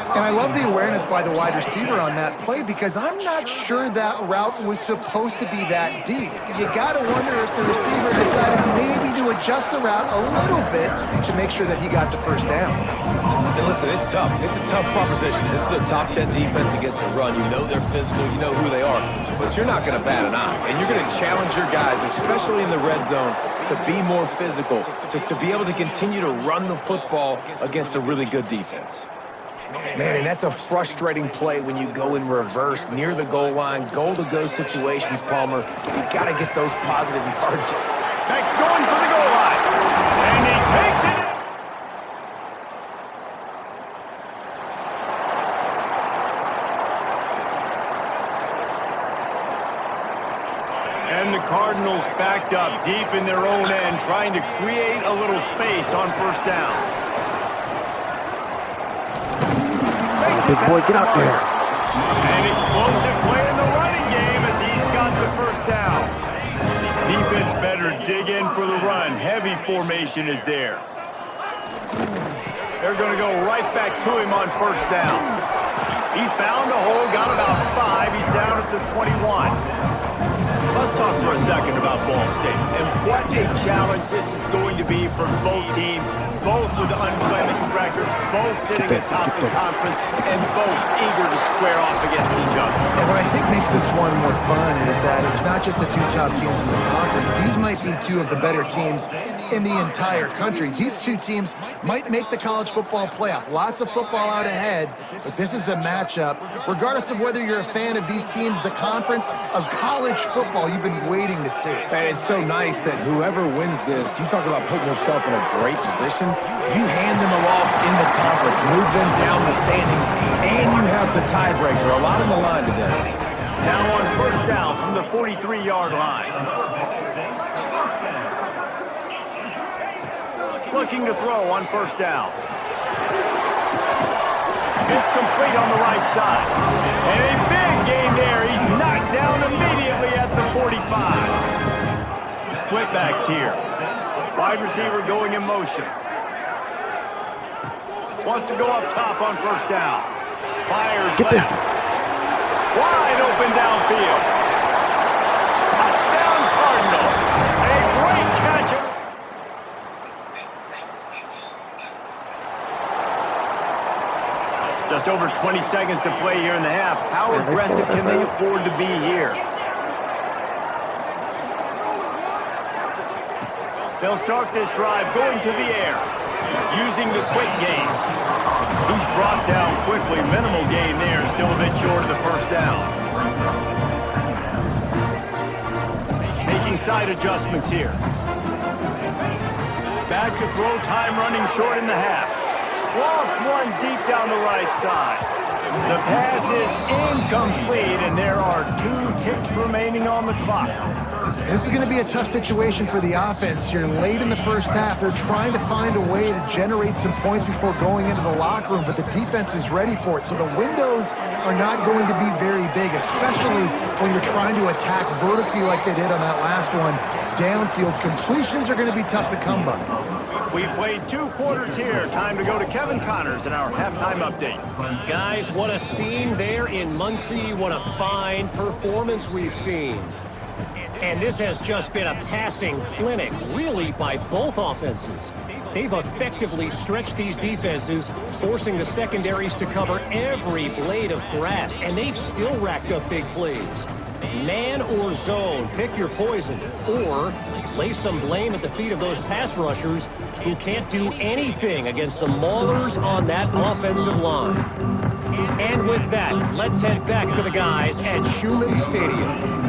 And I love the awareness by the wide receiver on that play because I'm not sure that route was supposed to be that deep. You got to wonder if the receiver decided maybe to adjust the route a little bit to make sure that he got the 1st down. And listen, it's tough. It's a tough proposition. This is the top 10 defense against the run. You know they're physical. You know who they are. But you're not going to bat an eye. And you're going to challenge your guys, especially in the red zone, to be more physical, to be able to continue to run the football against a really good defense. Man, and that's a frustrating play when you go in reverse near the goal line, goal-to-go situations, Palmer. You've got to get those positive yards. Next going for the goal line. And he takes it. And the Cardinals backed up deep in their own end, trying to create a little space on 1st down. Big boy, get out there. An explosive play in the running game as he's got the 1st down. Defense better dig in for the run. Heavy formation is there. They're going to go right back to him on 1st down. He found a hole, got about 5. He's down at the 21. Let's talk for a second about Ball State. And what a challenge this is going to be for both teams. Both with unblemished records, both sitting atop the conference, and both eager to square off against each other. And what I think makes this one more fun is that it's not just the 2 top teams in the conference. These might be 2 of the better teams in the entire country. These 2 teams might make the college football playoff. Lots of football out ahead, but this is a matchup. Regardless of whether you're a fan of these teams, the conference of college football, you've been waiting to see. And it's so nice that whoever wins this, you talk about putting yourself in a great position. You hand them a loss in the conference, move them down the standings, and you have the tiebreaker. A lot on the line today. Now on 1st down from the 43-yard line. Looking to throw on 1st down. It's complete on the right side. And a big gain there. He's knocked down immediately at the 45. Split backs here. Wide receiver going in motion. Wants to go up top on 1st down. Fires. Get there. Wide open downfield. Touchdown Cardinal. A great catch. Just over 20 seconds to play here in the half. How aggressive can they afford to be here? They'll start this drive going to the air, using the quick game. He's brought down quickly. Minimal gain there, still a bit short of the 1st down. Making side adjustments here. Back to throw, time running short in the half. Lost one deep down the right side. The pass is incomplete, and there are 2 ticks remaining on the clock. This is going to be a tough situation for the offense here. Late in the 1st half, they're trying to find a way to generate some points before going into the locker room, but the defense is ready for it. So the windows are not going to be very big, especially when you're trying to attack vertically like they did on that last one. downfield. Completions are going to be tough to come by. We played 2 quarters here. Time to go to Kevin Connors in our halftime update. Guys, what a scene there in Muncie. What a fine performance we've seen. And this has just been a passing clinic, really, by both offenses. They've effectively stretched these defenses, forcing the secondaries to cover every blade of grass, and they've still racked up big plays. Man or zone, pick your poison, or lay some blame at the feet of those pass rushers who can't do anything against the maulers on that offensive line. And with that, let's head back to the guys at Schumann Stadium.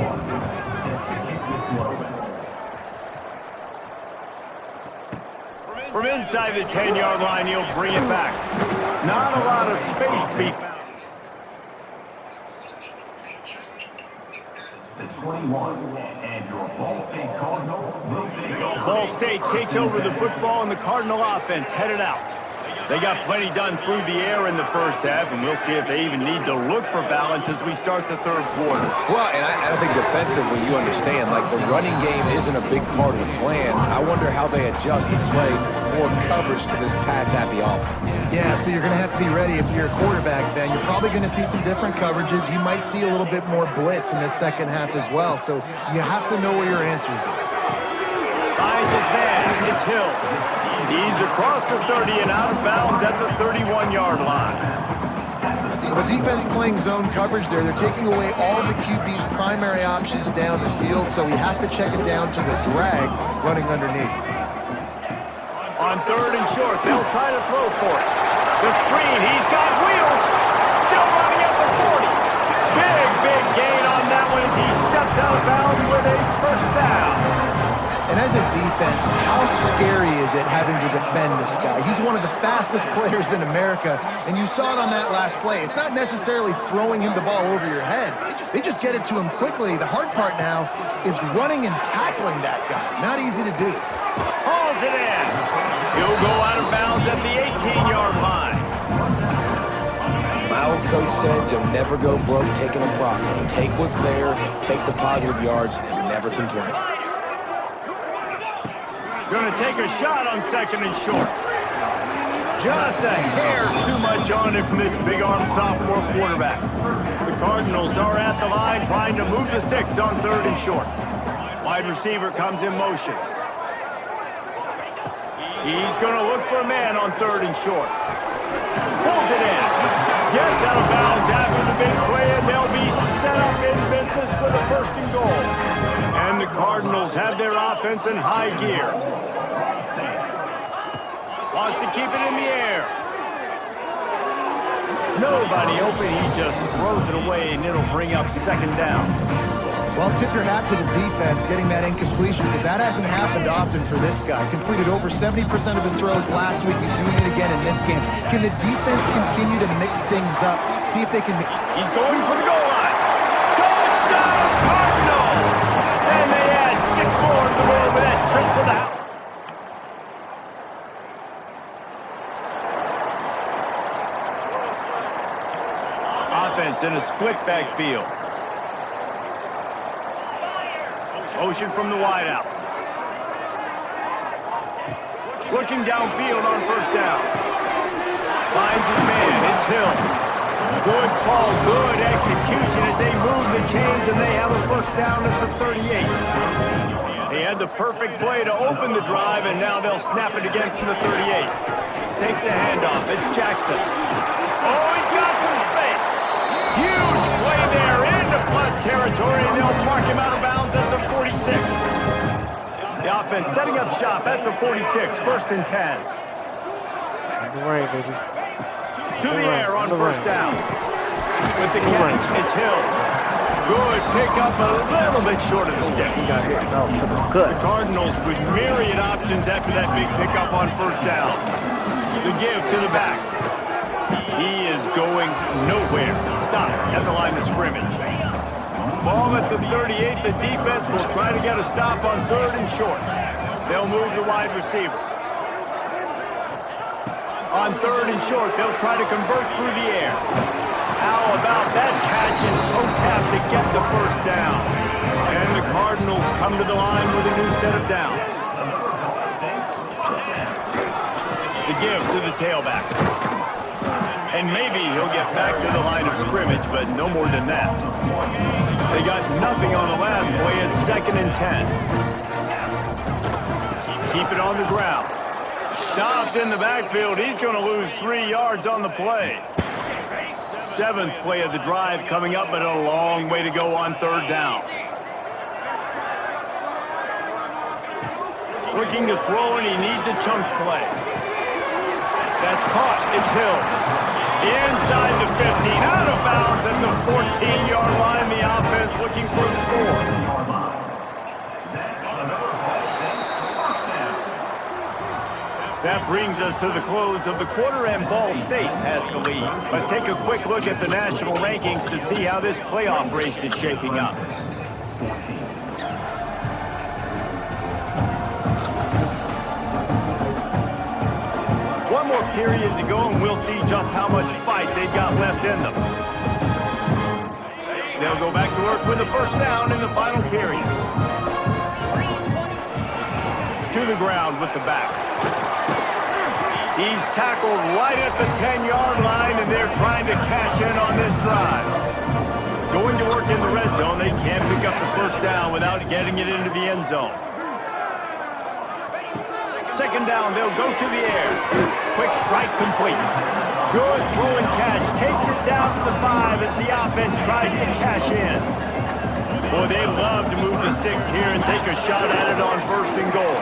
From inside the 10-yard line, he'll bring it back. Not a lot of space to be found. The 21, and your Ball State Cardinals will take over. Ball State takes over the football, and the Cardinal offense headed out. They got plenty done through the air in the first half, and we'll see if they even need to look for balance as we start the third quarter. Well, and I think defensively, you understand, like the running game isn't a big part of the plan. I wonder how they adjust and play more coverage to this pass-happy offense. Yeah, so you're going to have to be ready if you're a quarterback, Ben. You're probably going to see some different coverages. You might see a little bit more blitz in the second half as well, so you have to know where your answers are. Finds his man. It's Hill. He's across the 30 and out of bounds at the 31-yard line. The defense playing zone coverage there. They're taking away all the QB's primary options down the field, so he has to check it down to the drag running underneath. On third and short, they'll try to throw for it. The screen, he's got wheels. Still running at the 40. Big gain on that one as he stepped out of bounds with a first down. And as a defense, how scary is it having to defend this guy? He's one of the fastest players in America, and you saw it on that last play. It's not necessarily throwing him the ball over your head. They just get it to him quickly. The hard part now is running and tackling that guy. Not easy to do. Hauls it in. He'll go out of bounds at the 18-yard line. My old coach said you'll never go broke taking a profit. Take what's there, take the positive yards, and never complain. Going to take a shot on second and short. Just a hair too much on it from this big-arm sophomore quarterback. The Cardinals are at the line trying to move the 6 on third and short. Wide receiver comes in motion. He's going to look for a man on third and short. Pulls it in. Gets out of bounds after the big play, and they'll be set up in business for the first and goal. And the Cardinals have their offense in high gear. Wants to keep it in the air. Nobody open. He just throws it away, and it'll bring up second down. Well, tip your hat to the defense getting that incompletion, because that hasn't happened often for this guy. Completed over 70% of his throws last week. He's doing it again in this game. Can the defense continue to mix things up? See if they can... He's going for the goal line. Touchdown, Cardinal! And they add 6 more to the board with that trip to the house. Offense in a split backfield. Motion from the wideout. Looking downfield on first down. Finds his man. It's Hill. Good call, good execution as they move the chains, and they have a first down at the 38. They had the perfect play to open the drive, and now they'll snap it again from the 38. Takes the handoff. It's Jackson. Oh, he's got some space. Huge play there into plus territory, and they'll mark him out of bounds at the 46. The offense setting up shop at the 46, first and 10. Right, baby. To the air on first down. With the catch, it's Hill. Good pickup, a little bit short of the stick. He got hit. That was good. The Cardinals with myriad options after that big pickup on first down. The give to the back. He is going nowhere. Stop at the line of scrimmage. Ball at the 38. The defense will try to get a stop on third and short. They'll move the wide receiver. On third and short, they'll try to convert through the air. How about that catch and toe tap to get the first down? And the Cardinals come to the line with a new set of downs. The give to the tailback. And maybe he'll get back to the line of scrimmage, but no more than that. They got nothing on the last play. It's 2nd and 10. Keep it on the ground. Stopped in the backfield. He's going to lose 3 yards on the play. 7th play of the drive coming up, but a long way to go on 3rd down. Looking to throw, and he needs a chunk play. That's caught. It's Hill. Inside the 15, out of bounds at the 14-yard line. The offense looking for a score. That brings us to the close of the quarter, and Ball State has the lead. Let's take a quick look at the national rankings to see how this playoff race is shaping up. One more period to go, and we'll see just how much fight they've got left in them. They'll go back to work with the first down in the final period. To the ground with the back. He's tackled right at the 10-yard line, and they're trying to cash in on this drive. Going to work in the red zone. They can't pick up the first down without getting it into the end zone. 2nd down, they'll go to the air. Quick strike complete. Good throwing catch. Takes it down to the 5 as the offense tries to cash in. Boy, they love to move the 6 here and take a shot at it on 1st and goal.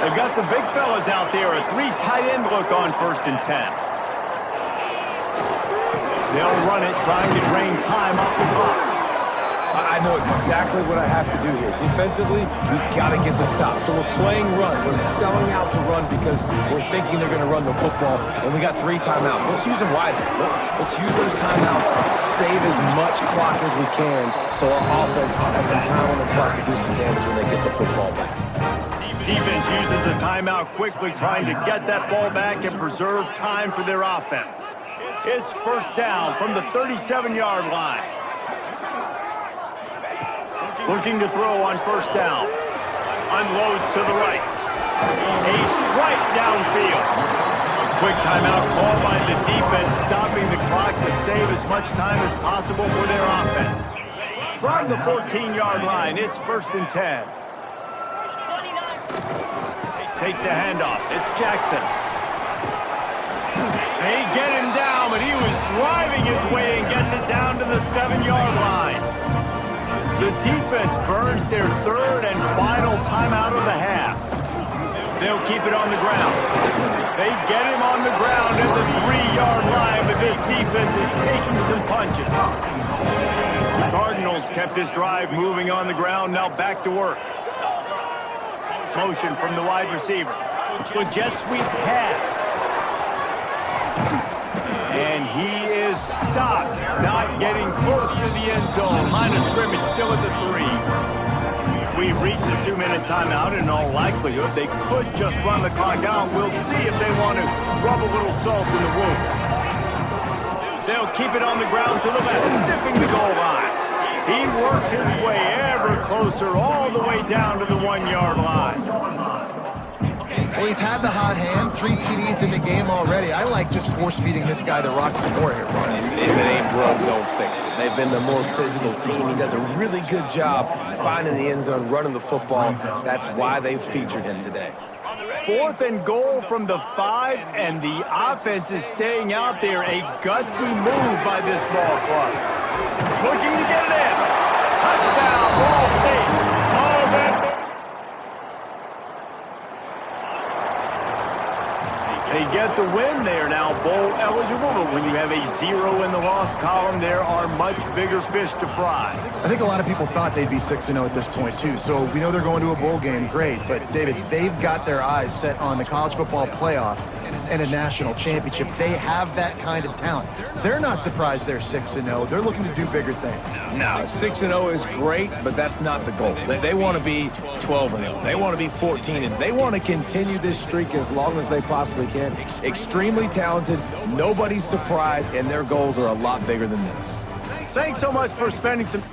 They've got the big fellas out there, a 3 tight end look on 1st and 10. They'll run it, trying to drain time off the clock. I know exactly what I have to do here. Defensively, we've got to get the stop. So we're playing run. We're selling out to run because we're thinking they're going to run the football, and we got 3 timeouts. Let's use them wisely. Let's use those timeouts, save as much clock as we can so our offense has some time on the clock to do some damage when they get the football back. Defense uses a timeout quickly, trying to get that ball back and preserve time for their offense. It's first down from the 37-yard line. Looking to throw on first down. Unloads to the right. A strike downfield. A quick timeout call by the defense, stopping the clock to save as much time as possible for their offense. From the 14-yard line, it's 1st and 10. Takes the handoff. It's Jackson. They get him down, but he was driving his way and gets it down to the 7-yard line. The defense burns their 3rd and final timeout of the half. They'll keep it on the ground. They get him on the ground at the 3-yard line, but this defense is taking some punches. The Cardinals kept this drive moving on the ground, now back to work. Motion from the wide receiver. The jet sweep pass. And he is stopped, not getting close to the end zone. Line of scrimmage still at the 3. We've reached the 2-minute timeout. In all likelihood, they could just run the clock out. We'll see if they want to rub a little salt in the wound. They'll keep it on the ground to the left, sniffing the goal line. He works his way ever closer all the way down to the 1-yard line. Well, he's had the hot hand, 3 TDs in the game already. I like just force-feeding this guy the rock some more here, Brian. If it ain't broke, don't fix it. They've been the most physical team. He does a really good job finding the end zone, running the football. That's why they've featured him today. 4th and goal from the 5, and the offense is staying out there. A gutsy move by this ball club. Looking to get it in. Touchdown, Ball State. Oh, that. They get the win. They are now bowl eligible, but when you have a 0 in the loss column, there are much bigger fish to fry. I think a lot of people thought they'd be 6-0 at this point, too. So we know they're going to a bowl game. Great. But, David, they've got their eyes set on the college football playoff. and a national championship. They have that kind of talent. They're not surprised they're 6-0. They're looking to do bigger things. No, 6-0 is great, but that's not the goal. They want to be 12-0. They want to be 14-0. They want to continue this streak as long as they possibly can. Extremely talented, nobody's surprised, and their goals are a lot bigger than this. Thanks so much for spending some...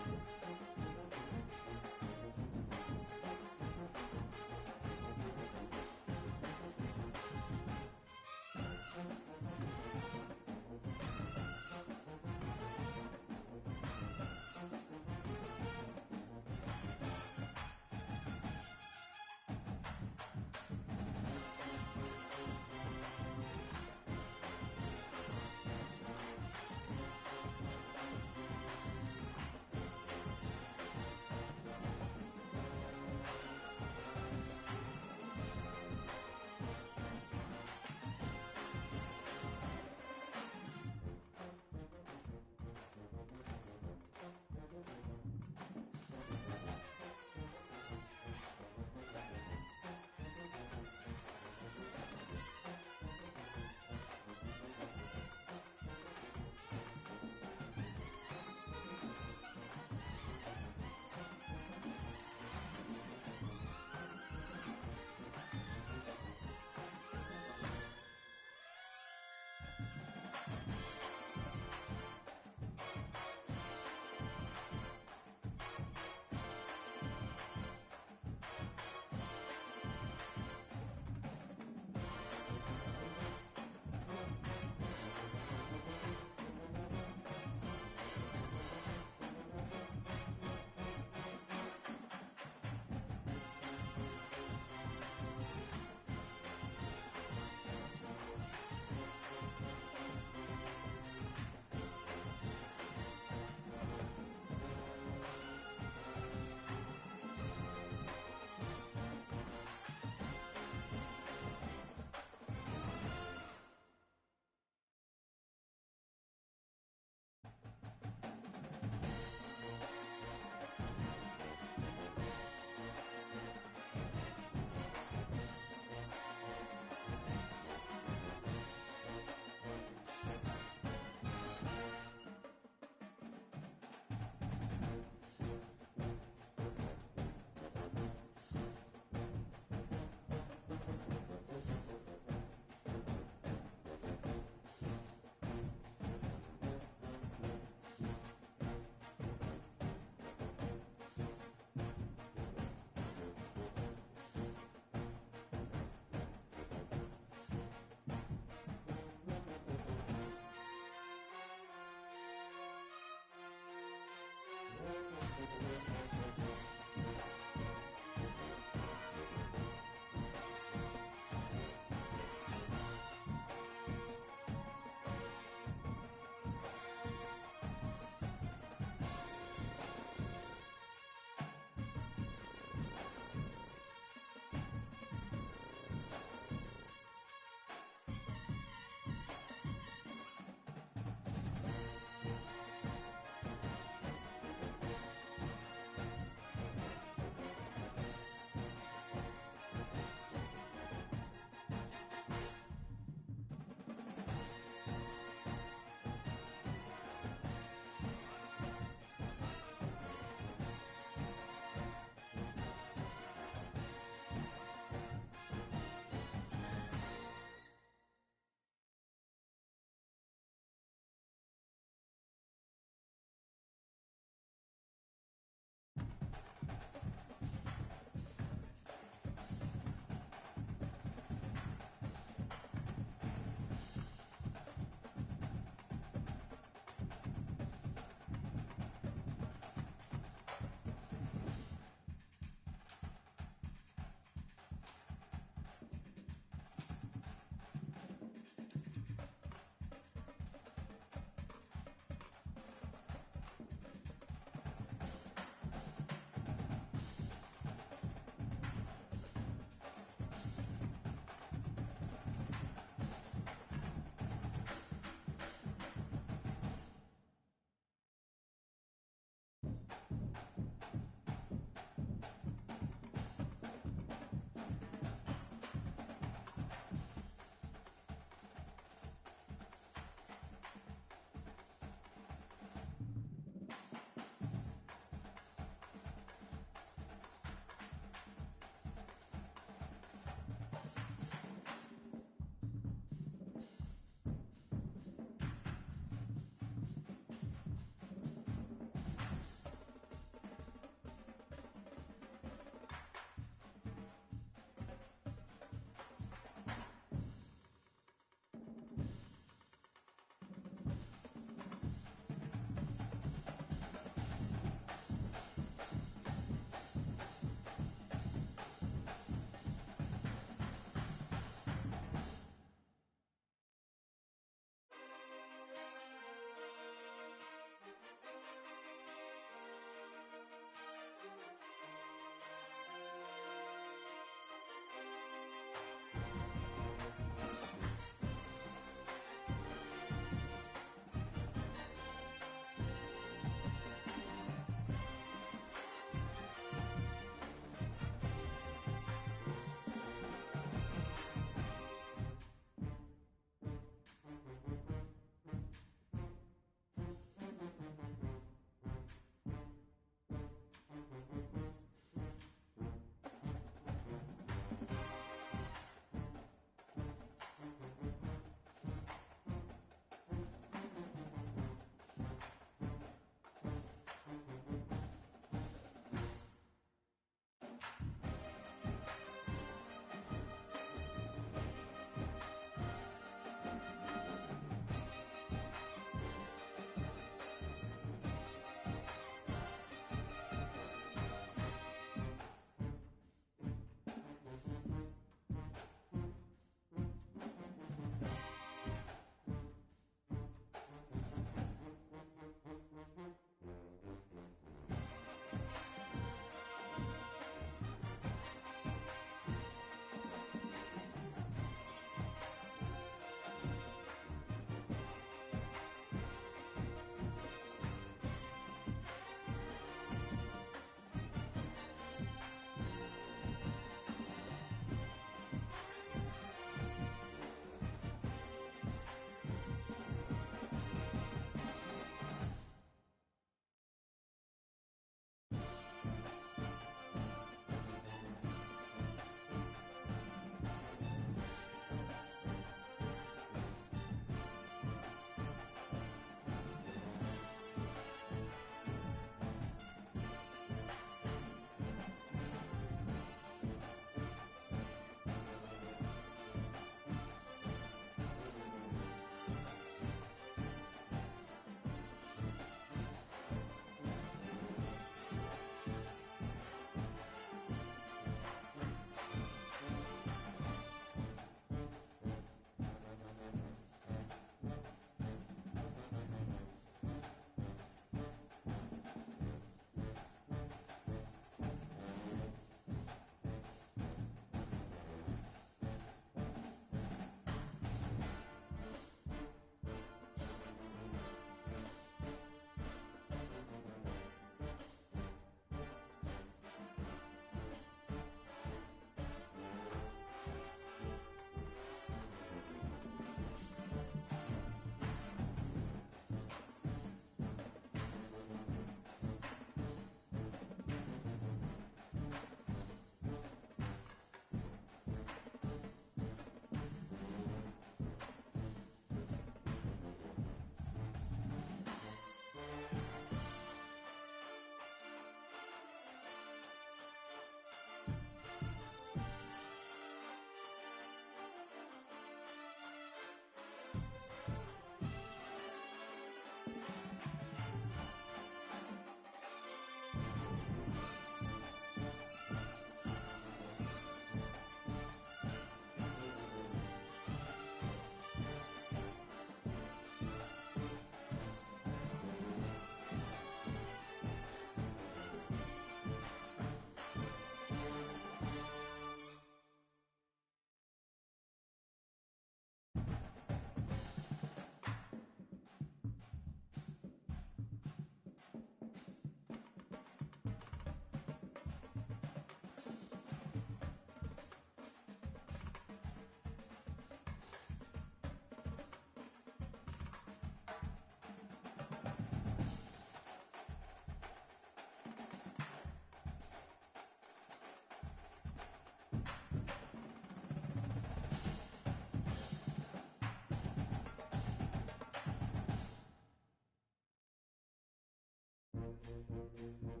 it.